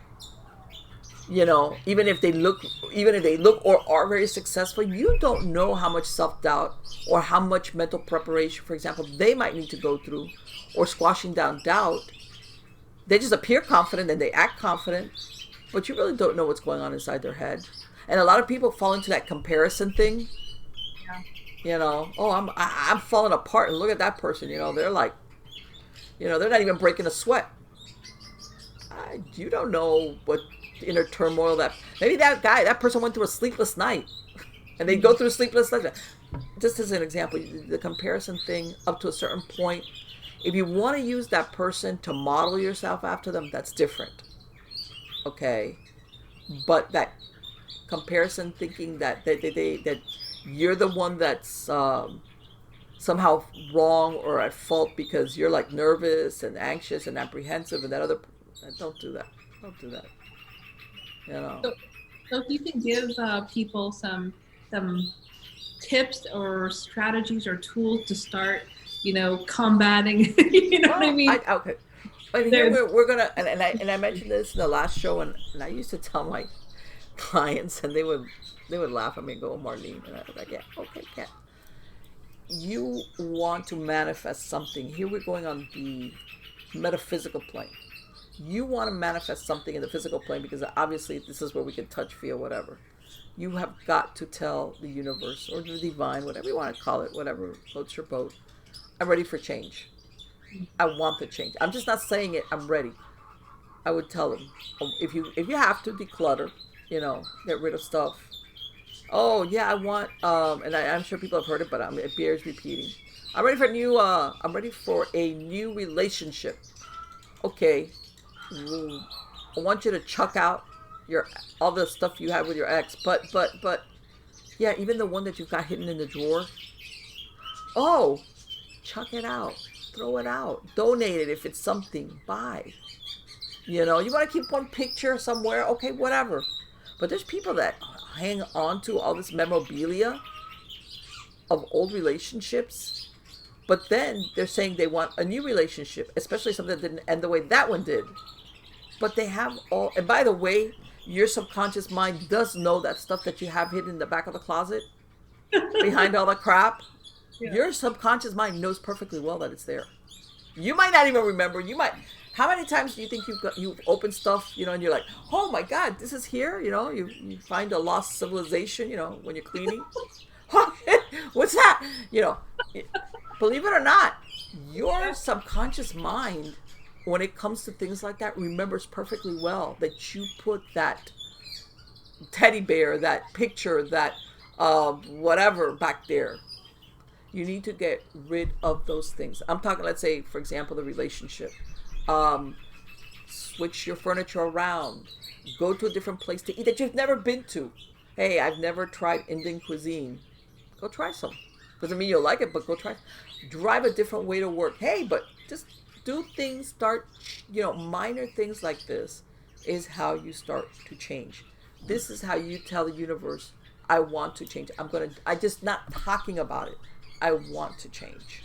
Even if they look or are very successful, you don't know how much self-doubt or how much mental preparation, for example, they might need to go through, or squashing down doubt. They just appear confident and they act confident, but you really don't know what's going on inside their head. And a lot of people fall into that comparison thing. I'm falling apart, and look at that person. They're like, they're not even breaking a sweat. You don't know what inner turmoil that maybe that person went through a sleepless night, and they go through a sleepless night. Just as an example, the comparison thing up to a certain point. If you want to use that person to model yourself after them, that's different. Okay, but that comparison thinking that that you're the one that's somehow wrong or at fault because you're like nervous and anxious and apprehensive, and that other, don't do that. Don't do that. You know. So if you can give people some tips or strategies or tools to start, combating, what I mean? Okay. But here we're gonna, and I mentioned this in the last show, and I used to tell my clients, and they would laugh at me and go, "Oh, Marlene," and I was like, "Yeah, okay, yeah." You want to manifest something. Here we're going on the metaphysical plane. You want to manifest something in the physical plane because obviously this is where we can touch, feel, whatever. You have got to tell the universe or the divine, whatever you want to call it, whatever floats your boat, I'm ready for change. I want the change. I'm just not saying it. I'm ready. I would tell them, if you have to declutter, get rid of stuff. Oh yeah, I want and I'm sure people have heard it, but it bears repeating. I'm ready for a new relationship. Okay, I want you to chuck out all the stuff you have with your ex, but yeah, even the one that you've got hidden in the drawer. Oh, chuck it out, throw it out, donate it if it's something. Buy. You want to keep one picture somewhere. Okay, whatever. But there's people that hang on to all this memorabilia of old relationships, but then they're saying they want a new relationship, especially something that didn't end the way that one did. But they have all, and by the way, your subconscious mind does know that stuff that you have hidden in the back of the closet, behind all the crap. Yeah. Your subconscious mind knows perfectly well that it's there. You might not even remember. How many times do you think you've opened stuff, and you're like, oh my God, this is here, you find a lost civilization, when you're cleaning. What's that? Believe it or not, your subconscious mind, when it comes to things like that, remembers perfectly well that you put that teddy bear, that picture, that whatever back there. You need to get rid of those things. I'm talking, let's say, for example, the relationship. Switch your furniture around. Go to a different place to eat that you've never been to. Hey, I've never tried Indian cuisine. Go try some. Doesn't mean you'll like it, but go try. Drive a different way to work. Hey, but just do things, minor things like this is how you start to change. This is how you tell the universe, I want to change. I'm just not talking about it. I want to change.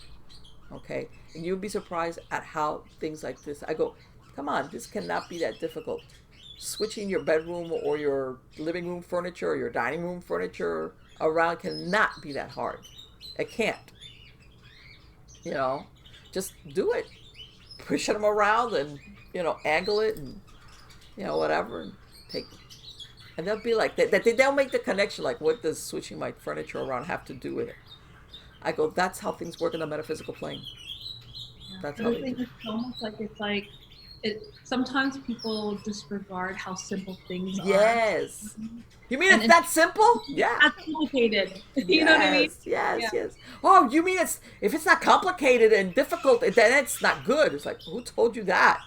Okay? And you'll be surprised at how things like this, I go, come on, this cannot be that difficult. Switching your bedroom or your living room furniture or your dining room furniture around cannot be that hard. It can't. Just do it. Push them around and, angle it and, whatever. And take it. And they'll be like, they'll make the connection, like, what does switching my furniture around have to do with it? I go, that's how things work in the metaphysical plane. Yeah. That's how it's almost like sometimes people disregard how simple things are. Yes. You mean it's that simple? Yeah. Not complicated. You know what I mean? Yes. Oh, you mean if it's not complicated and difficult, then it's not good. It's like, who told you that?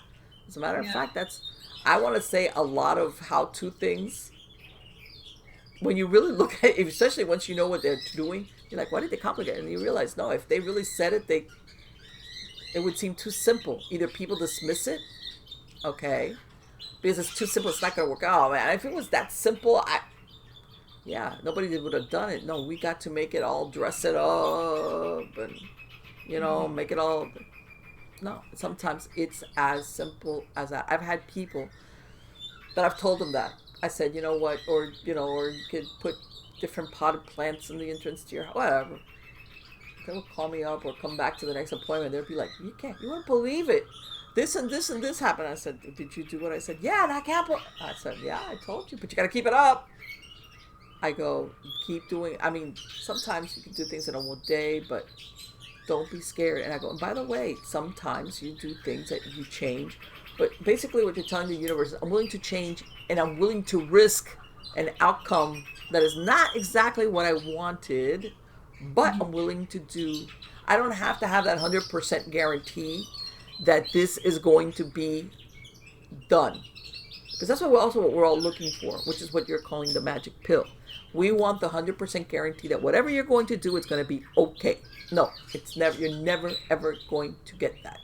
As a matter of fact, I want to say a lot of how-to things. When you really look at it, especially once you know what they're doing, you're like, why did they complicate it? And you realize, no, if they really said it, it would seem too simple. Either people dismiss it, okay, because it's too simple, it's not going to work out. Man, if it was that simple, nobody would have done it. No, we got to make it all, dress it up, and, make it all. No, sometimes it's as simple as that. I've had people that I've told them that. I said, you know what, or you could put different potted plants in the entrance to your house, whatever. They will call me up or come back to the next appointment. They'll be like, you won't believe it. This and this and this happened. I said, did you do what I said? Yeah, and I can't. I said, yeah, I told you, but you got to keep it up. I go, keep doing. I mean, sometimes you can do things in a whole day, but don't be scared. And I go, and by the way, sometimes you do things that you change But basically, what you're telling the universe is, I'm willing to change, and I'm willing to risk an outcome that is not exactly what I wanted, but I'm willing to do. I don't have to have that 100% guarantee that this is going to be done. Because that's what we're all looking for, which is what you're calling the magic pill. We want the 100% guarantee that whatever you're going to do, it's going to be okay. No, it's never. You're never ever going to get that,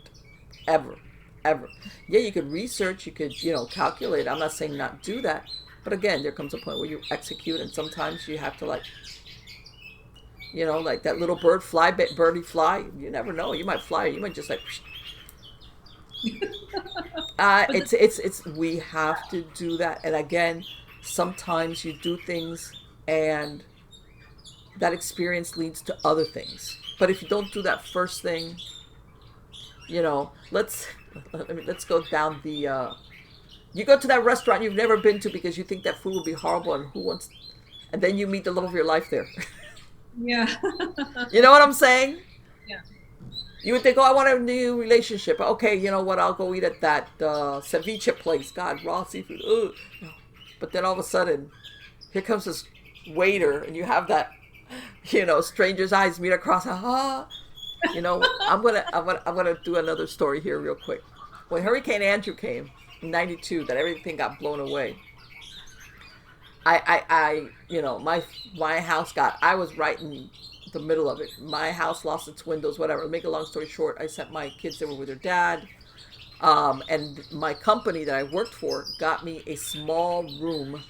ever, ever. Yeah, you could research, you could calculate. I'm not saying not do that, but again, there comes a point where you execute, and sometimes you have to like that little birdie fly. You never know. You might fly. You might just like. It's we have to do that, and again, sometimes you do things, and that experience leads to other things. But if you don't do that first thing, let's go down the. You go to that restaurant you've never been to because you think that food will be horrible, and then you meet the love of your life there. Yeah. You know what I'm saying? Yeah. You would think, oh, I want a new relationship. Okay, you know what? I'll go eat at that ceviche place. God, raw seafood. Ugh. But then all of a sudden, here comes this waiter, and you have that, stranger's eyes meet across. I'm gonna do another story here real quick. When Hurricane Andrew came in '92, that everything got blown away. My house I was right in the middle of it. My house lost its windows, whatever. Make a long story short, I sent my kids over with their dad. And my company that I worked for got me a small room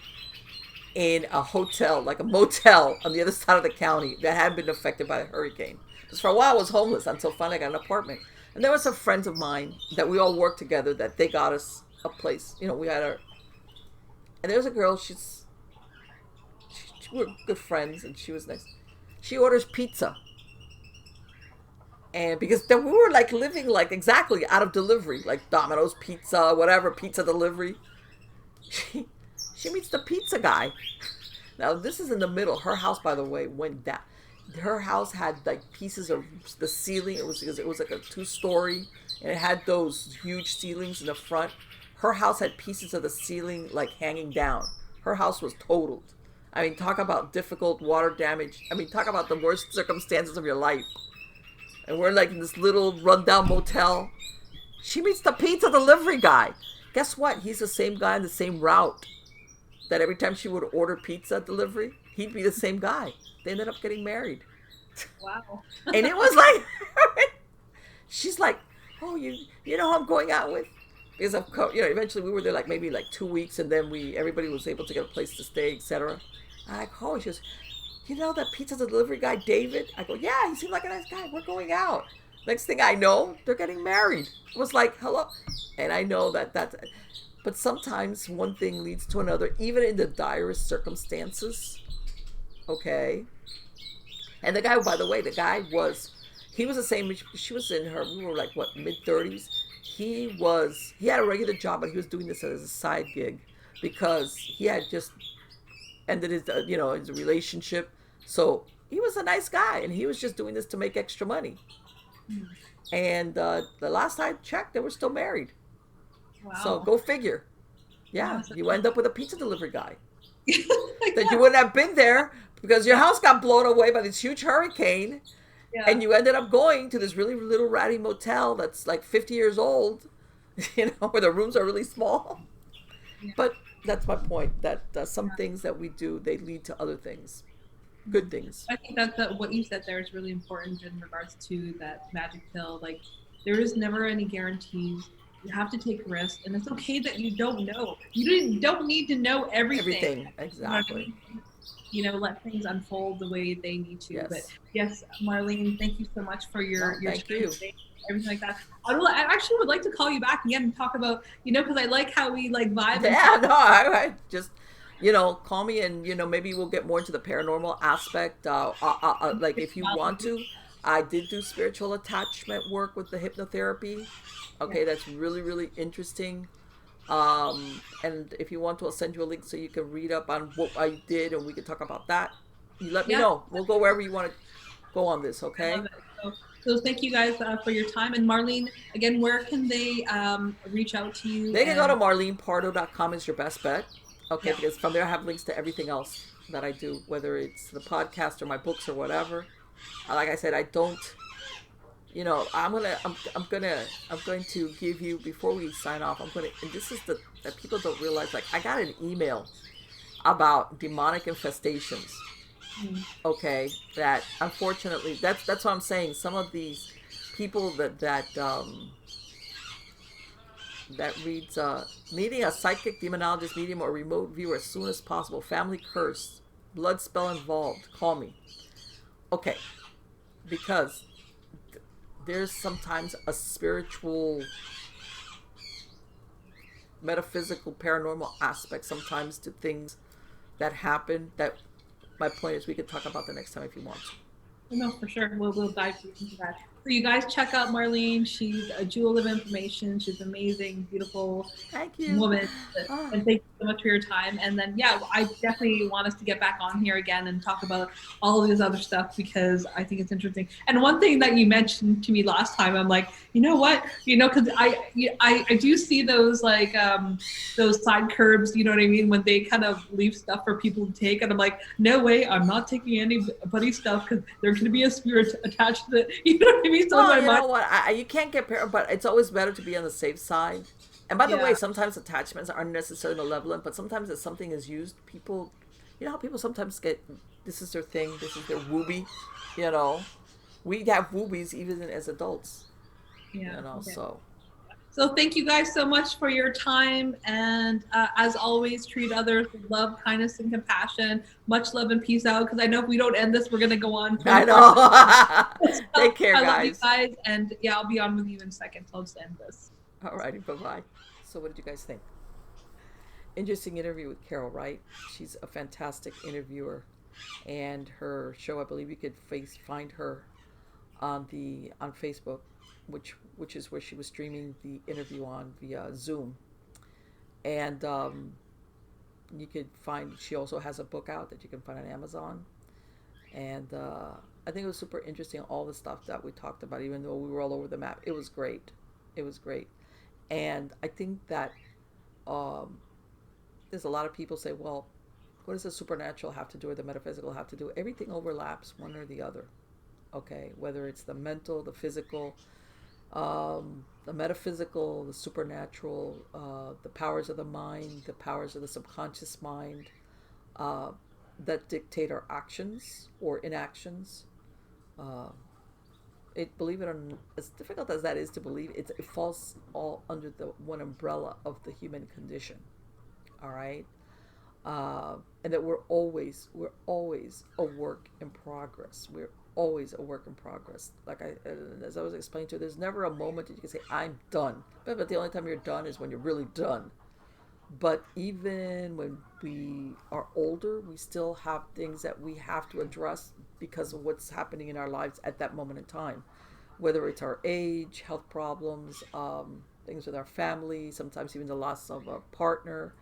in a hotel, like a motel on the other side of the county that had been affected by the hurricane. Because for a while I was homeless until finally I got an apartment. And there were some friends of mine that we all worked together that they got us a place. We had and there was a girl, we were good friends, and she was nice. She orders pizza. And because then we were like living like exactly out of delivery, like Domino's pizza, whatever, pizza delivery. She meets the pizza guy. Now this is in the middle. Her house, by the way, went down. Her house had like pieces of the ceiling. It was like a 2-story, and it had those huge ceilings in the front. Her house had pieces of the ceiling like hanging down. Her house was totaled. I mean, talk about difficult water damage. I mean, talk about the worst circumstances of your life. And we're like in this little rundown motel. She meets the pizza delivery guy. Guess what? He's the same guy on the same route. That every time she would order pizza delivery, he'd be the same guy. They ended up getting married. Wow. And it was like, she's like, oh, you know who I'm going out with? Because eventually we were there like maybe like 2 weeks, and then everybody was able to get a place to stay, etc. I'm like, oh, she goes, that pizza delivery guy, David? I go, yeah, he seemed like a nice guy. We're going out. Next thing I know, they're getting married. It was like, hello. And I know but sometimes one thing leads to another, even in the direst circumstances. Okay. And the guy, by the way, he was the same, she was we were like, what, mid-30s? He had a regular job, but he was doing this as a side gig because he had just ended his relationship. So he was a nice guy, and he was just doing this to make extra money. And the last I checked, they were still married. Wow. So go figure. Yeah, wow, you end up with a pizza delivery guy. That you wouldn't have been there because your house got blown away by this huge hurricane. Yeah. And you ended up going to this really little ratty motel that's like 50 years old, where the rooms are really small. Yeah. But that's my point, that some things that we do, they lead to other things, good things. I think that what you said there is really important in regards to that magic pill. Like, there is never any guarantees. You have to take risks, and it's okay that you don't know. You don't need to know everything. Exactly. Let things unfold the way they need to. Yes. But yes, Marlene, thank you so much for your thank you. Everything like that. I actually would like to call you back again and talk about, because I like how we like vibe. Yeah, no, I just, call me, and maybe we'll get more into the paranormal aspect. Like if you want to, I did do spiritual attachment work with the hypnotherapy. Okay, that's really, really interesting. And if you want to, I'll send you a link so you can read up on what I did, and we can talk about that. You let me know. We'll go wherever you want to go on this, okay? I love it. So So thank you guys for your time. And Marlene, again, where can they reach out to you? They can go to marlenepardo.com is your best bet. Okay, Yeah. because from there I have links to everything else that I do, whether it's the podcast or my books or whatever. Like I said, I don't. I'm going to give you before we sign off. And this is the that people don't realize. Like I got an email about demonic infestations. Mm. Okay, that unfortunately that's what I'm saying. Some of these people that reads needing a psychic demonologist medium or remote viewer as soon as possible. Family curse, blood spell involved. Call me. Okay, because there's sometimes a spiritual, metaphysical, paranormal aspect sometimes to things that happen. That my point is, we could talk about the next time if you want to. No, for sure. We'll dive into that. So you guys check out Marlene. She's a jewel of information. She's amazing, beautiful Thank you. woman. And thank you so much for your time. And then, yeah, I definitely want us to get back on here again and talk about all of this other stuff because I think it's interesting. And one thing that you mentioned to me last time, I'm like, you know what? Because I do see those like those side curbs, you know what I mean, when they kind of leave stuff for people to take, and I'm like, no way, I'm not taking anybody's stuff because there's going to be a spirit attached to it. You know what I mean? So well, you know what? You can't get but it's always better to be on the safe side. And by the way, sometimes attachments aren't necessarily malevolent, but sometimes if something is used, people, you know how people sometimes get, this is their thing, this is their wooby, you know. We have woobies even as adults, so. So thank you guys so much for your time. And as always, treat others with love, kindness, and compassion. Much love and peace out. Because I know if we don't end this, we're going to go on. I know. Take care, guys. I love you guys. And yeah, I'll be on with you in a second. So I'll just end this. All righty. Bye-bye. So what did you guys think? Interesting interview with Carol, right? She's a fantastic interviewer. And her show, I believe you could find her on Facebook, which is where she was streaming the interview on via Zoom. And you could find, she also has a book out that you can find on Amazon. And I think it was super interesting, all the stuff that we talked about, even though we were all over the map. It was great. It was great. And I think that there's a lot of people say, well, what does the supernatural have to do or the metaphysical have to do? Everything overlaps one or the other. Okay, whether it's the mental, the physical, the metaphysical, the supernatural, the powers of the mind, the powers of the subconscious mind that dictate our actions or inactions. Believe it or not, as difficult as that is to believe, it falls all under the one umbrella of the human condition. All right, and that we're always a work in progress. We're always a work in progress. As I was explaining to you, there's never a moment that you can say I'm done. But the only time you're done is when you're really done. But even when we are older, we still have things that we have to address because of what's happening in our lives at that moment in time. Whether it's our age, health problems, things with our family, sometimes even the loss of a partner.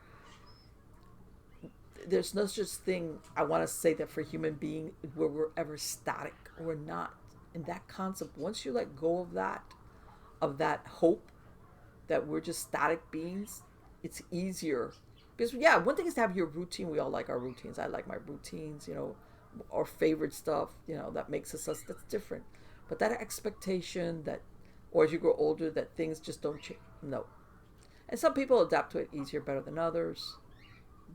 There's no such thing, I want to say, that for human being where we're ever static. We're not. In that concept, once you let go of that hope that we're just static beings, it's easier. Because yeah, one thing is to have your routine. We all like our routines. I like my routines, our favorite stuff, that makes us, that's different. But that expectation that, or as you grow older, that things just don't change. No. And some people adapt to it easier, better than others.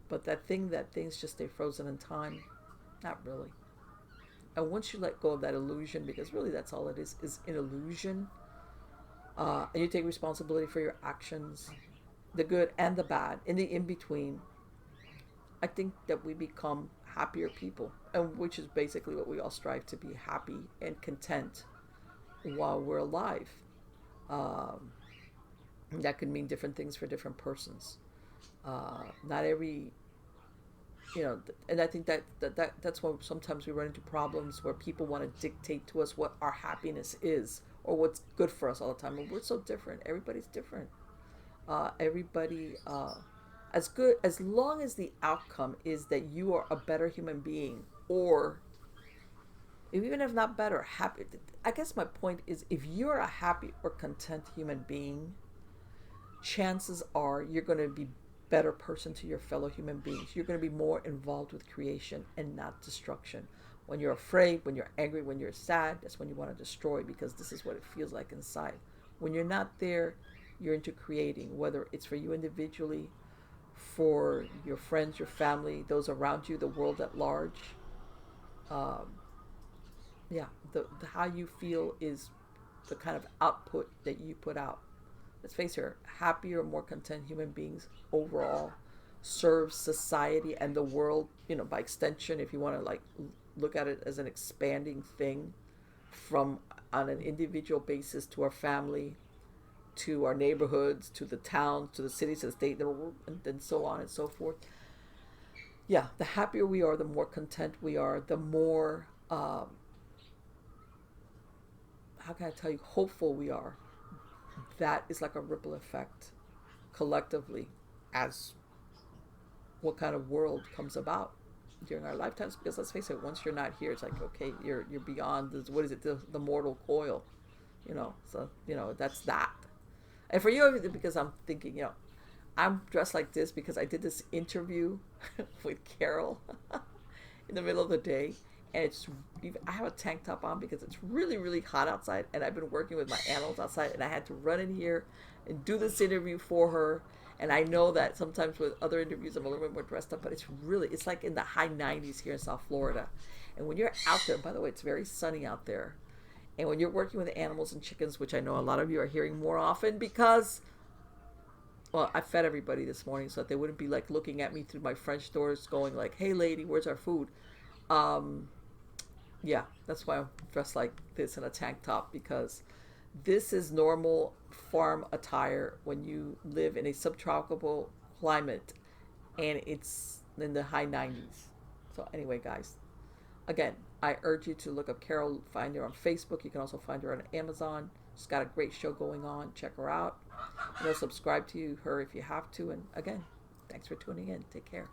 But that things just stay frozen in time, not really. And once you let go of that illusion, because really that's all it is an illusion, and you take responsibility for your actions, the good and the bad, in the in-between, I think that we become happier people, and which is basically what we all strive to be, happy and content while we're alive. That could mean different things for different persons. Not every, and I think that's why sometimes we run into problems where people want to dictate to us what our happiness is or what's good for us all the time. And we're so different. Everybody's different. Everybody, as long as the outcome is that you are a better human being, or even if not better, happy. I guess my point is, if you're a happy or content human being, chances are you're going to be better person to your fellow human beings. You're going to be more involved with creation and not destruction. When you're afraid, when you're angry, when you're sad, that's when you want to destroy, because this is what it feels like inside. When you're not there, you're into creating, whether it's for you individually, for your friends, your family, those around you, the world at large. Um, yeah, the how you feel is the kind of output that you put out. Let's face it, happier, more content human beings overall serve society and the world, by extension, if you want to like look at it as an expanding thing, from on an individual basis to our family, to our neighborhoods, to the towns, to the cities, to the state, and then so on and so forth. Yeah, the happier we are, the more content we are, the more, how can I tell you, hopeful we are. That is like a ripple effect collectively as what kind of world comes about during our lifetimes. Because let's face it, once you're not here, it's like, okay, you're beyond this, what is it, the mortal coil, so that's that. And for you, because I'm thinking, I'm dressed like this because I did this interview with Carol in the middle of the day, and I have a tank top on because it's really really hot outside, and I've been working with my animals outside, and I had to run in here and do this interview for her. And I know that sometimes with other interviews I'm a little bit more dressed up, but it's like in the high 90s here in South Florida. And when you're out there, by the way, it's very sunny out there. And when you're working with animals and chickens, which I know a lot of you are hearing more often because, well, I fed everybody this morning so that they wouldn't be like looking at me through my French doors going like, hey lady, where's our food? Um, yeah, that's why I'm dressed like this in a tank top, because this is normal farm attire when you live in a subtropical climate and it's in the high 90s. So anyway, guys, again, I urge you to look up Carol, find her on Facebook. You can also find her on Amazon. She's got a great show going on. Check her out. Subscribe to her if you have to. And again, thanks for tuning in. Take care.